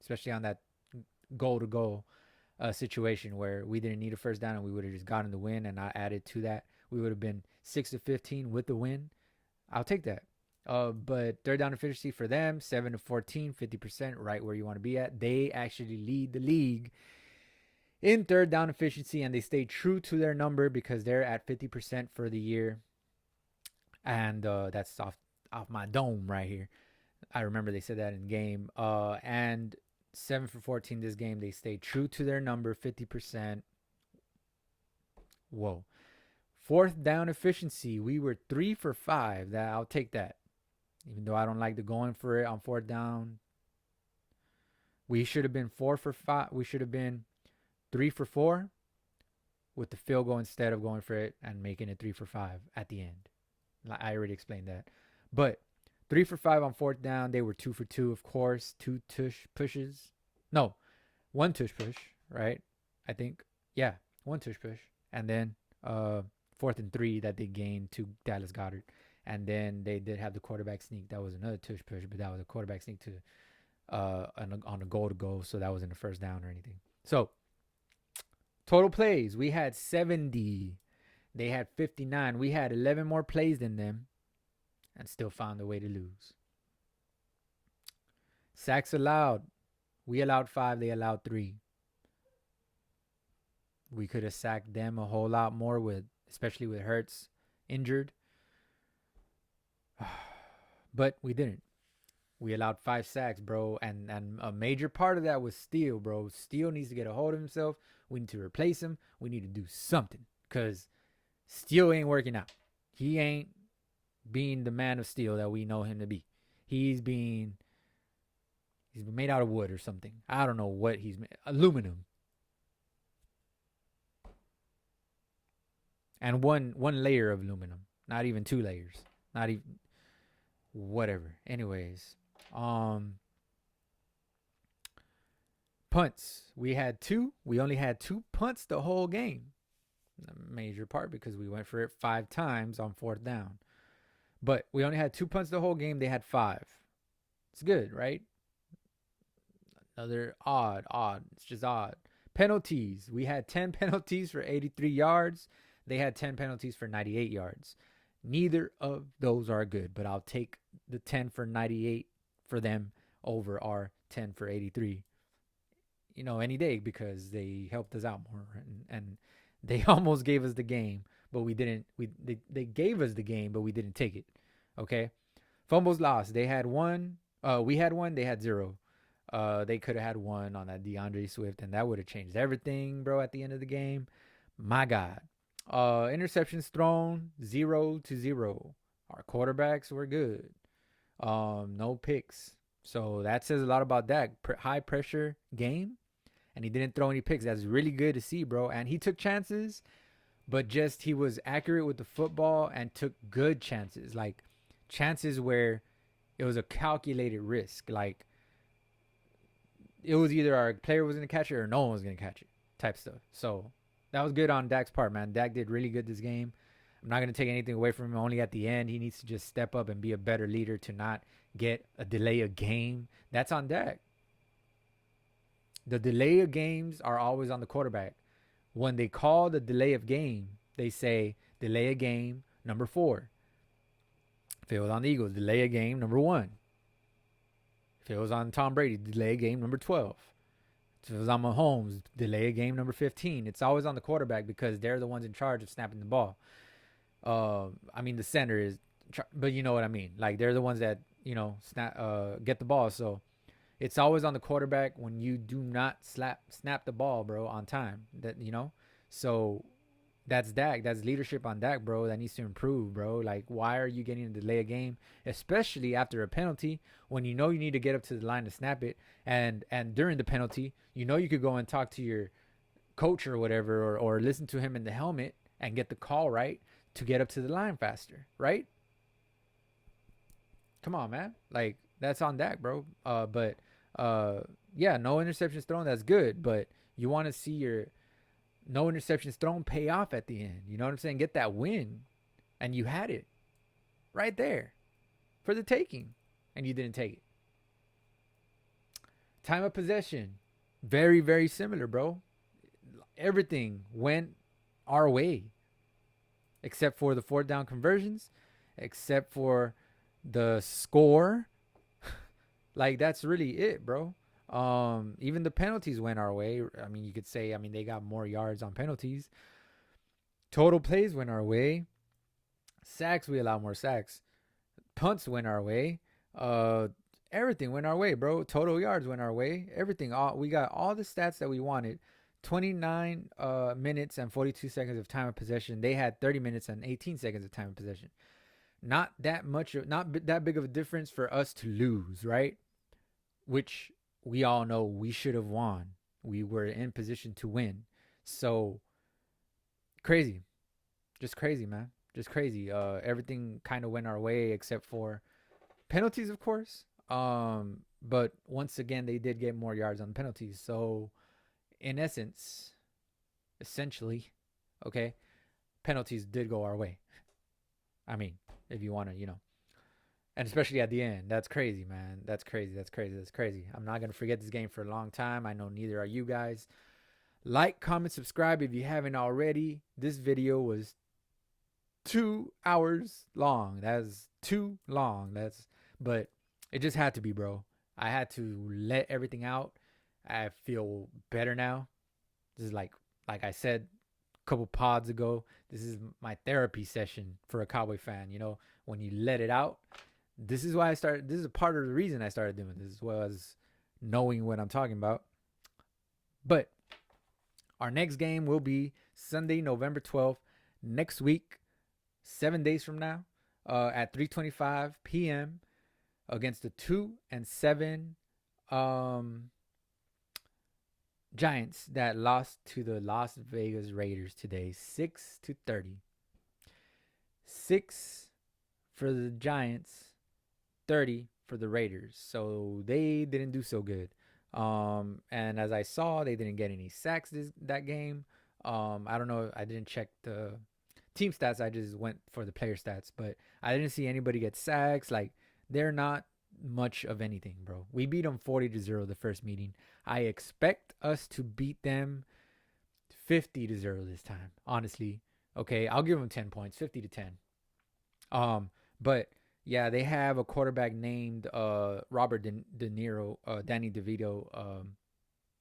Especially on that goal-to-goal situation where we didn't need a first down and we would have just gotten the win, and I added to that. We would have been 6 of 15 with the win. I'll take that. But third down efficiency for them, 7 of 14, 50%, right where you want to be at. They actually lead the league in third down efficiency, and they stay true to their number because they're at 50% for the year. And that's off my dome right here. I remember they said that in game. And 7 for 14 this game. They stay true to their number, 50%. Whoa. Fourth down efficiency, we were 3 for 5. I'll take that. Even though I don't like the going for it on fourth down. We should have been 4 for 5. We should have been 3 for 4 with the field goal instead of going for it and making it 3 for 5 at the end. I already explained that. But 3 for 5 on fourth down. They were 2 for 2, of course. 2 tush pushes. No, 1 tush push, right? I think. Yeah, 1 tush push. And then 4th and 3 that they gained to Dallas Goddard. And then they did have the quarterback sneak. That was another tush push, but that was a quarterback sneak to on a goal to go. So that wasn't a first down or anything. So total plays, we had 70. They had 59. We had 11 more plays than them and still found a way to lose. Sacks allowed. We allowed 5. They allowed 3. We could have sacked them a whole lot more, especially with Hurts injured. But we didn't. We allowed 5 sacks, bro. And a major part of that was Steele, bro. Steele needs to get a hold of himself. We need to replace him. We need to do something. Because Steele ain't working out. He ain't being the man of steel that we know him to be. He's been made out of wood or something. I don't know what he's made. Aluminum. And one layer of aluminum. Not even 2 layers. Not even whatever. Anyways. Punts. We had 2. We only had 2 punts the whole game. A major part because we went for it 5 times on fourth down. But we only had 2 punts the whole game. They had 5. It's good, right? Another odd. It's just odd. Penalties. We had 10 penalties for 83 yards. They had 10 penalties for 98 yards. Neither of those are good, but I'll take the 10 for 98 for them over our 10 for 83, any day, because they helped us out more, and they almost gave us the game, but we didn't. They gave us the game, but we didn't take it. Okay, fumbles lost. They had one. We had one. They had zero. They could have had one on that DeAndre Swift, and that would have changed everything, bro. At the end of the game, my God. Interceptions thrown 0-0. Our quarterbacks were good. No picks. So that says a lot about Dak. High pressure game, and he didn't throw any picks. That's really good to see, bro. And he took chances, but just he was accurate with the football and took good chances, like chances where it was a calculated risk. Like it was either our player was going to catch it or no one was going to catch it type stuff. So that was good on Dak's part, man. Dak did really good this game. I'm not going to take anything away from him. Only at the end, he needs to just step up and be a better leader to not get a delay of game. That's on Dak. The delay of games are always on the quarterback. When they call the delay of game, they say delay of game number 4. If it was on the Eagles, delay of game number 1. If it was on Tom Brady, delay of game number 12. If it was on Mahomes, delay of game number 15. It's always on the quarterback because they're the ones in charge of snapping the ball. I mean, the center is, but you know what I mean. Like they're the ones that get the ball. So it's always on the quarterback when you do not snap the ball, bro, on time. So that's Dak. That's leadership on Dak, bro. That needs to improve, bro. Like, why are you getting a delay a game, especially after a penalty, when you need to get up to the line to snap it, and during the penalty, you could go and talk to your coach or whatever, or listen to him in the helmet and get the call right to get up to the line faster, right? Come on, man. Like, that's on Dak, bro. But yeah, no interceptions thrown. That's good, but you want to see your no interceptions thrown pay off at the end. You know what I'm saying? Get that win, and you had it right there for the taking, and you didn't take it. Time of possession, very, very similar, bro. Everything went our way, except for the 4th down conversions, except for the score. Like, that's really it, bro. Even the penalties went our way. I mean, you could say, they got more yards on penalties. Total plays went our way. Sacks, we allowed more sacks. Punts went our way. Everything went our way, bro. Total yards went our way. Everything. We got all the stats that we wanted. 29 minutes and 42 seconds of time of possession. They had 30 minutes and 18 seconds of time of possession. Not that big of a difference for us to lose, right? Which we all know we should have won. We were in position to win. So crazy. Just crazy, man. Just crazy. Everything kind of went our way except for penalties, of course. But once again, they did get more yards on penalties. So in essentially, okay, penalties did go our way. I mean, if you want to, and especially at the end. That's crazy, man. That's crazy. I'm not going to forget this game for a long time. I know neither are you guys. Like, comment, subscribe if you haven't already. This video was 2 hours long. That's too long. But it just had to be, bro. I had to let everything out. I feel better now. This is like I said a couple pods ago, this is my therapy session for a Cowboy fan. When you let it out. This is why I started. This is a part of the reason I started doing this, as well as knowing what I'm talking about. But our next game will be Sunday, November 12th, next week, 7 days from now, at 3:25 p.m. against the 2-7 Giants that lost to the Las Vegas Raiders today, 6-30. 6 for the Giants, 30 for the Raiders. So they didn't do so good. And as I saw, they didn't get any sacks that game. I don't know. I didn't check the team stats. I just went for the player stats. But I didn't see anybody get sacks. Like, they're not much of anything, bro. We beat them 40-0 the first meeting. I expect us to beat them 50-0 this time, honestly. Okay, I'll give them 10 points, 50 to 10. But yeah, they have a quarterback named Robert De Niro, Danny DeVito.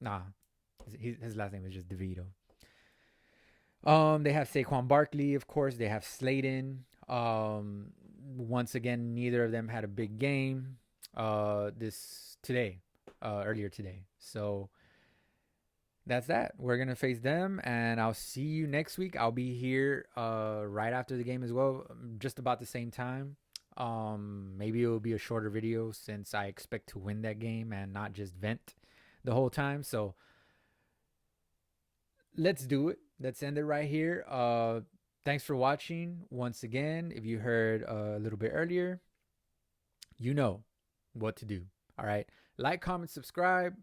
Nah, his last name is just DeVito. They have Saquon Barkley, of course. They have Slayton. Once again, neither of them had a big game. Earlier today. So that's that. We're gonna face them, and I'll see you next week. I'll be here right after the game as well, just about the same time. Maybe it will be a shorter video since I expect to win that game and not just vent the whole time. So let's do it. Let's end it right here. Thanks for watching once again. If you heard a little bit earlier, you know what to do. All right, like, comment, subscribe.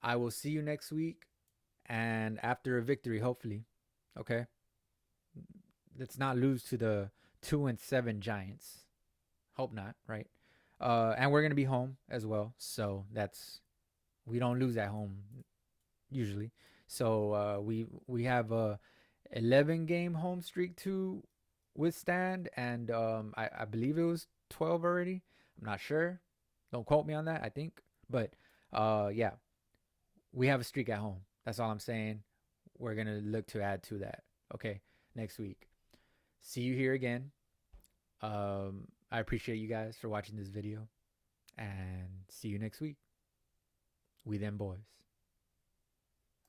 I will see you next week, and after a victory, hopefully. Okay, let's not lose to the 2-7 Giants. Hope not, right? And we're gonna be home as well, so we don't lose at home usually. So we have a 11 game home streak to withstand, and I believe it was 12 already. I'm not sure. Don't quote me on that. I think, but yeah, we have a streak at home. That's all I'm saying. We're gonna look to add to that. Okay, next week. See you here again. I appreciate you guys for watching this video, and see you next week. We them boys.